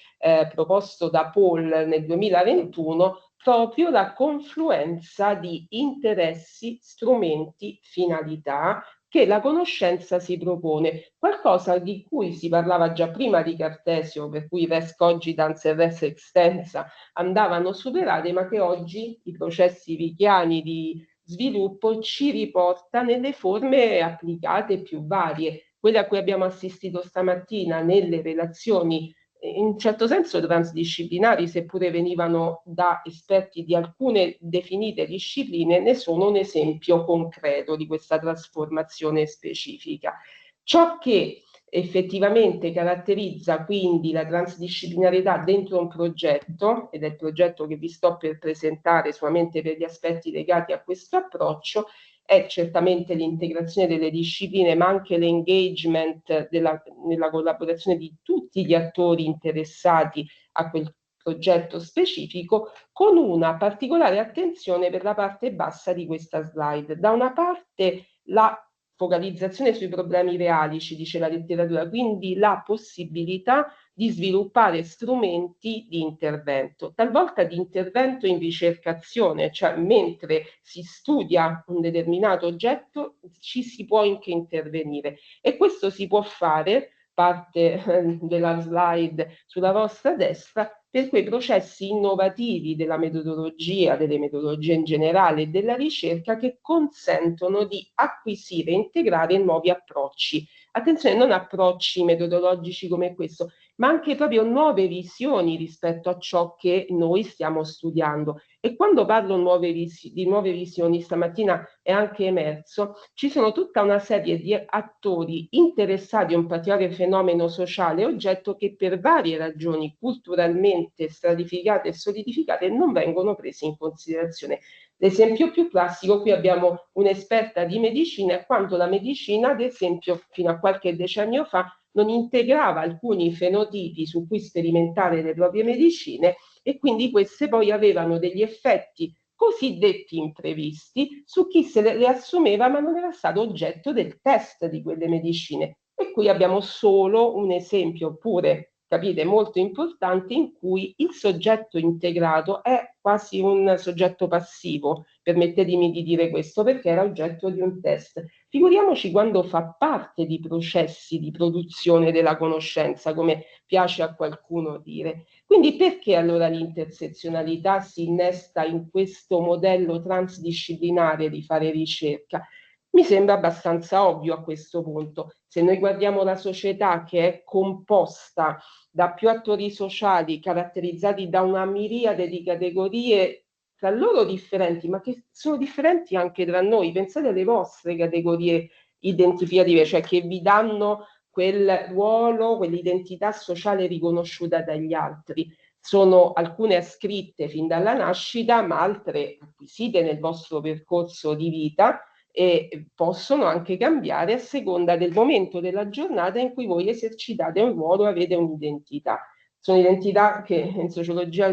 proposto da Paul nel 2021, proprio la confluenza di interessi, strumenti, finalità che la conoscenza si propone, qualcosa di cui si parlava già prima di Cartesio, per cui res cogitans e res extensa andavano superate, ma che oggi i processi vicchiani di sviluppo ci riporta nelle forme applicate più varie, quelle a cui abbiamo assistito stamattina nelle relazioni in un certo senso transdisciplinari, seppure venivano da esperti di alcune definite discipline, ne sono un esempio concreto di questa trasformazione specifica. Ciò che effettivamente caratterizza quindi la transdisciplinarietà dentro un progetto, ed è il progetto che vi sto per presentare solamente per gli aspetti legati a questo approccio, è certamente l'integrazione delle discipline, ma anche l'engagement nella collaborazione di tutti gli attori interessati a quel progetto specifico, con una particolare attenzione per la parte bassa di questa slide. Da una parte la focalizzazione sui problemi reali, ci dice la letteratura, quindi la possibilità di sviluppare strumenti di intervento, talvolta di intervento in ricercazione, cioè mentre si studia un determinato oggetto ci si può anche intervenire e questo si può fare, parte della slide sulla vostra destra, per quei processi innovativi della metodologia, delle metodologie in generale e della ricerca che consentono di acquisire e integrare nuovi approcci. Attenzione, non approcci metodologici come questo, ma anche proprio nuove visioni rispetto a ciò che noi stiamo studiando. E quando parlo di nuove visioni, stamattina è anche emerso, ci sono tutta una serie di attori interessati a un particolare fenomeno sociale oggetto che per varie ragioni culturalmente stratificate e solidificate non vengono presi in considerazione. L'esempio più classico, qui abbiamo un'esperta di medicina e quanto la medicina, ad esempio, fino a qualche decennio fa, non integrava alcuni fenotipi su cui sperimentare le proprie medicine e quindi queste poi avevano degli effetti cosiddetti imprevisti su chi se le assumeva ma non era stato oggetto del test di quelle medicine. E qui abbiamo solo un esempio pure, capite, molto importante in cui il soggetto integrato è quasi un soggetto passivo, permettetemi di dire questo, perché era oggetto di un test. Figuriamoci quando fa parte di processi di produzione della conoscenza, come piace a qualcuno dire. Quindi perché allora l'intersezionalità si innesta in questo modello transdisciplinare di fare ricerca? Mi sembra abbastanza ovvio a questo punto. Se noi guardiamo la società che è composta da più attori sociali caratterizzati da una miriade di categorie tra loro differenti, ma che sono differenti anche tra noi. Pensate alle vostre categorie identificative, cioè che vi danno quel ruolo, quell'identità sociale riconosciuta dagli altri. Sono alcune ascritte fin dalla nascita, ma altre acquisite nel vostro percorso di vita e possono anche cambiare a seconda del momento della giornata in cui voi esercitate un ruolo e avete un'identità. Sono identità che in sociologia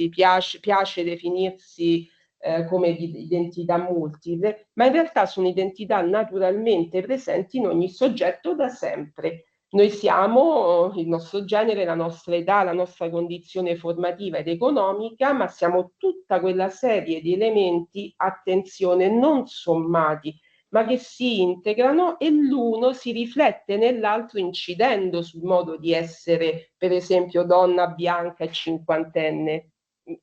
piace definirsi come identità multiple, ma in realtà sono identità naturalmente presenti in ogni soggetto da sempre. Noi siamo il nostro genere, la nostra età, la nostra condizione formativa ed economica, ma siamo tutta quella serie di elementi, attenzione, non sommati, ma che si integrano e l'uno si riflette nell'altro incidendo sul modo di essere, per esempio, donna bianca e cinquantenne,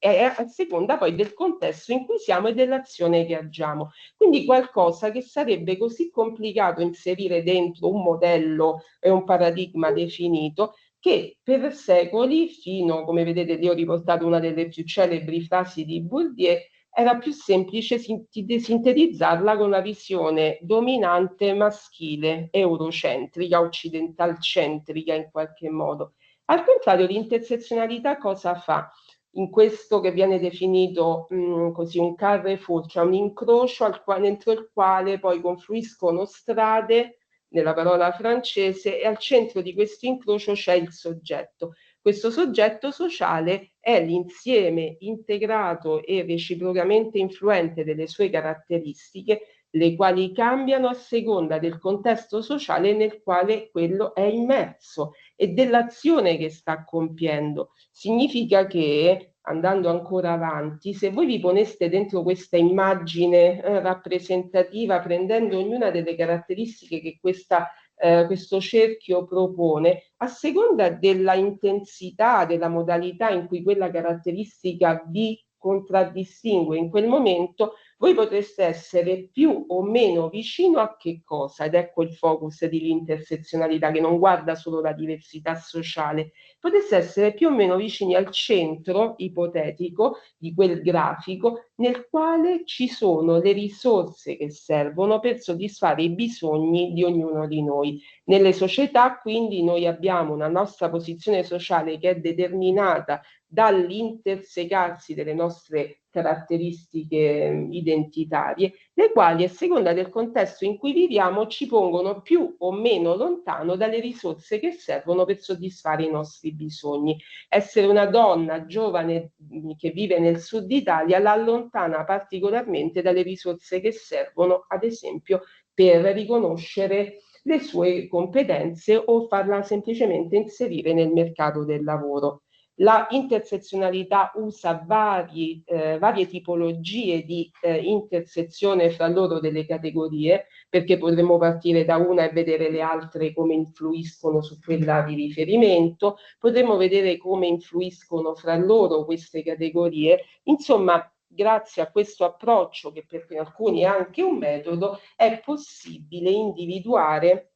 a seconda poi del contesto in cui siamo e dell'azione che agiamo. Quindi qualcosa che sarebbe così complicato inserire dentro un modello e un paradigma definito che per secoli, fino, come vedete, lì ho riportato una delle più celebri frasi di Bourdieu, era più semplice sintetizzarla con la visione dominante maschile, eurocentrica, occidentalcentrica in qualche modo. Al contrario, l'intersezionalità cosa fa? In questo che viene definito così un carrefour, cioè un incrocio dentro il quale poi confluiscono strade, nella parola francese, e al centro di questo incrocio c'è il soggetto. Questo soggetto sociale è l'insieme integrato e reciprocamente influente delle sue caratteristiche, le quali cambiano a seconda del contesto sociale nel quale quello è immerso e dell'azione che sta compiendo. Significa che, andando ancora avanti, se voi vi poneste dentro questa immagine rappresentativa, prendendo ognuna delle caratteristiche che questo cerchio propone, a seconda della intensità, della modalità in cui quella caratteristica vi contraddistingue in quel momento, voi potreste essere più o meno vicino a che cosa? Ed ecco il focus dell'intersezionalità che non guarda solo la diversità sociale, potesse essere più o meno vicini al centro ipotetico di quel grafico nel quale ci sono le risorse che servono per soddisfare i bisogni di ognuno di noi. Nelle società quindi noi abbiamo una nostra posizione sociale che è determinata dall'intersecarsi delle nostre caratteristiche identitarie, le quali a seconda del contesto in cui viviamo ci pongono più o meno lontano dalle risorse che servono per soddisfare i nostri bisogni. Essere una donna giovane che vive nel sud Italia la allontana particolarmente dalle risorse che servono, ad esempio, per riconoscere le sue competenze o farla semplicemente inserire nel mercato del lavoro. La intersezionalità usa varie tipologie di intersezione fra loro delle categorie, perché potremmo partire da una e vedere le altre come influiscono su quella di riferimento, potremmo vedere come influiscono fra loro queste categorie. Insomma, grazie a questo approccio, che per alcuni è anche un metodo, è possibile individuare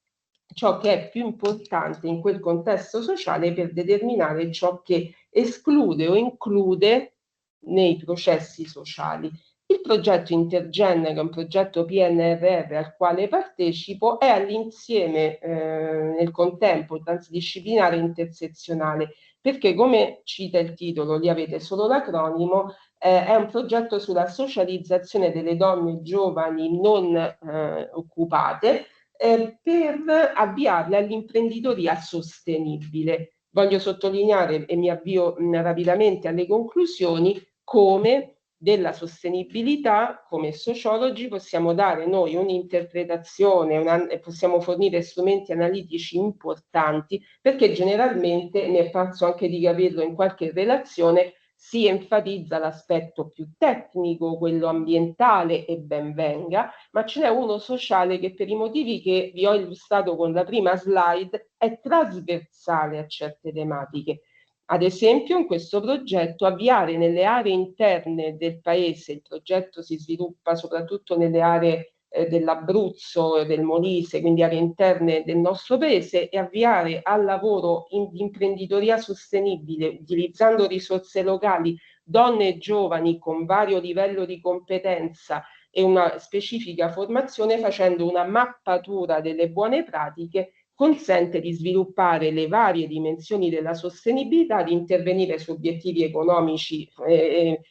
ciò che è più importante in quel contesto sociale per determinare ciò che esclude o include nei processi sociali. Il progetto Intergenere, un progetto PNRR al quale partecipo, è all'insieme nel contempo transdisciplinare e intersezionale, perché, come cita il titolo, lì avete solo l'acronimo, è un progetto sulla socializzazione delle donne giovani non occupate, per avviarle all'imprenditoria sostenibile. Voglio sottolineare, e mi avvio rapidamente alle conclusioni, come della sostenibilità, come sociologi, possiamo dare noi un'interpretazione, possiamo fornire strumenti analitici importanti, perché generalmente, ne penso anche di capirlo in qualche relazione, si enfatizza l'aspetto più tecnico, quello ambientale, e ben venga, ma ce n'è uno sociale che, per i motivi che vi ho illustrato con la prima slide, è trasversale a certe tematiche. Ad esempio, in questo progetto, avviare nelle aree interne del paese, il progetto si sviluppa soprattutto nelle aree dell'Abruzzo e del Molise, quindi aree interne del nostro paese, e avviare al lavoro di imprenditoria sostenibile, utilizzando risorse locali, donne e giovani con vario livello di competenza e una specifica formazione, facendo una mappatura delle buone pratiche, consente di sviluppare le varie dimensioni della sostenibilità, di intervenire su obiettivi economici,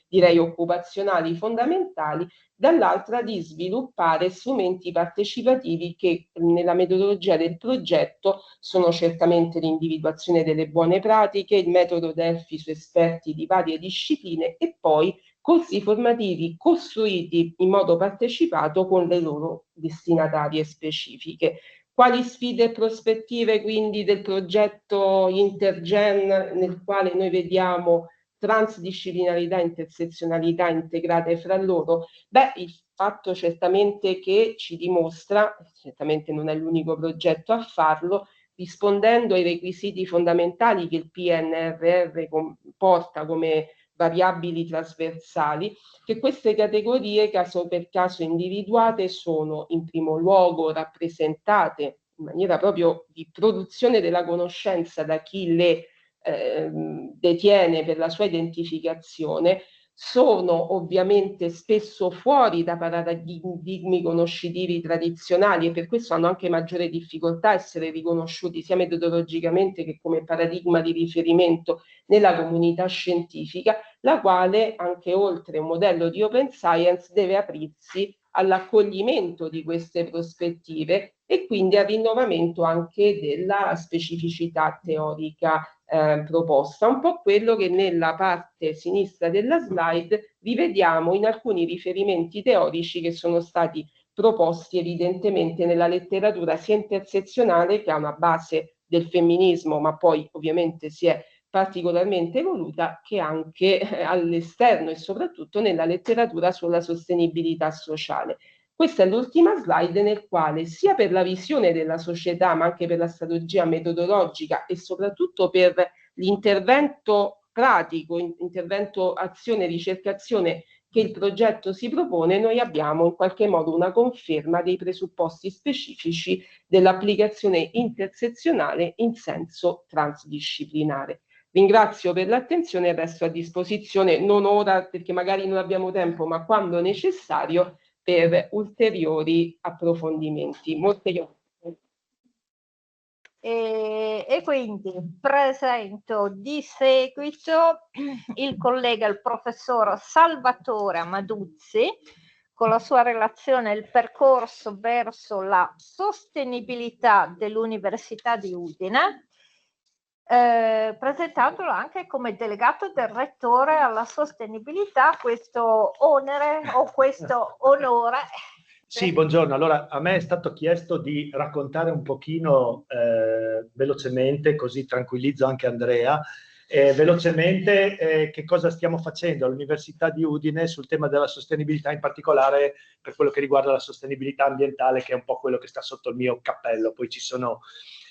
direi occupazionali fondamentali, dall'altra di sviluppare strumenti partecipativi che nella metodologia del progetto sono certamente l'individuazione delle buone pratiche, il metodo Delphi su esperti di varie discipline e poi corsi formativi costruiti in modo partecipato con le loro destinatarie specifiche. Quali sfide e prospettive quindi del progetto Intergen, nel quale noi vediamo transdisciplinarità e intersezionalità integrate fra loro? Beh, il fatto certamente che ci dimostra, certamente non è l'unico progetto a farlo, rispondendo ai requisiti fondamentali che il PNRR comporta come variabili trasversali, che queste categorie caso per caso individuate sono in primo luogo rappresentate in maniera proprio di produzione della conoscenza da chi le detiene per la sua identificazione, sono ovviamente spesso fuori da paradigmi conoscitivi tradizionali e per questo hanno anche maggiore difficoltà a essere riconosciuti sia metodologicamente che come paradigma di riferimento nella comunità scientifica, la quale, anche oltre un modello di open science, deve aprirsi all'accoglimento di queste prospettive e quindi al rinnovamento anche della specificità teorica proposta, un po' quello che nella parte sinistra della slide rivediamo in alcuni riferimenti teorici che sono stati proposti evidentemente nella letteratura sia intersezionale, che ha una base del femminismo, ma poi ovviamente si è particolarmente evoluta, che anche all'esterno e soprattutto nella letteratura sulla sostenibilità sociale. Questa è l'ultima slide nel quale, sia per la visione della società, ma anche per la strategia metodologica e soprattutto per l'intervento pratico, intervento azione, ricercazione che il progetto si propone, noi abbiamo in qualche modo una conferma dei presupposti specifici dell'applicazione intersezionale in senso transdisciplinare. Ringrazio per l'attenzione e resto a disposizione, non ora perché magari non abbiamo tempo, ma quando necessario, per ulteriori approfondimenti. Molte grazie. E quindi presento di seguito il collega, il professor Salvatore Amaduzzi, con la sua relazione Il percorso verso la sostenibilità dell'Università di Udine, presentandolo anche come delegato del rettore alla sostenibilità, questo onere o questo onore. Sì, buongiorno. Allora, a me è stato chiesto di raccontare un pochino velocemente, così tranquillizzo anche Andrea, velocemente che cosa stiamo facendo all'Università di Udine sul tema della sostenibilità, in particolare per quello che riguarda la sostenibilità ambientale, che è un po' quello che sta sotto il mio cappello. Poi ci sono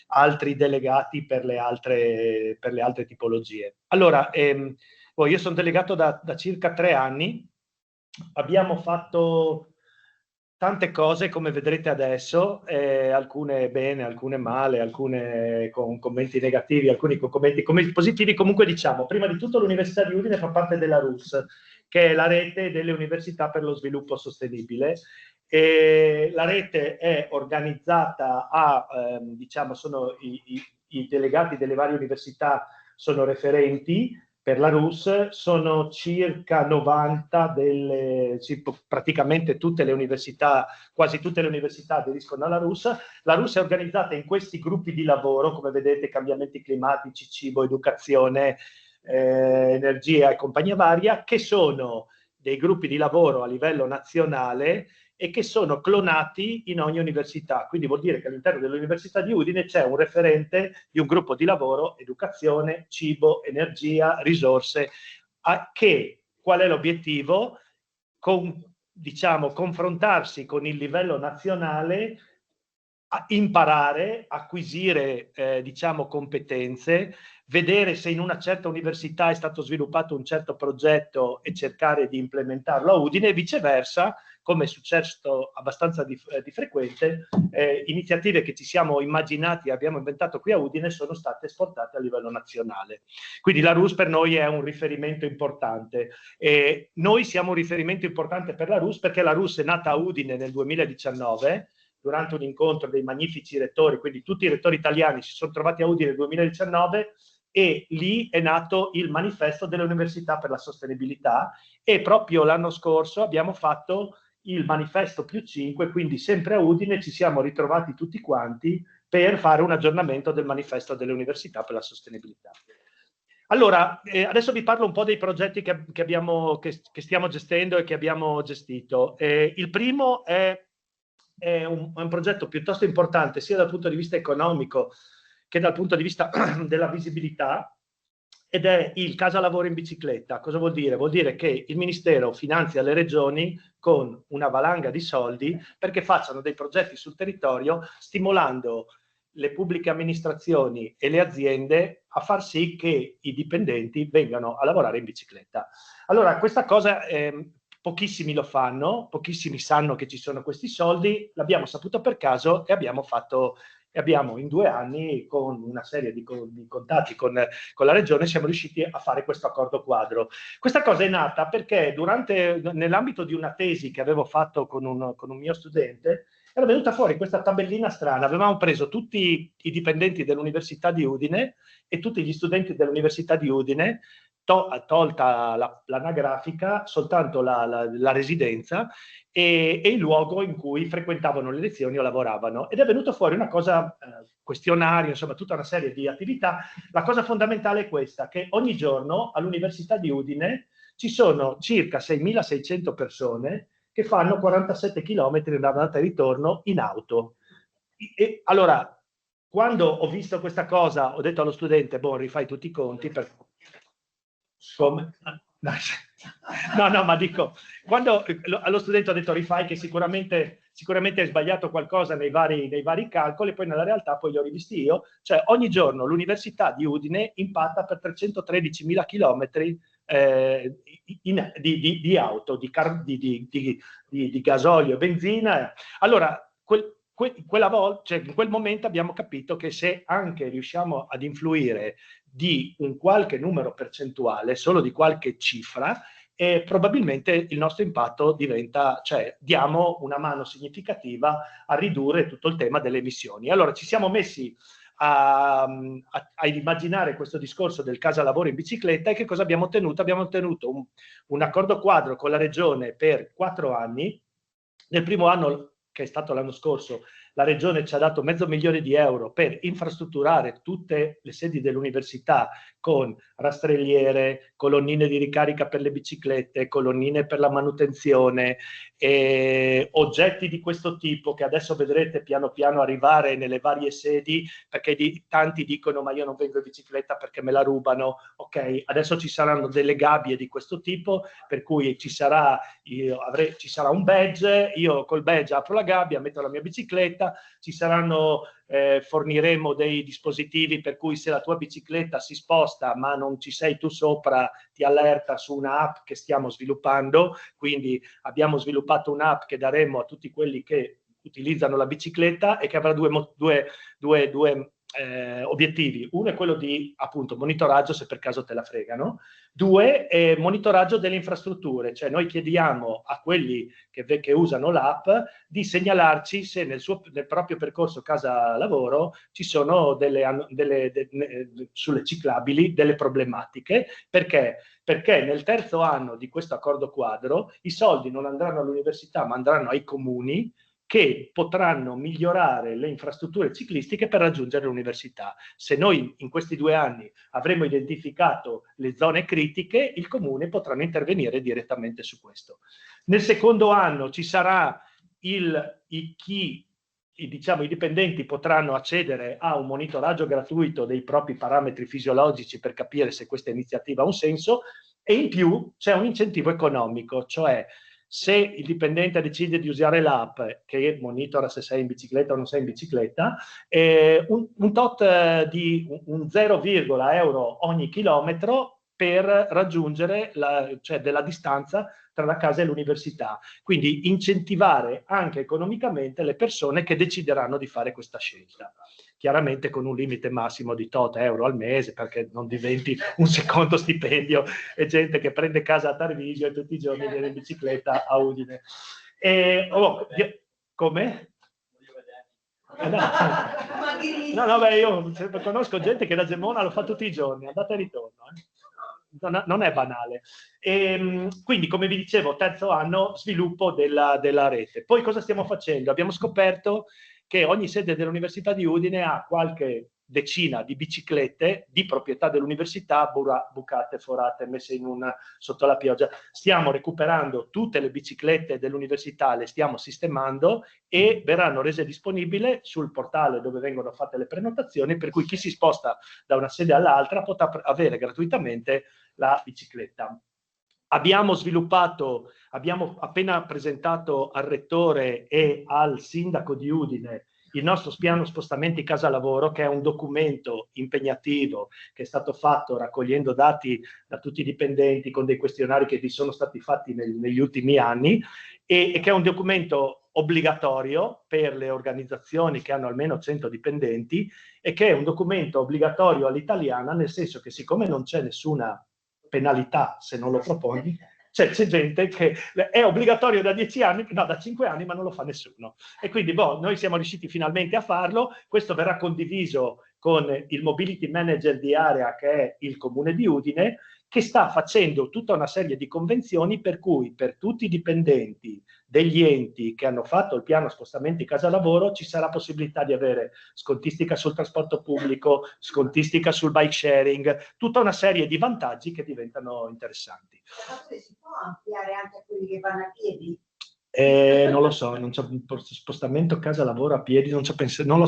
altri delegati per le altre tipologie. Allora, io sono delegato da circa 3 anni, abbiamo fatto tante cose, come vedrete adesso, alcune bene, alcune male, alcune con commenti negativi, alcuni con commenti positivi. Comunque diciamo, prima di tutto l'Università di Udine fa parte della RUS, che è la rete delle università per lo sviluppo sostenibile. E la rete è organizzata diciamo, sono i delegati delle varie università sono referenti per la RUS, sono circa 90 praticamente tutte le università, quasi tutte le università aderiscono alla RUS. La RUS è organizzata in questi gruppi di lavoro, come vedete, cambiamenti climatici, cibo, educazione, energia e compagnia varia, che sono dei gruppi di lavoro a livello nazionale e che sono clonati in ogni università. Quindi vuol dire che all'interno dell'Università di Udine c'è un referente di un gruppo di lavoro, educazione, cibo, energia, risorse, qual è l'obiettivo? Diciamo, confrontarsi con il livello nazionale, imparare, acquisire diciamo competenze, vedere se in una certa università è stato sviluppato un certo progetto e cercare di implementarlo a Udine, e viceversa, come è successo abbastanza di frequente, iniziative che ci siamo immaginati e abbiamo inventato qui a Udine sono state esportate a livello nazionale. Quindi la RUS per noi è un riferimento importante. Noi siamo un riferimento importante per la RUS perché la RUS è nata a Udine nel 2019, durante un incontro dei magnifici rettori, quindi tutti i rettori italiani si sono trovati a Udine nel 2019, e lì è nato il manifesto delle università per la sostenibilità, e proprio l'anno scorso abbiamo fatto il manifesto +5, quindi sempre a Udine ci siamo ritrovati tutti quanti per fare un aggiornamento del manifesto delle università per la sostenibilità. Allora, adesso vi parlo un po' dei progetti che stiamo gestendo e che abbiamo gestito. Il primo è un progetto piuttosto importante sia dal punto di vista economico che dal punto di vista della visibilità, ed è il Casa Lavoro in Bicicletta. Cosa vuol dire? Vuol dire che il Ministero finanzia le regioni con una valanga di soldi perché facciano dei progetti sul territorio, stimolando le pubbliche amministrazioni e le aziende a far sì che i dipendenti vengano a lavorare in bicicletta. Allora, questa cosa pochissimi lo fanno, pochissimi sanno che ci sono questi soldi, l'abbiamo saputo per caso e abbiamo in 2 anni, con una serie di contatti con la regione, siamo riusciti a fare questo accordo quadro. Questa cosa è nata perché nell'ambito di una tesi che avevo fatto con un mio studente, era venuta fuori questa tabellina strana. Avevamo preso tutti i dipendenti dell'Università di Udine e tutti gli studenti dell'Università di Udine, tolta l'anagrafica, soltanto la residenza e il luogo in cui frequentavano le lezioni o lavoravano. Ed è venuto fuori una cosa, questionario, insomma tutta una serie di attività. La cosa fondamentale è questa, che ogni giorno all'Università di Udine ci sono circa 6.600 persone che fanno 47 km in andata e ritorno in auto. E allora, quando ho visto questa cosa, ho detto allo studente, boh, rifai tutti i conti, No, ma dico, quando allo studente ho detto rifai, che sicuramente hai sbagliato qualcosa nei vari calcoli, poi nella realtà poi li ho rivisti io, cioè ogni giorno l'Università di Udine impatta per 313.000 chilometri di auto, di gasolio, benzina. Allora, quella volta, cioè in quel momento abbiamo capito che se anche riusciamo ad influire di un qualche numero percentuale, solo di qualche cifra, probabilmente il nostro impatto diventa, cioè diamo una mano significativa a ridurre tutto il tema delle emissioni. Allora ci siamo messi a immaginare questo discorso del Casa Lavoro in Bicicletta, e che cosa abbiamo ottenuto? Abbiamo ottenuto un accordo quadro con la Regione per 4 anni. Nel primo anno, che è stato l'anno scorso, la Regione ci ha dato €500.000 per infrastrutturare tutte le sedi dell'università con rastrelliere, colonnine di ricarica per le biciclette, colonnine per la manutenzione, oggetti di questo tipo che adesso vedrete piano piano arrivare nelle varie sedi, perché tanti dicono ma io non vengo in bicicletta perché me la rubano. Ok, adesso ci saranno delle gabbie di questo tipo, per cui ci sarà un badge, io col badge apro la gabbia, metto la mia bicicletta, forniremo dei dispositivi per cui se la tua bicicletta si sposta ma non ci sei tu sopra, ti allerta su una app che stiamo sviluppando. Quindi abbiamo sviluppato un'app che daremo a tutti quelli che utilizzano la bicicletta e che avrà due obiettivi. Uno è quello di, appunto, monitoraggio se per caso te la fregano. 2 è monitoraggio delle infrastrutture, cioè noi chiediamo a quelli che usano l'app di segnalarci se nel proprio percorso casa-lavoro ci sono sulle ciclabili delle problematiche. Perché? Perché nel terzo anno di questo accordo quadro i soldi non andranno all'università ma andranno ai comuni, che potranno migliorare le infrastrutture ciclistiche per raggiungere l'università. Se noi in questi 2 anni avremo identificato le zone critiche, il comune potrà intervenire direttamente su questo. Nel secondo anno ci sarà i dipendenti potranno accedere a un monitoraggio gratuito dei propri parametri fisiologici per capire se questa iniziativa ha un senso, e in più c'è un incentivo economico, cioè se il dipendente decide di usare l'app che monitora se sei in bicicletta o non sei in bicicletta, un tot di un 0, euro ogni chilometro per raggiungere cioè della distanza tra la casa e l'università. Quindi incentivare anche economicamente le persone che decideranno di fare questa scelta. Chiaramente con un limite massimo di tot euro al mese, perché non diventi un secondo stipendio e gente che prende casa a Tarvisio e tutti i giorni viene in bicicletta a Udine. Come? No, beh, io conosco gente che da Gemona lo fa tutti i giorni, andata e ritorno. Non è banale. Quindi, come vi dicevo, terzo anno, sviluppo della rete. Poi cosa stiamo facendo? Abbiamo scoperto che ogni sede dell'Università di Udine ha qualche decina di biciclette di proprietà dell'università, bucate, forate, messe sotto la pioggia. Stiamo recuperando tutte le biciclette dell'università, le stiamo sistemando e verranno rese disponibili sul portale dove vengono fatte le prenotazioni, per cui chi si sposta da una sede all'altra potrà avere gratuitamente la bicicletta. Abbiamo appena presentato al rettore e al sindaco di Udine il nostro piano spostamenti casa lavoro, che è un documento impegnativo che è stato fatto raccogliendo dati da tutti i dipendenti con dei questionari che vi sono stati fatti negli ultimi anni, e che è un documento obbligatorio per le organizzazioni che hanno almeno 100 dipendenti, e che è un documento obbligatorio all'italiana, nel senso che siccome non c'è nessuna penalità se non lo proponi, c'è gente che è obbligatorio da 10 anni, no, da 5 anni, ma non lo fa nessuno. E quindi noi siamo riusciti finalmente a farlo. Questo verrà condiviso con il mobility manager di area, che è il comune di Udine, che sta facendo tutta una serie di convenzioni per cui per tutti i dipendenti degli enti che hanno fatto il piano spostamenti casa lavoro ci sarà possibilità di avere scontistica sul trasporto pubblico, scontistica sul bike sharing, tutta una serie di vantaggi che diventano interessanti. Si può ampliare anche a quelli che vanno a piedi? Non lo so, non c'è un spostamento casa lavoro a piedi, non c'ho pensato, non lo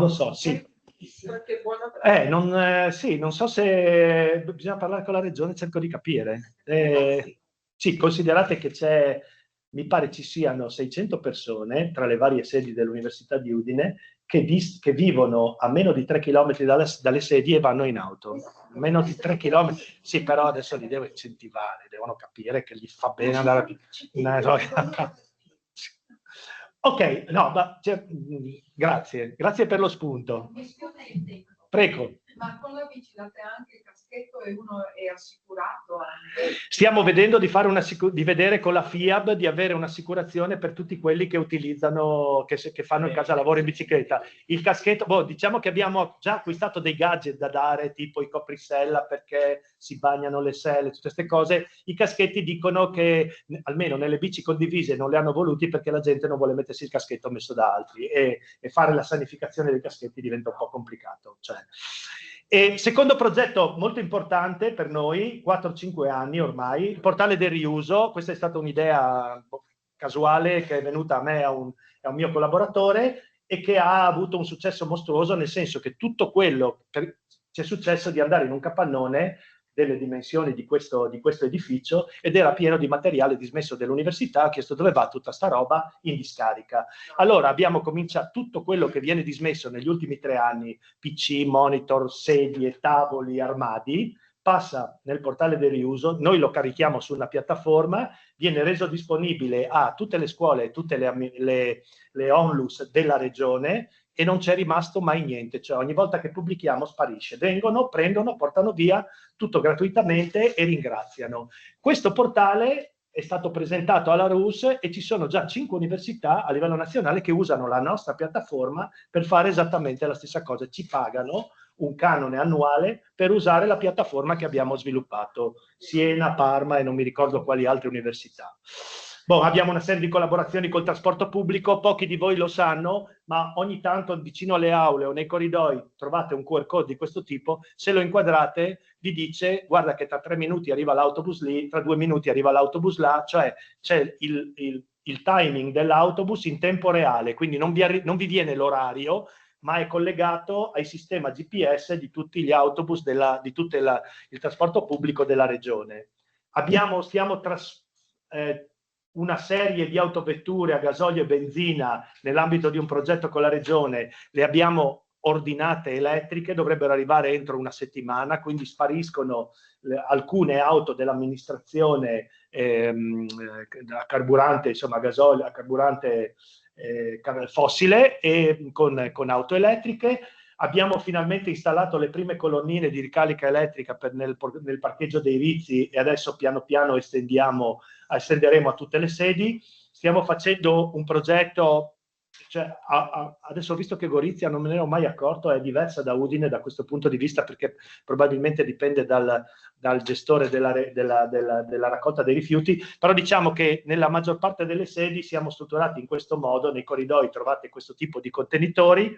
so, sì. Non so se bisogna parlare con la regione, cerco di capire. Sì, considerate che mi pare ci siano 600 persone tra le varie sedi dell'Università di Udine che vivono a meno di 3 km dalle sedi e vanno in auto. Meno di 3 km, sì, però adesso li devo incentivare, devono capire che gli fa bene andare a... Ok, no, ma grazie per lo spunto. Prego. Ma con la bici date anche il caschetto e uno è assicurato anche? Stiamo vedendo di vedere con la FIAB di avere un'assicurazione per tutti quelli che utilizzano, che fanno il casalavoro in bicicletta. Il caschetto, diciamo che abbiamo già acquistato dei gadget da dare, tipo i coprisella perché si bagnano le selle, tutte queste cose. I caschetti dicono che almeno nelle bici condivise non le hanno voluti perché la gente non vuole mettersi il caschetto messo da altri, e fare la sanificazione dei caschetti diventa un po' complicato. E secondo progetto molto importante per noi, 4-5 anni ormai, il portale del riuso. Questa è stata un'idea casuale che è venuta a me e a un mio collaboratore, e che ha avuto un successo mostruoso, nel senso che tutto quello ci è successo di andare in un capannone delle dimensioni di questo edificio, ed era pieno di materiale dismesso dell'università. Ha chiesto dove va tutta sta roba, in discarica. Allora abbiamo cominciato, tutto quello che viene dismesso negli ultimi 3 anni, PC, monitor, sedie, tavoli, armadi, passa nel portale del riuso, noi lo carichiamo su una piattaforma, viene reso disponibile a tutte le scuole e tutte le onlus della regione, e non c'è rimasto mai niente, cioè ogni volta che pubblichiamo sparisce, vengono, prendono, portano via tutto gratuitamente e ringraziano. Questo portale è stato presentato alla RUS e ci sono già 5 università a livello nazionale che usano la nostra piattaforma per fare esattamente la stessa cosa, ci pagano un canone annuale per usare la piattaforma che abbiamo sviluppato, Siena, Parma e non mi ricordo quali altre università. Boh, abbiamo una serie di collaborazioni col trasporto pubblico, pochi di voi lo sanno, ma ogni tanto vicino alle aule o nei corridoi trovate un QR code di questo tipo, se lo inquadrate vi dice guarda che tra 3 minuti arriva l'autobus lì, tra 2 minuti arriva l'autobus là, cioè c'è il timing dell'autobus in tempo reale, quindi non vi viene l'orario, ma è collegato al sistema GPS di tutti gli autobus, di tutto il trasporto pubblico della regione. Stiamo una serie di autovetture a gasolio e benzina nell'ambito di un progetto con la regione, le abbiamo ordinate elettriche, dovrebbero arrivare entro una settimana, quindi spariscono alcune auto dell'amministrazione a carburante, insomma a gasolio, a carburante fossile e con auto elettriche. Abbiamo finalmente installato le prime colonnine di ricarica elettrica nel parcheggio dei Rizzi e adesso piano piano estenderemo a tutte le sedi. Stiamo facendo un progetto, cioè, adesso ho visto che Gorizia, non me ne ero mai accorto, è diversa da Udine da questo punto di vista, perché probabilmente dipende dal gestore della raccolta dei rifiuti, però diciamo che nella maggior parte delle sedi siamo strutturati in questo modo, nei corridoi trovate questo tipo di contenitori.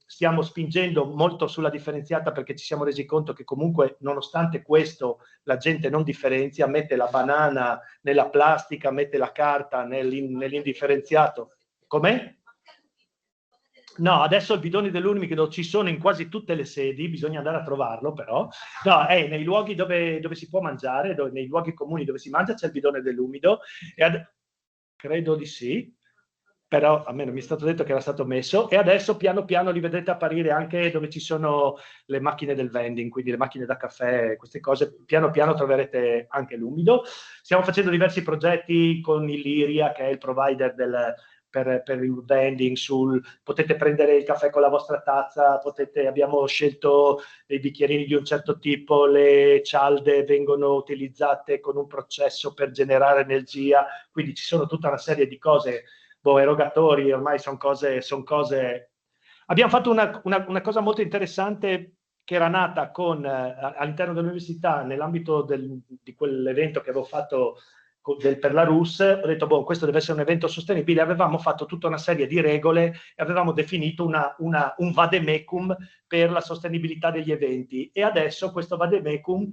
Stiamo spingendo molto sulla differenziata perché ci siamo resi conto che comunque nonostante questo la gente non differenzia, mette la banana nella plastica, mette la carta nell'indifferenziato. Com'è? No, adesso i bidoni dell'umido ci sono in quasi tutte le sedi, bisogna andare a trovarlo però. No, è nei luoghi dove si può mangiare, nei luoghi comuni dove si mangia c'è il bidone dell'umido. Credo di sì, però a me non mi è stato detto che era stato messo, e adesso piano piano li vedrete apparire anche dove ci sono le macchine del vending, quindi le macchine da caffè, queste cose, piano piano troverete anche l'umido. Stiamo facendo diversi progetti con Illyria, che è il provider per il vending, potete prendere il caffè con la vostra tazza, abbiamo scelto dei bicchierini di un certo tipo, le cialde vengono utilizzate con un processo per generare energia, quindi ci sono tutta una serie di cose, erogatori, ormai sono cose. Abbiamo fatto una cosa molto interessante che era nata all'interno dell'università, nell'ambito di quell'evento che avevo fatto per la RUS. Ho detto, questo deve essere un evento sostenibile. Avevamo fatto tutta una serie di regole e avevamo definito un vademecum per la sostenibilità degli eventi, e adesso questo vademecum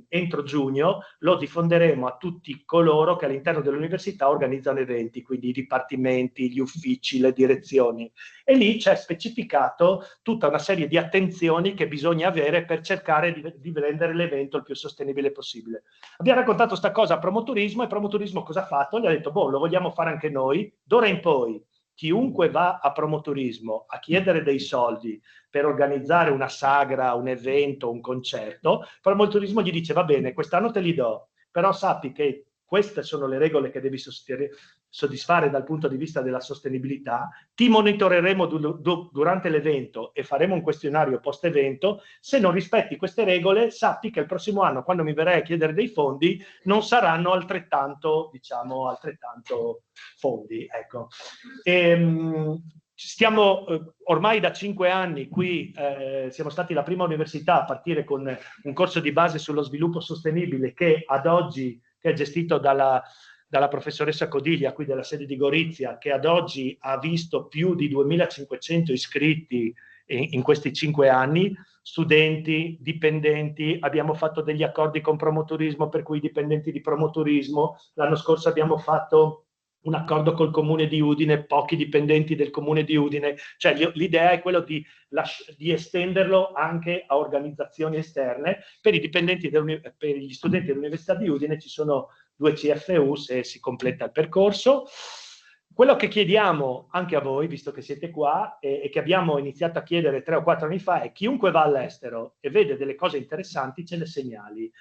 entro giugno lo diffonderemo a tutti coloro che all'interno dell'università organizzano eventi, quindi i dipartimenti, gli uffici, le direzioni, e lì c'è specificato tutta una serie di attenzioni che bisogna avere per cercare di rendere l'evento il più sostenibile possibile. Abbiamo raccontato sta cosa a Promoturismo, e Promoturismo cosa ha fatto? Gli ha detto, lo vogliamo fare anche noi, d'ora in poi chiunque va a Promoturismo a chiedere dei soldi per organizzare una sagra, un evento, un concerto, Promoturismo gli dice, va bene, quest'anno te li do, però sappi che queste sono le regole che devi soddisfare dal punto di vista della sostenibilità, ti monitoreremo durante l'evento e faremo un questionario post-evento. Se non rispetti queste regole, sappi che il prossimo anno, quando mi verrai a chiedere dei fondi, non saranno altrettanto fondi. Ecco. Stiamo ormai da 5 anni qui, siamo stati la prima università a partire con un corso di base sullo sviluppo sostenibile che ad oggi è gestito dalla professoressa Codiglia, qui della sede di Gorizia, che ad oggi ha visto più di 2500 iscritti in questi 5 anni, studenti, dipendenti. Abbiamo fatto degli accordi con Promoturismo, per cui i dipendenti di Promoturismo, l'anno scorso abbiamo fatto un accordo col Comune di Udine, pochi dipendenti del Comune di Udine, cioè l'idea è quello di estenderlo anche a organizzazioni esterne. Per i dipendenti per gli studenti dell'Università di Udine ci sono 2 CFU se si completa il percorso. Quello che chiediamo anche a voi, visto che siete qua, e che abbiamo iniziato a chiedere 3 o 4 anni fa, è chiunque va all'estero e vede delle cose interessanti, ce le segnali.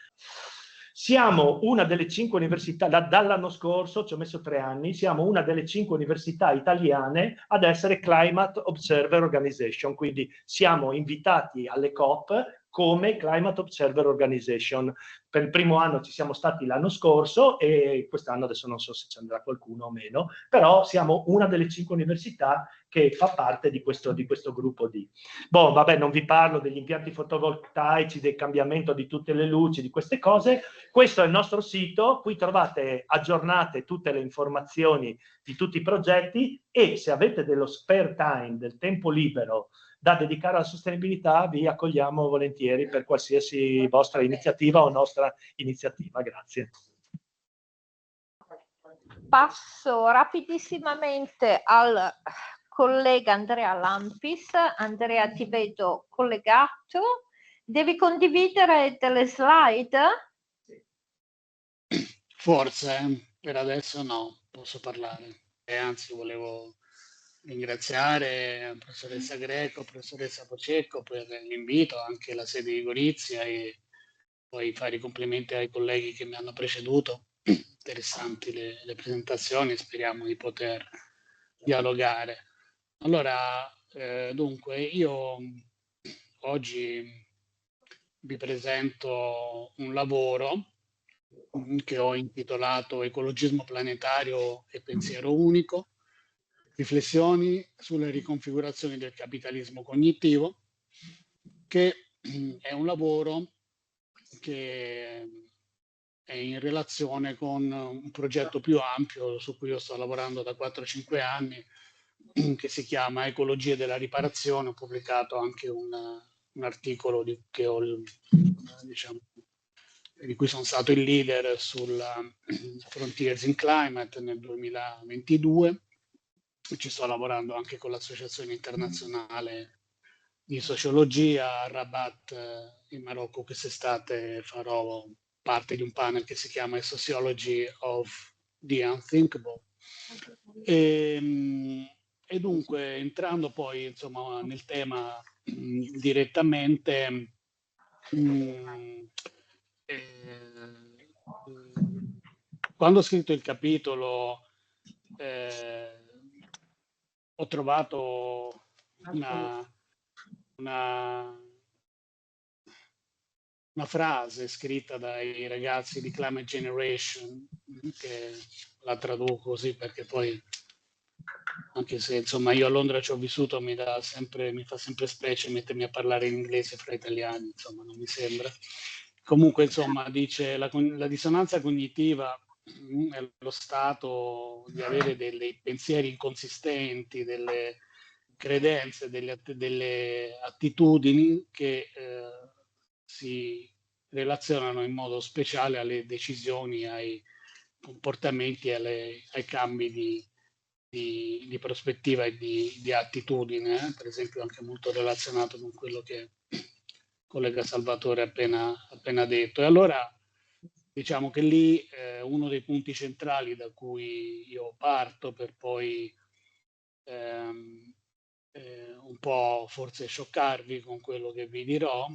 Siamo una delle 5 università, dall'anno scorso, ci ho messo 3 anni, siamo una delle 5 università italiane ad essere Climate Observer Organization, quindi siamo invitati alle COP come Climate Observer Organization. Per il primo anno ci siamo stati l'anno scorso e quest'anno adesso non so se ci andrà qualcuno o meno, però siamo una delle 5 università che fa parte di questo gruppo di. Boh, vabbè, non vi parlo degli impianti fotovoltaici, del cambiamento di tutte le luci, di queste cose. Questo è il nostro sito, qui trovate aggiornate tutte le informazioni di tutti i progetti e se avete dello spare time, del tempo libero da dedicare alla sostenibilità, vi accogliamo volentieri per qualsiasi vostra iniziativa o nostra iniziativa. Grazie. Passo rapidissimamente al collega Andrea Lampis. Andrea, ti vedo collegato. Devi condividere delle slide? Forse, per adesso no, posso parlare. E anzi, volevo ringraziare la professoressa Greco, la professoressa Pocecco per l'invito, anche la sede di Gorizia, e poi fare i complimenti ai colleghi che mi hanno preceduto. Interessanti le presentazioni, speriamo di poter dialogare. Allora, dunque, io oggi vi presento un lavoro che ho intitolato Ecologismo planetario e pensiero unico, riflessioni sulle riconfigurazioni del capitalismo cognitivo, che è un lavoro che è in relazione con un progetto più ampio su cui io sto lavorando da 4-5 anni, che si chiama Ecologia della riparazione. Ho pubblicato anche un articolo di cui sono stato il leader sulla Frontiers in Climate nel 2022. Ci sto lavorando anche con l'Associazione Internazionale di Sociologia a Rabat in Marocco. Quest'estate farò parte di un panel che si chiama Sociology of the Unthinkable. E dunque, entrando poi insomma nel tema direttamente, quando ho scritto il capitolo ho trovato una frase scritta dai ragazzi di Climate Generation, che la traduco così perché poi, anche se insomma io a Londra ci ho vissuto, mi fa sempre specie mettermi a parlare in inglese fra italiani, insomma non mi sembra. Comunque insomma dice la dissonanza cognitiva è lo stato di avere dei pensieri inconsistenti, delle credenze, delle attitudini che si relazionano in modo speciale alle decisioni, ai comportamenti, ai cambi di prospettiva e di attitudine, per esempio anche molto relazionato con quello che il collega Salvatore ha appena detto. E allora diciamo che lì uno dei punti centrali da cui io parto per poi un po' forse scioccarvi con quello che vi dirò,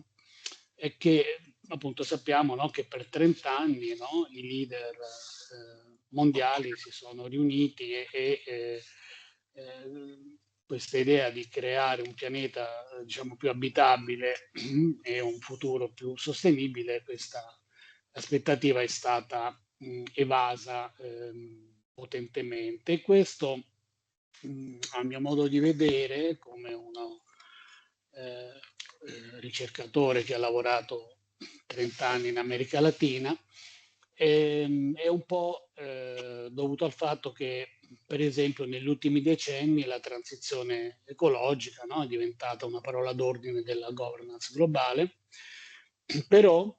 è che appunto sappiamo, no, che per 30 anni, no, i leader mondiali si sono riuniti e questa idea di creare un pianeta diciamo più abitabile e un futuro più sostenibile, questa aspettativa è stata evasa potentemente. E questo a mio modo di vedere, come uno ricercatore che ha lavorato 30 anni in America Latina, è un po' dovuto al fatto che, per esempio, negli ultimi decenni la transizione ecologica, no, è diventata una parola d'ordine della governance globale, però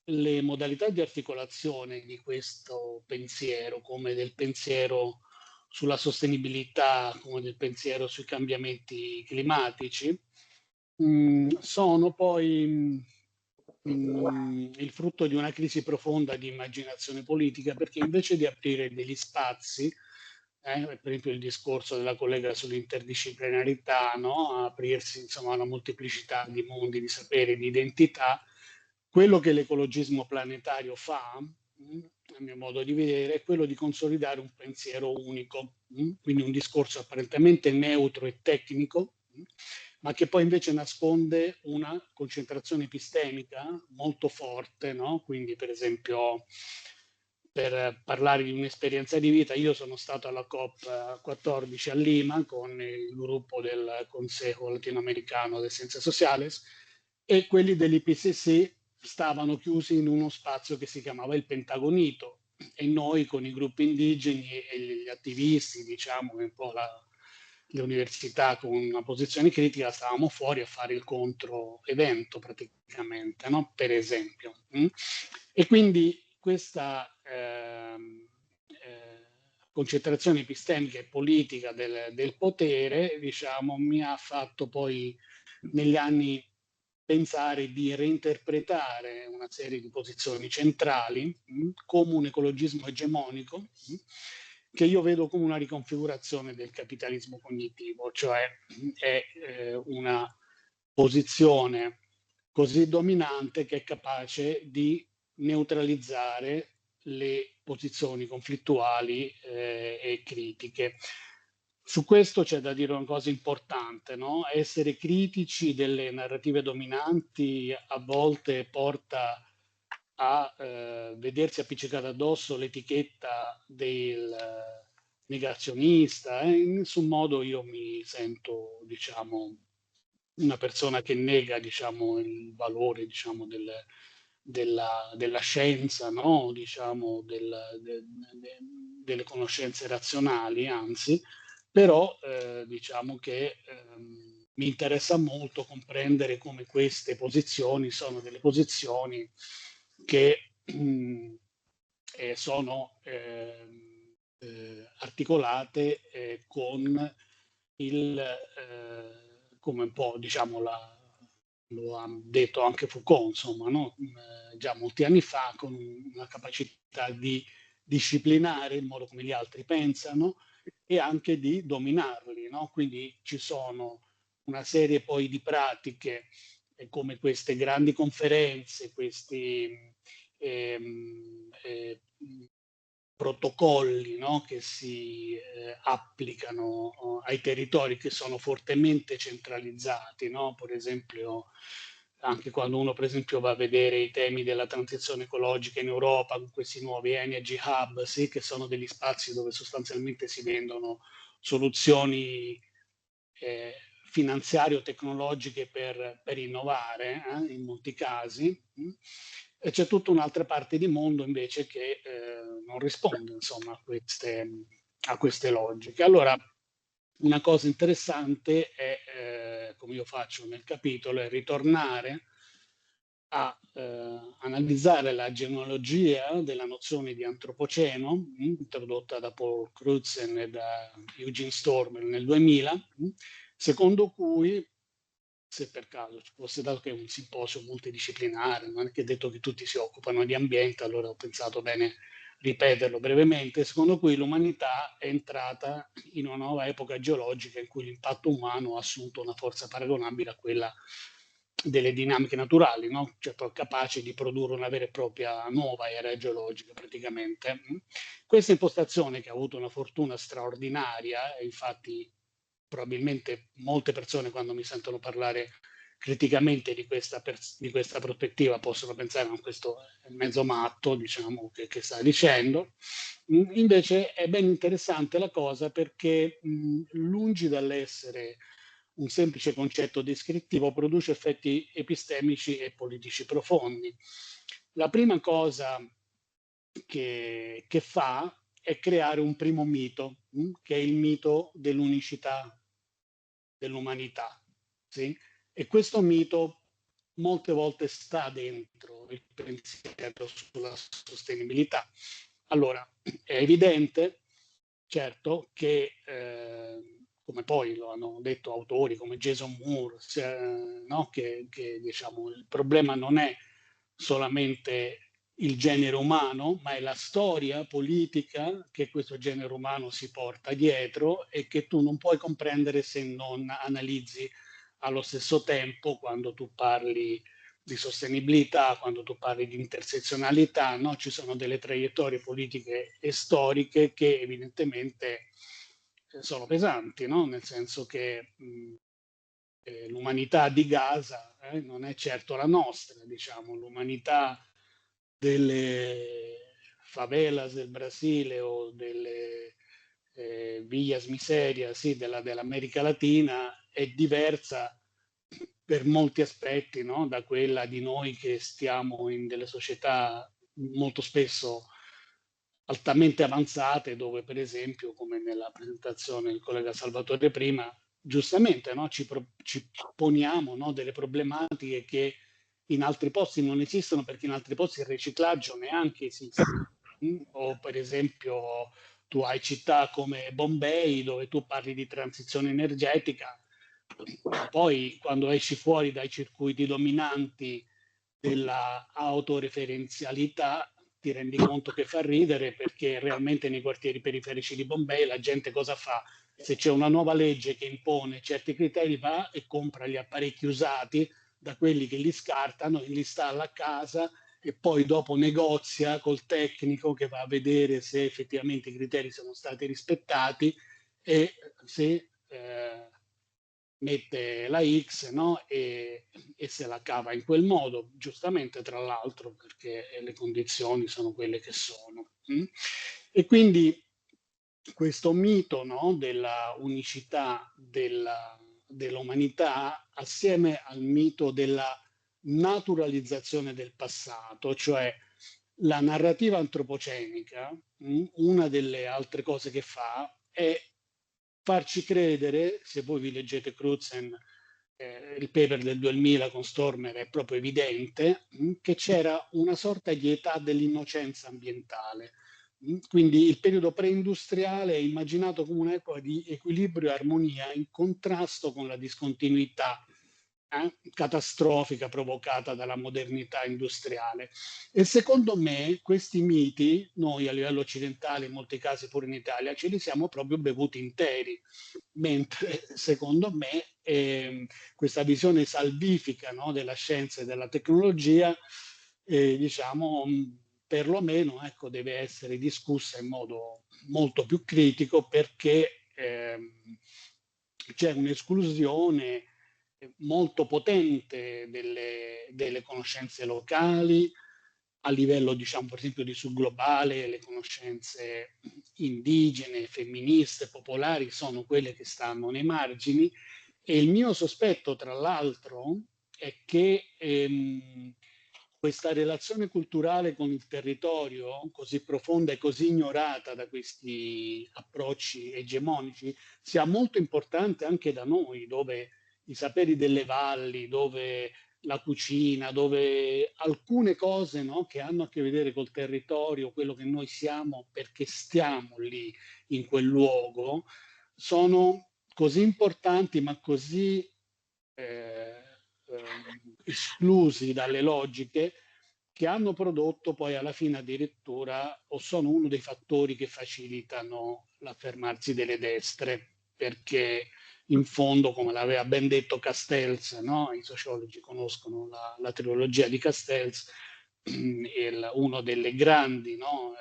le modalità di articolazione di questo pensiero, come del pensiero sulla sostenibilità, come del pensiero sui cambiamenti climatici, sono poi il frutto di una crisi profonda di immaginazione politica, perché invece di aprire degli spazi, per esempio il discorso della collega sull'interdisciplinarità, no? Aprirsi insomma a una molteplicità di mondi, di saperi, di identità, Quello che l'ecologismo planetario fa, a mio modo di vedere, è quello di consolidare un pensiero unico, quindi un discorso apparentemente neutro e tecnico, ma che poi invece nasconde una concentrazione epistemica molto forte, no? Quindi, per esempio, per parlare di un'esperienza di vita, io sono stato alla COP14 a Lima con il gruppo del Consejo Latinoamericano de Ciencias Sociales, e quelli dell'IPCC stavano chiusi in uno spazio che si chiamava il Pentagonito, e noi con i gruppi indigeni e gli attivisti, diciamo, un po' le università con una posizione critica, stavamo fuori a fare il controevento praticamente, no? Per esempio. E quindi questa concentrazione epistemica e politica del potere, diciamo, mi ha fatto poi negli anni pensare di reinterpretare una serie di posizioni centrali come un ecologismo egemonico, che io vedo come una riconfigurazione del capitalismo cognitivo, cioè è una posizione così dominante che è capace di neutralizzare le posizioni conflittuali e critiche. Su questo c'è da dire una cosa importante, no? Essere critici delle narrative dominanti a volte porta a vedersi appiccicata addosso l'etichetta del negazionista. In nessun modo io mi sento, diciamo, una persona che nega, diciamo, il valore, diciamo, della scienza, no? Diciamo, delle conoscenze razionali, anzi, però diciamo che mi interessa molto comprendere come queste posizioni sono delle posizioni che sono articolate con come un po', diciamo, lo ha detto anche Foucault, insomma, no? Già molti anni fa, con una capacità di disciplinare il modo come gli altri pensano e anche di dominarli, no? Quindi ci sono una serie poi di pratiche come queste grandi conferenze, questi protocolli, no? Che si applicano ai territori che sono fortemente centralizzati, no? Per esempio, anche quando uno per esempio va a vedere i temi della transizione ecologica in Europa, con questi nuovi energy hub, sì, che sono degli spazi dove sostanzialmente si vendono soluzioni finanziarie o tecnologiche per innovare, in molti casi. E c'è tutta un'altra parte di mondo invece che non risponde, insomma, a queste logiche. Allora, una cosa interessante è, come io faccio nel capitolo, è ritornare a analizzare la genealogia della nozione di antropoceno, introdotta da Paul Crutzen e da Eugene Stormer nel 2000, secondo cui, se per caso ci fosse dato che è un simposio multidisciplinare, non è che è detto che tutti si occupano di ambiente, allora ho pensato bene ripeterlo brevemente, secondo cui l'umanità è entrata in una nuova epoca geologica in cui l'impatto umano ha assunto una forza paragonabile a quella delle dinamiche naturali, no? Cioè capace di produrre una vera e propria nuova era geologica praticamente. Questa impostazione, che ha avuto una fortuna straordinaria, e infatti probabilmente molte persone quando mi sentono parlare criticamente di questa prospettiva possono pensare a questo mezzo matto, diciamo, che sta dicendo. Invece è ben interessante la cosa perché lungi dall'essere un semplice concetto descrittivo, produce effetti epistemici e politici profondi. La prima cosa che fa è creare un primo mito, che è il mito dell'unicità dell'umanità. Sì? E questo mito molte volte sta dentro il pensiero sulla sostenibilità. Allora, è evidente, certo, che come poi lo hanno detto autori come Jason Moore, no? che diciamo, il problema non è solamente il genere umano, ma è la storia politica che questo genere umano si porta dietro e che tu non puoi comprendere se non analizzi allo stesso tempo, quando tu parli di sostenibilità, quando tu parli di intersezionalità, no? Ci sono delle traiettorie politiche e storiche che evidentemente sono pesanti, no? Nel senso che l'umanità di Gaza non è certo la nostra, diciamo, l'umanità delle favelas del Brasile o delle villas miserias, sì, dell'America Latina è diversa per molti aspetti, no? Da quella di noi che stiamo in delle società molto spesso altamente avanzate, dove per esempio, come nella presentazione del collega Salvatore prima, giustamente, no? ci poniamo, no? Delle problematiche che in altri posti non esistono, perché in altri posti il riciclaggio neanche esiste. O per esempio tu hai città come Bombay, dove tu parli di transizione energetica, poi quando esci fuori dai circuiti dominanti della autoreferenzialità ti rendi conto che fa ridere, perché realmente nei quartieri periferici di Bombay la gente cosa fa? Se c'è una nuova legge che impone certi criteri, va e compra gli apparecchi usati da quelli che li scartano e li installa a casa, e poi dopo negozia col tecnico che va a vedere se effettivamente i criteri sono stati rispettati e se mette la X, no? E se la cava in quel modo, giustamente tra l'altro, perché le condizioni sono quelle che sono. E quindi questo mito, no? Della unicità dell'umanità, assieme al mito della naturalizzazione del passato, cioè la narrativa antropocenica, una delle altre cose che fa è farci credere, se voi vi leggete Crutzen, il paper del 2000 con Stormer è proprio evidente, che c'era una sorta di età dell'innocenza ambientale. Quindi il periodo preindustriale è immaginato come un'epoca di equilibrio e armonia in contrasto con la discontinuità catastrofica provocata dalla modernità industriale. E secondo me questi miti, noi a livello occidentale, in molti casi pure in Italia, ce li siamo proprio bevuti interi, mentre secondo me questa visione salvifica, no, della scienza e della tecnologia, diciamo, perlomeno ecco, deve essere discussa in modo molto più critico, perché c'è un'esclusione molto potente delle conoscenze locali a livello, diciamo, per esempio di subglobale. Le conoscenze indigene, femministe, popolari sono quelle che stanno nei margini, e il mio sospetto, tra l'altro, è che questa relazione culturale con il territorio, così profonda e così ignorata da questi approcci egemonici, sia molto importante anche da noi, dove i saperi delle valli, dove la cucina, dove alcune cose, no, che hanno a che vedere col territorio, quello che noi siamo perché stiamo lì in quel luogo, sono così importanti ma così esclusi dalle logiche, che hanno prodotto poi alla fine addirittura, o sono uno dei fattori che facilitano l'affermarsi delle destre, perché in fondo, come l'aveva ben detto Castells, no? I sociologi conoscono la trilogia di Castells, una delle grandi, no,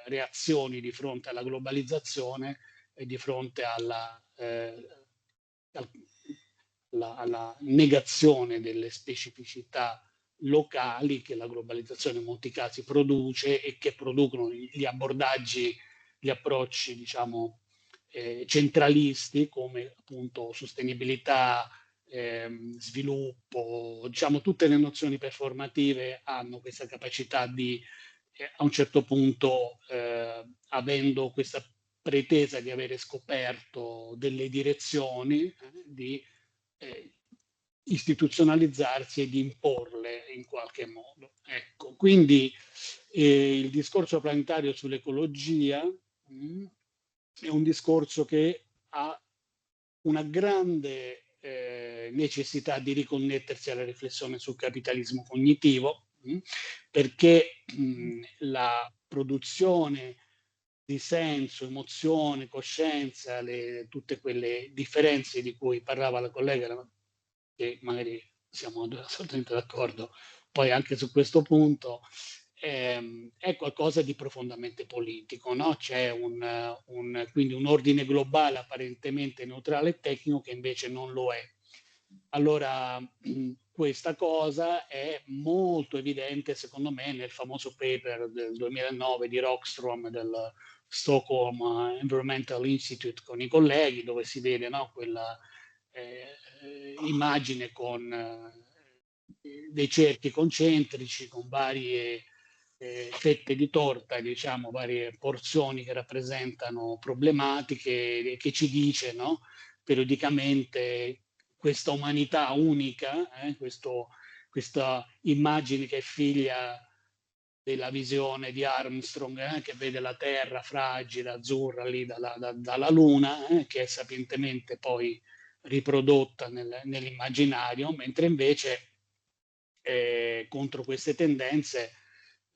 reazioni di fronte alla globalizzazione e di fronte alla negazione delle specificità locali che la globalizzazione in molti casi produce, e che producono gli abbordaggi, gli approcci, diciamo, centralisti, come appunto sostenibilità, sviluppo, diciamo, tutte le nozioni performative hanno questa capacità di, a un certo punto, avendo questa pretesa di avere scoperto delle direzioni, di istituzionalizzarsi e di imporle in qualche modo. Ecco, quindi il discorso planetario sull'ecologia è un discorso che ha una grande necessità di riconnettersi alla riflessione sul capitalismo cognitivo, perché la produzione di senso, emozione, coscienza, tutte quelle differenze di cui parlava la collega, che magari siamo assolutamente d'accordo, poi anche su questo punto è qualcosa di profondamente politico, no? C'è quindi un ordine globale apparentemente neutrale e tecnico che invece non lo è. Allora, questa cosa è molto evidente, secondo me, nel famoso paper del 2009 di Rockström del Stockholm Environmental Institute con i colleghi, dove si vede, no, quella immagine con dei cerchi concentrici con varie fette di torta, diciamo, varie porzioni che rappresentano problematiche, che ci dice, no, periodicamente questa umanità unica, questa immagine che è figlia della visione di Armstrong, che vede la Terra fragile, azzurra lì dalla Luna, che è sapientemente poi riprodotta nell'immaginario, mentre invece contro queste tendenze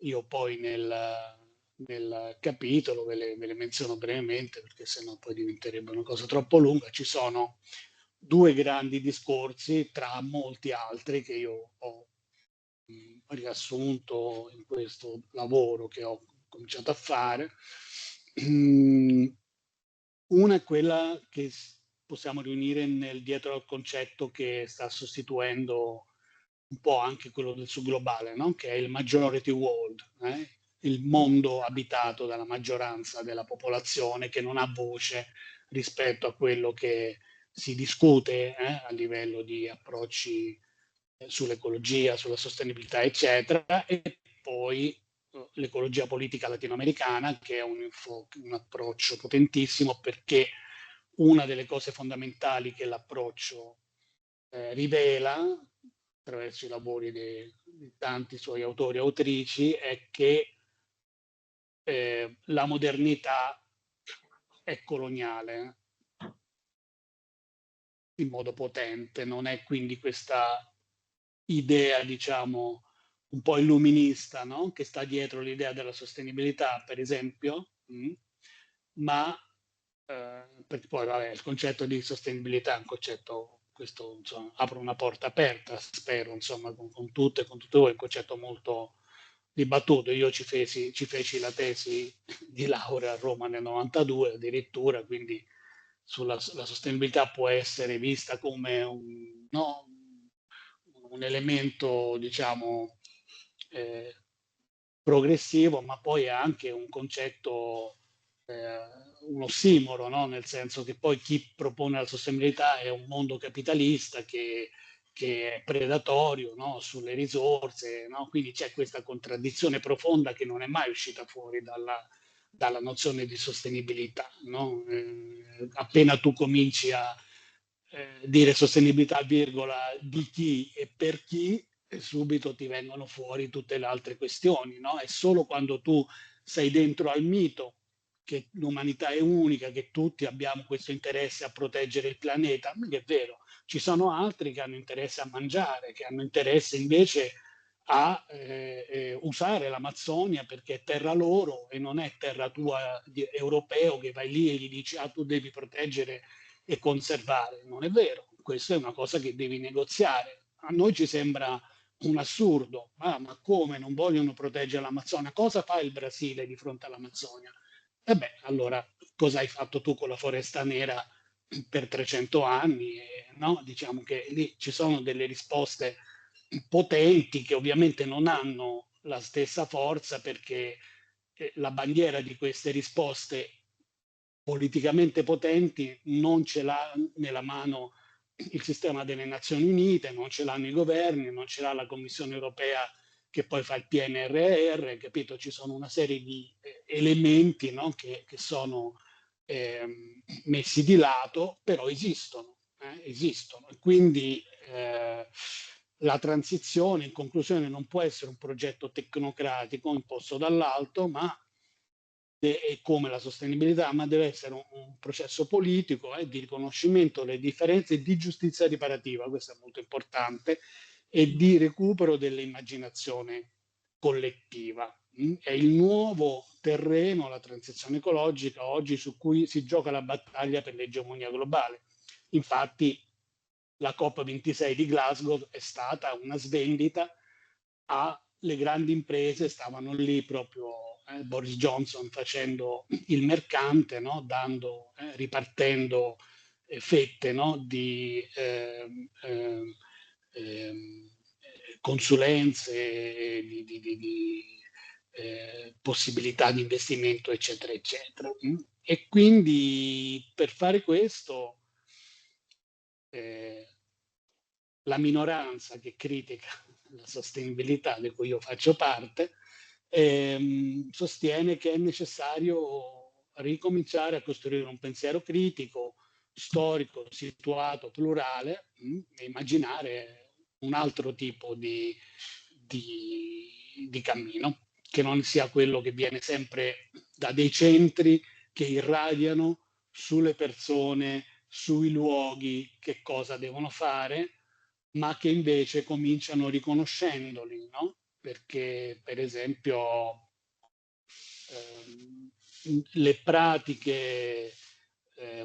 io poi nel capitolo ve le menziono brevemente, perché sennò poi diventerebbe una cosa troppo lunga. Ci sono due grandi discorsi tra molti altri che io ho riassunto in questo lavoro che ho cominciato a fare. Una è quella che possiamo riunire dietro al concetto che sta sostituendo un po' anche quello del subglobale, no? Che è il majority world, il mondo abitato dalla maggioranza della popolazione che non ha voce rispetto a quello che si discute a livello di approcci sull'ecologia, sulla sostenibilità, eccetera, e poi l'ecologia politica latinoamericana, che è un approccio potentissimo, perché una delle cose fondamentali che l'approccio rivela attraverso i lavori di tanti suoi autori e autrici è che la modernità è coloniale in modo potente, non è quindi questa idea, diciamo, un po' illuminista, no? Che sta dietro l'idea della sostenibilità, per esempio, ma perché poi vabbè, il concetto di sostenibilità è un concetto, questo insomma, apro una porta aperta, spero, insomma, con tutte e con tutti voi, è un concetto molto dibattuto. Io ci feci la tesi di laurea a Roma nel 92 addirittura, quindi la sostenibilità può essere vista come un elemento, diciamo, progressivo, ma poi è anche un concetto, un ossimoro, no? Nel senso che poi chi propone la sostenibilità è un mondo capitalista che è predatorio, no? Sulle risorse, no? Quindi c'è questa contraddizione profonda che non è mai uscita fuori dalla nozione di sostenibilità, no? Appena tu cominci a dire sostenibilità, virgola, di chi e per chi, e subito ti vengono fuori tutte le altre questioni, no? È solo quando tu sei dentro al mito che l'umanità è unica, che tutti abbiamo questo interesse a proteggere il pianeta, che è vero, ci sono altri che hanno interesse a mangiare, che hanno interesse invece a usare l'Amazzonia perché è terra loro e non è terra tua europeo, che vai lì e gli dici tu devi proteggere e conservare. Non è vero, questa è una cosa che devi negoziare. A noi ci sembra un assurdo, ma come non vogliono proteggere l'Amazzonia? Cosa fa il Brasile di fronte all'Amazzonia? E beh, allora cosa hai fatto tu con la foresta nera per 300 anni? No? Diciamo che lì ci sono delle risposte potenti che ovviamente non hanno la stessa forza, perché la bandiera di queste risposte politicamente potenti non ce l'ha nella mano il sistema delle Nazioni Unite, non ce l'hanno i governi, non ce l'ha la Commissione europea che poi fa il PNRR, capito? Ci sono una serie di elementi, no? che sono messi di lato, però esistono. Quindi la transizione, in conclusione, non può essere un progetto tecnocratico imposto dall'alto, ma è come la sostenibilità, ma deve essere un processo politico di riconoscimento delle differenze e di giustizia riparativa, questo è molto importante, e di recupero dell'immaginazione collettiva. È il nuovo terreno, la transizione ecologica, oggi su cui si gioca la battaglia per l'egemonia globale. Infatti la COP26 di Glasgow è stata una svendita alle grandi imprese, stavano lì proprio Boris Johnson facendo il mercante, no? Ripartendo fette, no? Di consulenze, di possibilità di investimento, eccetera, eccetera. E quindi per fare questo la minoranza che critica la sostenibilità, di cui io faccio parte, sostiene che è necessario ricominciare a costruire un pensiero critico, storico, situato, plurale, e immaginare un altro tipo di cammino, che non sia quello che viene sempre da dei centri che irradiano sulle persone, sui luoghi, che cosa devono fare, ma che invece cominciano riconoscendoli, no? Perché, per esempio, le pratiche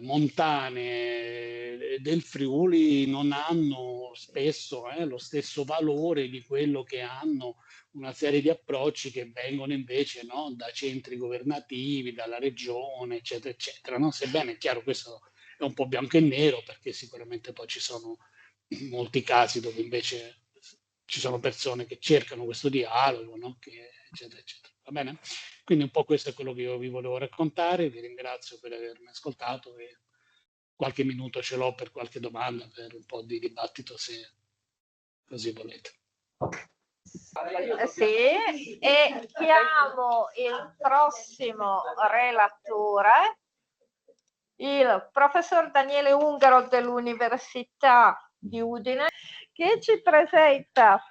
montane del Friuli non hanno spesso lo stesso valore di quello che hanno una serie di approcci che vengono invece, no, da centri governativi, dalla regione, eccetera, eccetera, no? Sebbene è chiaro, questo è un po' bianco e nero, perché sicuramente poi ci sono molti casi dove invece ci sono persone che cercano questo dialogo, no? Eccetera, eccetera. Va bene? Quindi un po' questo è quello che io vi volevo raccontare. Vi ringrazio per avermi ascoltato e qualche minuto ce l'ho per qualche domanda, per un po' di dibattito, se così volete. Sì, e chiamo il prossimo relatore, il professor Daniele Ungaro dell'Università di Udine, che ci presenta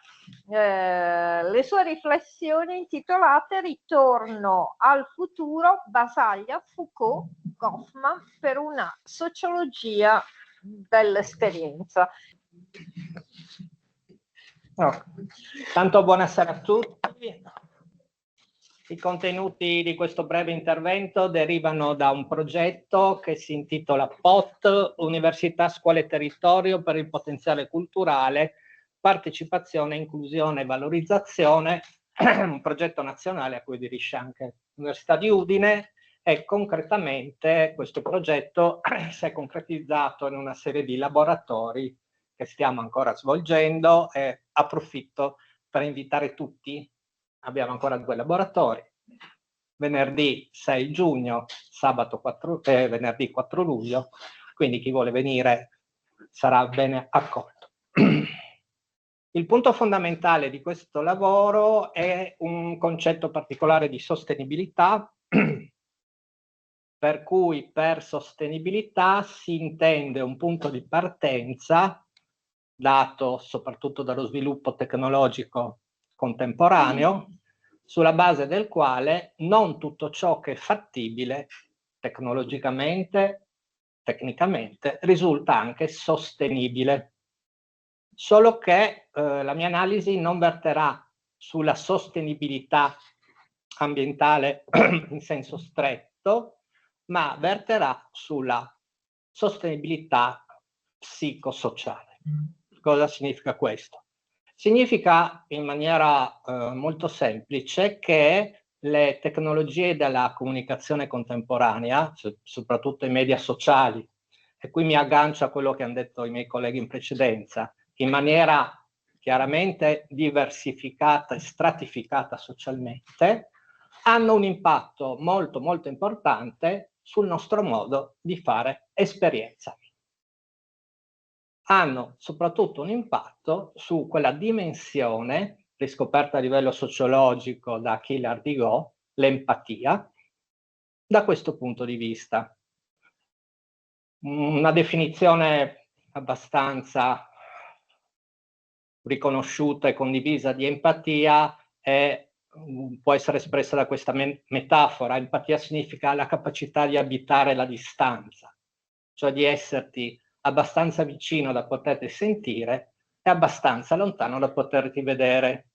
le sue riflessioni intitolate Ritorno al futuro, Basaglia, Foucault, Goffman, per una sociologia dell'esperienza. Oh. Tanto buonasera a tutti. I contenuti di questo breve intervento derivano da un progetto che si intitola POT, Università, Scuola e Territorio per il potenziale culturale, partecipazione, inclusione e valorizzazione, un progetto nazionale a cui aderisce anche l'Università di Udine, e concretamente questo progetto si è concretizzato in una serie di laboratori che stiamo ancora svolgendo, e approfitto per invitare tutti. Abbiamo ancora 2 laboratori, venerdì 6 giugno, venerdì 4 luglio, quindi chi vuole venire sarà bene accolto. Il punto fondamentale di questo lavoro è un concetto particolare di sostenibilità, per cui per sostenibilità si intende un punto di partenza dato soprattutto dallo sviluppo tecnologico contemporaneo, sulla base del quale non tutto ciò che è fattibile tecnologicamente, tecnicamente, risulta anche sostenibile. Solo che la mia analisi non verterà sulla sostenibilità ambientale in senso stretto, ma verterà sulla sostenibilità psicosociale. Cosa significa questo? Significa in maniera molto semplice che le tecnologie della comunicazione contemporanea, soprattutto i media sociali, e qui mi aggancio a quello che hanno detto i miei colleghi in precedenza, in maniera chiaramente diversificata e stratificata socialmente, hanno un impatto molto molto importante sul nostro modo di fare esperienza. Hanno soprattutto un impatto su quella dimensione riscoperta a livello sociologico da Achille Ardigò, l'empatia, da questo punto di vista. Una definizione abbastanza riconosciuta e condivisa di empatia può essere espressa da questa metafora. Empatia significa la capacità di abitare la distanza, cioè di esserti abbastanza vicino da poterti sentire e abbastanza lontano da poterti vedere.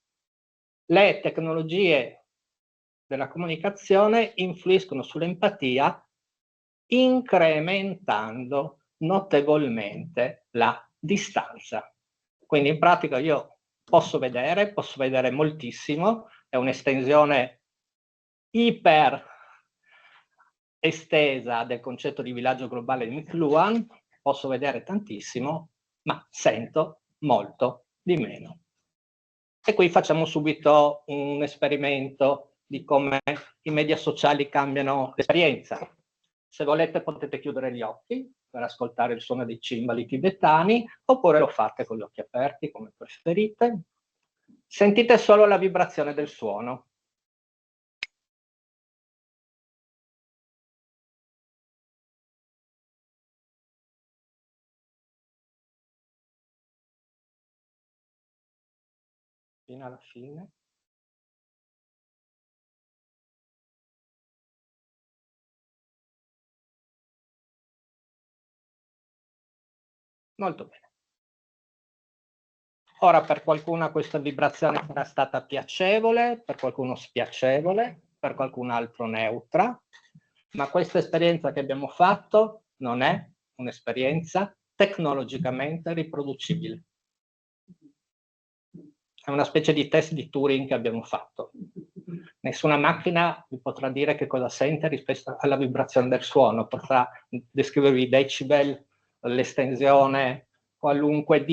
Le tecnologie della comunicazione influiscono sull'empatia incrementando notevolmente la distanza. Quindi in pratica io posso vedere moltissimo, è un'estensione iper estesa del concetto di villaggio globale di McLuhan, posso vedere tantissimo, ma sento molto di meno. E qui facciamo subito un esperimento di come i media sociali cambiano l'esperienza. Se volete potete chiudere gli occhi per ascoltare il suono dei cimbali tibetani, oppure lo fate con gli occhi aperti, come preferite. Sentite solo la vibrazione del suono. Fino alla fine. Molto bene. Ora per qualcuno questa vibrazione sarà stata piacevole, per qualcuno spiacevole, per qualcun altro neutra, ma questa esperienza che abbiamo fatto non è un'esperienza tecnologicamente riproducibile. È una specie di test di Turing che abbiamo fatto. Nessuna macchina vi potrà dire che cosa sente rispetto alla vibrazione del suono, potrà descrivervi i decibel, l'estensione, qualunque,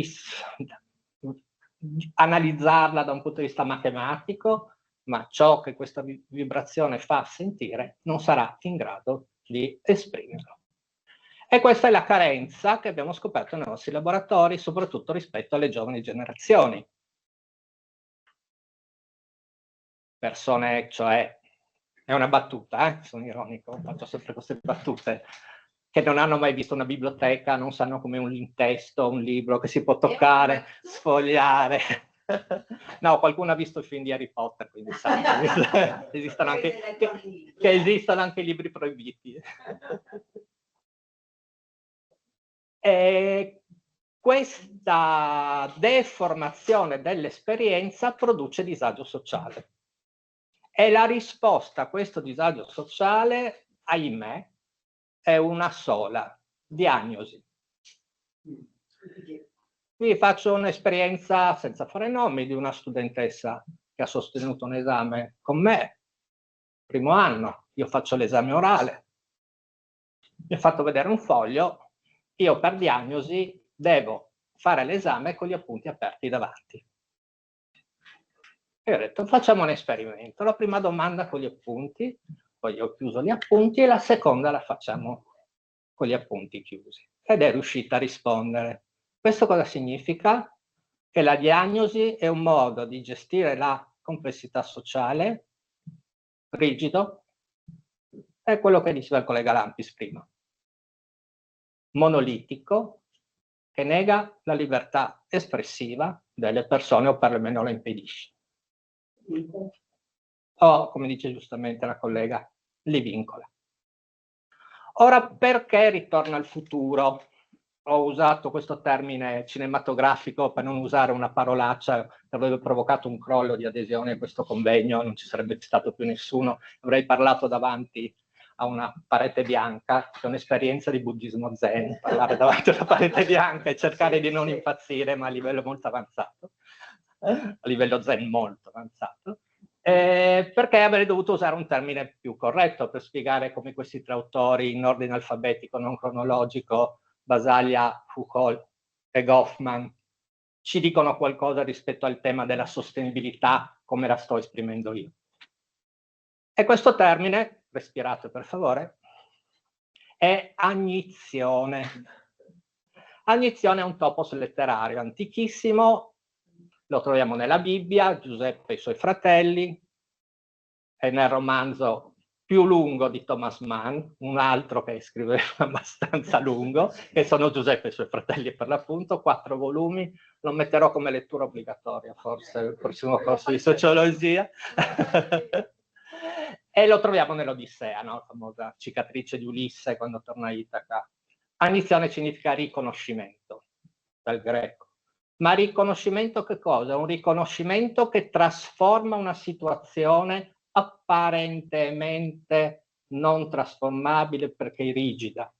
analizzarla da un punto di vista matematico, ma ciò che questa vibrazione fa sentire non sarà in grado di esprimerlo. E questa è la carenza che abbiamo scoperto nei nostri laboratori, soprattutto rispetto alle giovani generazioni. Persone, cioè, è una battuta, sono ironico, faccio sempre queste battute, che non hanno mai visto una biblioteca, non sanno come un testo, un libro che si può toccare, sfogliare. No, qualcuno ha visto il film di Harry Potter, quindi sa che esistono anche libri proibiti. E questa deformazione dell'esperienza produce disagio sociale. E la risposta a questo disagio sociale, ahimè, è una sola: diagnosi. Vi faccio un'esperienza, senza fare nomi, di una studentessa che ha sostenuto un esame con me, primo anno. Io faccio l'esame orale, mi ha fatto vedere un foglio, io per diagnosi devo fare l'esame con gli appunti aperti davanti. E ho detto, facciamo un esperimento. La prima domanda con gli appunti, poi ho chiuso gli appunti, e la seconda la facciamo con gli appunti chiusi. Ed è riuscita a rispondere. Questo cosa significa? Che la diagnosi è un modo di gestire la complessità sociale rigido, è quello che diceva il collega Lampis prima. Monolitico, che nega la libertà espressiva delle persone o perlomeno la impedisce. O, come dice giustamente la collega, li vincola. Ora, perché ritorno al futuro? Ho usato questo termine cinematografico per non usare una parolaccia che avrebbe provocato un crollo di adesione a questo convegno, non ci sarebbe stato più nessuno, avrei parlato davanti a una parete bianca, che è un'esperienza di buddismo zen, parlare davanti a una parete bianca e cercare di non impazzire, ma a livello molto avanzato, a livello zen molto avanzato. Perché avrei dovuto usare un termine più corretto per spiegare come questi tre autori in ordine alfabetico non cronologico, Basaglia, Foucault e Goffman, ci dicono qualcosa rispetto al tema della sostenibilità come la sto esprimendo io. E questo termine, respirate per favore, è agnizione. Agnizione è un topos letterario antichissimo, lo troviamo nella Bibbia, Giuseppe e i suoi fratelli, e nel romanzo più lungo di Thomas Mann, un altro che scriveva abbastanza lungo, che sono Giuseppe e i suoi fratelli per l'appunto, 4 volumi, lo metterò come lettura obbligatoria forse il prossimo corso di sociologia. E lo troviamo nell'Odissea, no? La famosa cicatrice di Ulisse quando torna a Itaca. Agnizione significa riconoscimento, dal greco. Ma riconoscimento che cosa? Un riconoscimento che trasforma una situazione apparentemente non trasformabile perché è rigida.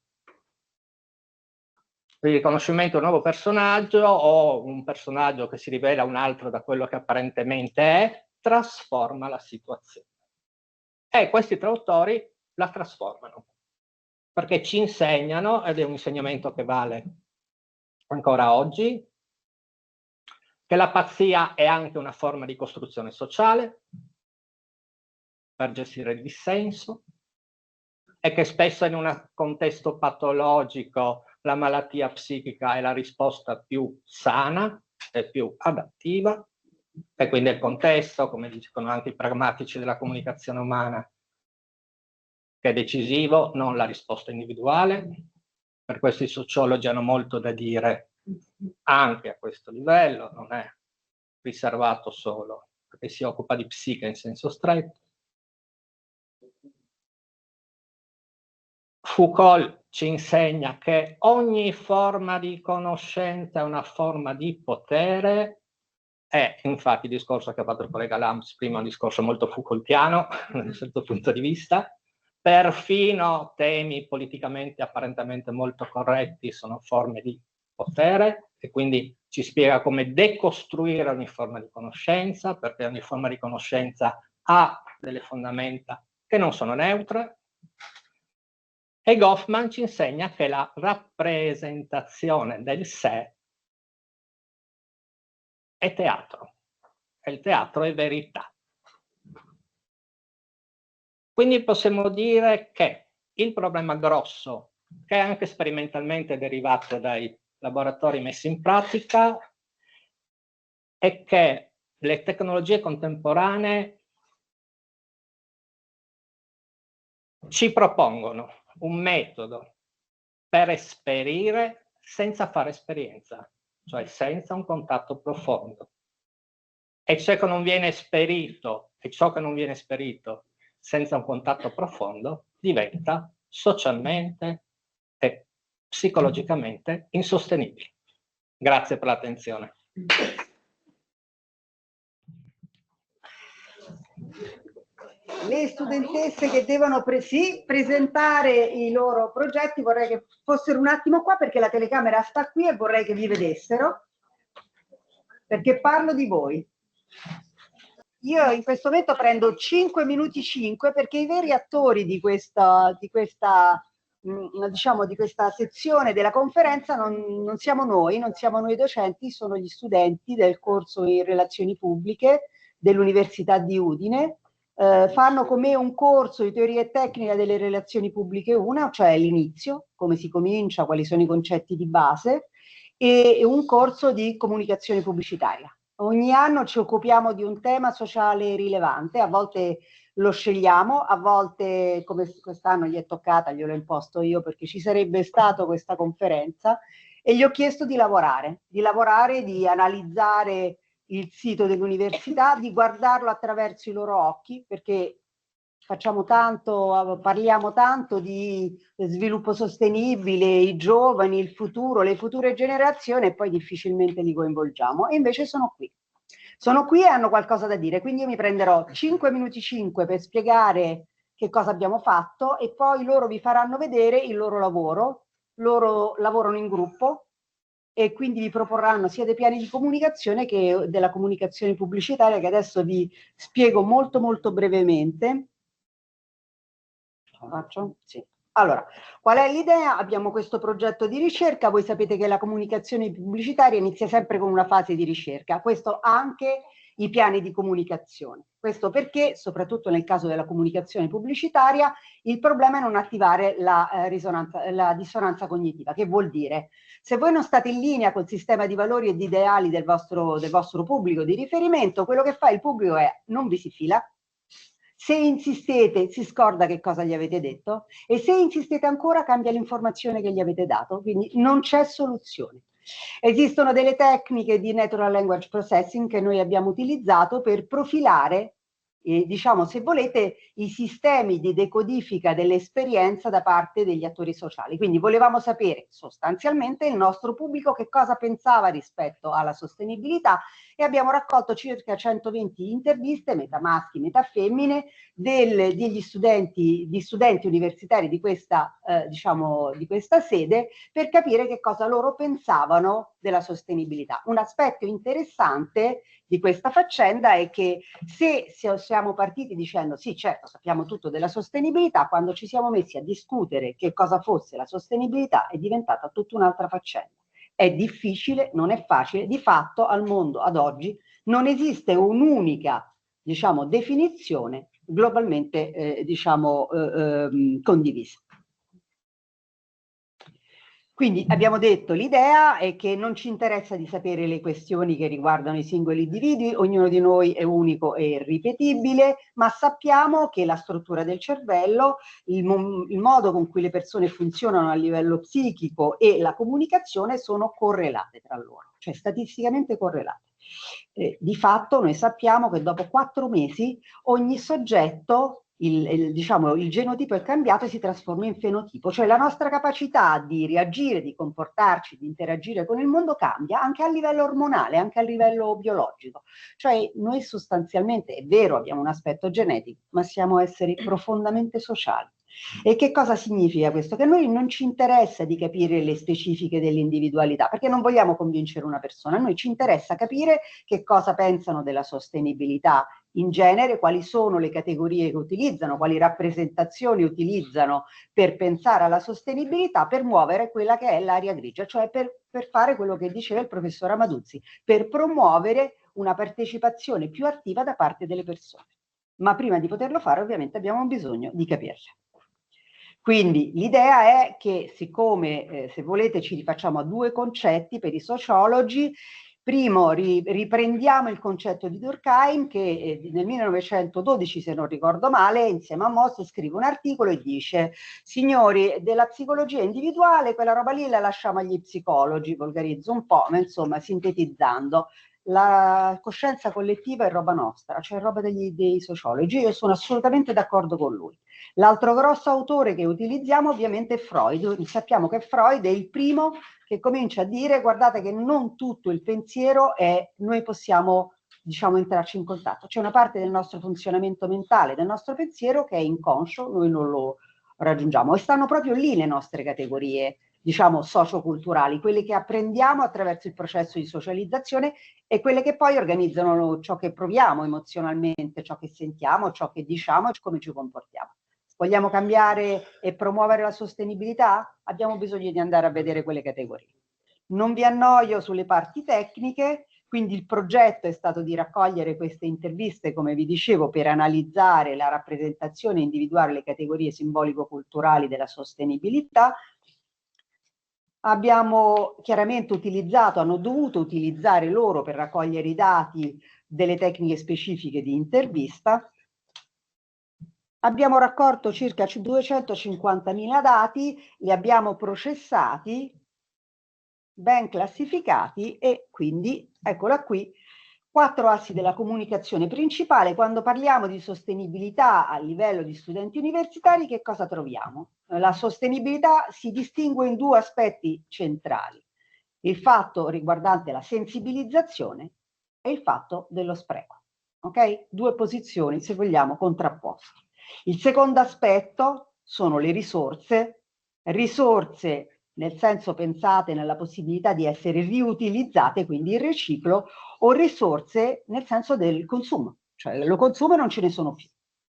il riconoscimento di un nuovo personaggio o un personaggio che si rivela un altro da quello che apparentemente è, trasforma la situazione. E questi tre autori la trasformano, perché ci insegnano, ed è un insegnamento che vale ancora oggi, che la pazzia è anche una forma di costruzione sociale per gestire il dissenso, e che spesso in un contesto patologico la malattia psichica è la risposta più sana e più adattiva, e quindi il contesto, come dicono anche i pragmatici della comunicazione umana, che è decisivo, non la risposta individuale. Per questo i sociologi hanno molto da dire anche a questo livello, non è riservato solo perché si occupa di psiche in senso stretto. Foucault ci insegna che ogni forma di conoscenza è una forma di potere, e infatti il discorso che ha fatto il collega Lamps prima è un discorso molto Foucaultiano, da un certo punto di vista. Perfino temi politicamente apparentemente molto corretti sono forme di potere, e quindi ci spiega come decostruire ogni forma di conoscenza, perché ogni forma di conoscenza ha delle fondamenta che non sono neutre. E Goffman ci insegna che la rappresentazione del sé è teatro, e il teatro è verità. Quindi possiamo dire che il problema grosso, che è anche sperimentalmente derivato dai laboratori messi in pratica, è che le tecnologie contemporanee ci propongono un metodo per esperire senza fare esperienza, cioè senza un contatto profondo. E ciò che non viene esperito, senza un contatto profondo, diventa socialmente e psicologicamente insostenibile. Grazie per l'attenzione. Le studentesse che devono presentare i loro progetti, vorrei che fossero un attimo qua, perché la telecamera sta qui e vorrei che vi vedessero, perché parlo di voi. Io in questo momento prendo 5 minuti 5, perché i veri attori di questa sezione della conferenza non siamo noi docenti, sono gli studenti del corso in relazioni pubbliche dell'Università di Udine. Fanno con me un corso di teoria e tecnica delle relazioni pubbliche 1, cioè l'inizio, come si comincia, quali sono i concetti di base, e un corso di comunicazione pubblicitaria. Ogni anno ci occupiamo di un tema sociale rilevante, a volte lo scegliamo, a volte, come quest'anno gli è toccata, glielo ho imposto io perché ci sarebbe stata questa conferenza, e gli ho chiesto di lavorare, di analizzare il sito dell'università, di guardarlo attraverso i loro occhi, perché parliamo tanto di sviluppo sostenibile, i giovani, il futuro, le future generazioni, e poi difficilmente li coinvolgiamo. E invece sono qui e hanno qualcosa da dire, quindi io mi prenderò 5 minuti 5 per spiegare che cosa abbiamo fatto, e poi loro vi faranno vedere il loro lavoro. Loro lavorano in gruppo e quindi vi proporranno sia dei piani di comunicazione che della comunicazione pubblicitaria, che adesso vi spiego molto molto brevemente. Faccio? Sì. Allora, qual è l'idea? Abbiamo questo progetto di ricerca. Voi sapete che la comunicazione pubblicitaria inizia sempre con una fase di ricerca, questo anche i piani di comunicazione. Questo perché, soprattutto nel caso della comunicazione pubblicitaria, il problema è non attivare la dissonanza cognitiva. Che vuol dire? Se voi non state in linea col sistema di valori e di ideali del vostro pubblico di riferimento, quello che fa il pubblico è non vi si fila. Se insistete, si scorda che cosa gli avete detto, e se insistete ancora cambia l'informazione che gli avete dato, quindi non c'è soluzione. Esistono delle tecniche di Natural Language Processing che noi abbiamo utilizzato per profilare diciamo, se volete, i sistemi di decodifica dell'esperienza da parte degli attori sociali. Quindi volevamo sapere sostanzialmente il nostro pubblico che cosa pensava rispetto alla sostenibilità, e abbiamo raccolto circa 120 interviste, metà maschi, metà femmine, di studenti universitari di questa, diciamo, di questa sede, per capire che cosa loro pensavano della sostenibilità. Un aspetto interessante di questa faccenda è che se siamo partiti dicendo sì, certo, sappiamo tutto della sostenibilità, quando ci siamo messi a discutere che cosa fosse la sostenibilità è diventata tutta un'altra faccenda. È difficile, non è facile, di fatto al mondo ad oggi non esiste un'unica, diciamo, definizione globalmente condivisa. Quindi abbiamo detto, l'idea è che non ci interessa di sapere le questioni che riguardano i singoli individui, ognuno di noi è unico e irripetibile, ma sappiamo che la struttura del cervello, il modo con cui le persone funzionano a livello psichico e la comunicazione sono correlate tra loro, cioè statisticamente correlate. Di fatto noi sappiamo che dopo 4 mesi ogni soggetto, diciamo, il genotipo è cambiato e si trasforma in fenotipo, cioè la nostra capacità di reagire, di comportarci, di interagire con il mondo cambia anche a livello ormonale, anche a livello biologico. Cioè noi sostanzialmente, è vero, abbiamo un aspetto genetico, ma siamo esseri profondamente sociali. E che cosa significa questo? Che a noi non ci interessa di capire le specifiche dell'individualità, perché non vogliamo convincere una persona, a noi ci interessa capire che cosa pensano della sostenibilità in genere, quali sono le categorie che utilizzano, quali rappresentazioni utilizzano per pensare alla sostenibilità, per muovere quella che è l'area grigia, cioè per fare quello che diceva il professor Amaduzzi, per promuovere una partecipazione più attiva da parte delle persone. Ma prima di poterlo fare ovviamente abbiamo bisogno di capirle. Quindi l'idea è che, siccome, se volete, ci rifacciamo a 2 concetti per i sociologi. Primo, riprendiamo il concetto di Durkheim, che nel 1912, se non ricordo male, insieme a Moss scrive un articolo e dice: signori, della psicologia individuale quella roba lì la lasciamo agli psicologi, volgarizzo un po', ma insomma, sintetizzando. La coscienza collettiva è roba nostra, cioè roba dei sociologi. Io sono assolutamente d'accordo con lui. L'altro grosso autore che utilizziamo ovviamente è Freud. Sappiamo che Freud è il primo che comincia a dire: guardate che non tutto il pensiero è, noi possiamo, diciamo, entrarci in contatto. C'è una parte del nostro funzionamento mentale, del nostro pensiero, che è inconscio, noi non lo raggiungiamo, e stanno proprio lì le nostre categorie, diciamo, socioculturali, quelle che apprendiamo attraverso il processo di socializzazione e quelle che poi organizzano ciò che proviamo emozionalmente, ciò che sentiamo, ciò che diciamo e come ci comportiamo. Vogliamo cambiare e promuovere la sostenibilità? Abbiamo bisogno di andare a vedere quelle categorie. Non vi annoio sulle parti tecniche, quindi il progetto è stato di raccogliere queste interviste, come vi dicevo, per analizzare la rappresentazione e individuare le categorie simbolico-culturali della sostenibilità. Abbiamo chiaramente utilizzato, hanno dovuto utilizzare loro per raccogliere i dati delle tecniche specifiche di intervista. Abbiamo raccolto circa 250.000 dati, li abbiamo processati, ben classificati, e quindi, eccola qui, 4 assi della comunicazione principale. Quando parliamo di sostenibilità a livello di studenti universitari, che cosa troviamo? La sostenibilità si distingue in 2 aspetti centrali: il fatto riguardante la sensibilizzazione e il fatto dello spreco. Ok? 2 posizioni, se vogliamo, contrapposte. Il secondo aspetto sono le risorse nel senso, pensate nella possibilità di essere riutilizzate, quindi il riciclo, o risorse nel senso del consumo, cioè lo consumo e non ce ne sono più.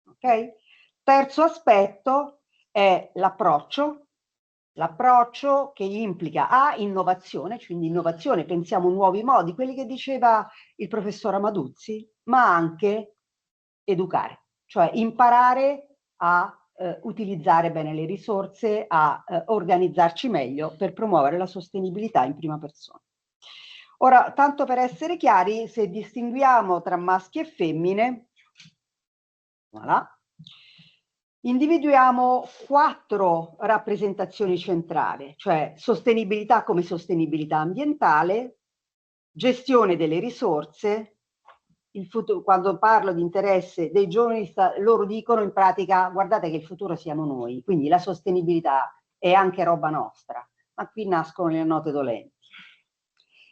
Ok? Terzo aspetto è l'approccio che implica innovazione, quindi innovazione, pensiamo nuovi modi, quelli che diceva il professor Amaduzzi, ma anche educare, cioè imparare a utilizzare bene le risorse, a organizzarci meglio per promuovere la sostenibilità in prima persona. Ora, tanto per essere chiari, se distinguiamo tra maschi e femmine, voilà, individuiamo 4 rappresentazioni centrali, cioè sostenibilità come sostenibilità ambientale, gestione delle risorse, il futuro, quando parlo di interesse dei giovani, loro dicono in pratica: guardate che il futuro siamo noi, quindi la sostenibilità è anche roba nostra, ma qui nascono le note dolenti.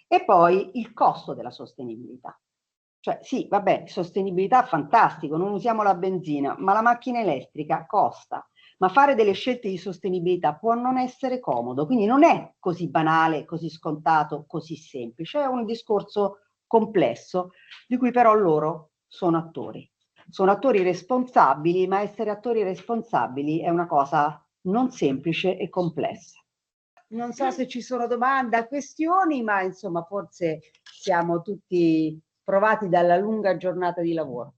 E poi il costo della sostenibilità. Cioè sì, vabbè, sostenibilità fantastico, non usiamo la benzina, ma la macchina elettrica costa. Ma fare delle scelte di sostenibilità può non essere comodo, quindi non è così banale, così scontato, così semplice, è un discorso complesso di cui però loro sono attori. Sono attori responsabili, ma essere attori responsabili è una cosa non semplice e complessa. Non so se ci sono domande o questioni, ma insomma forse siamo tutti provati dalla lunga giornata di lavoro.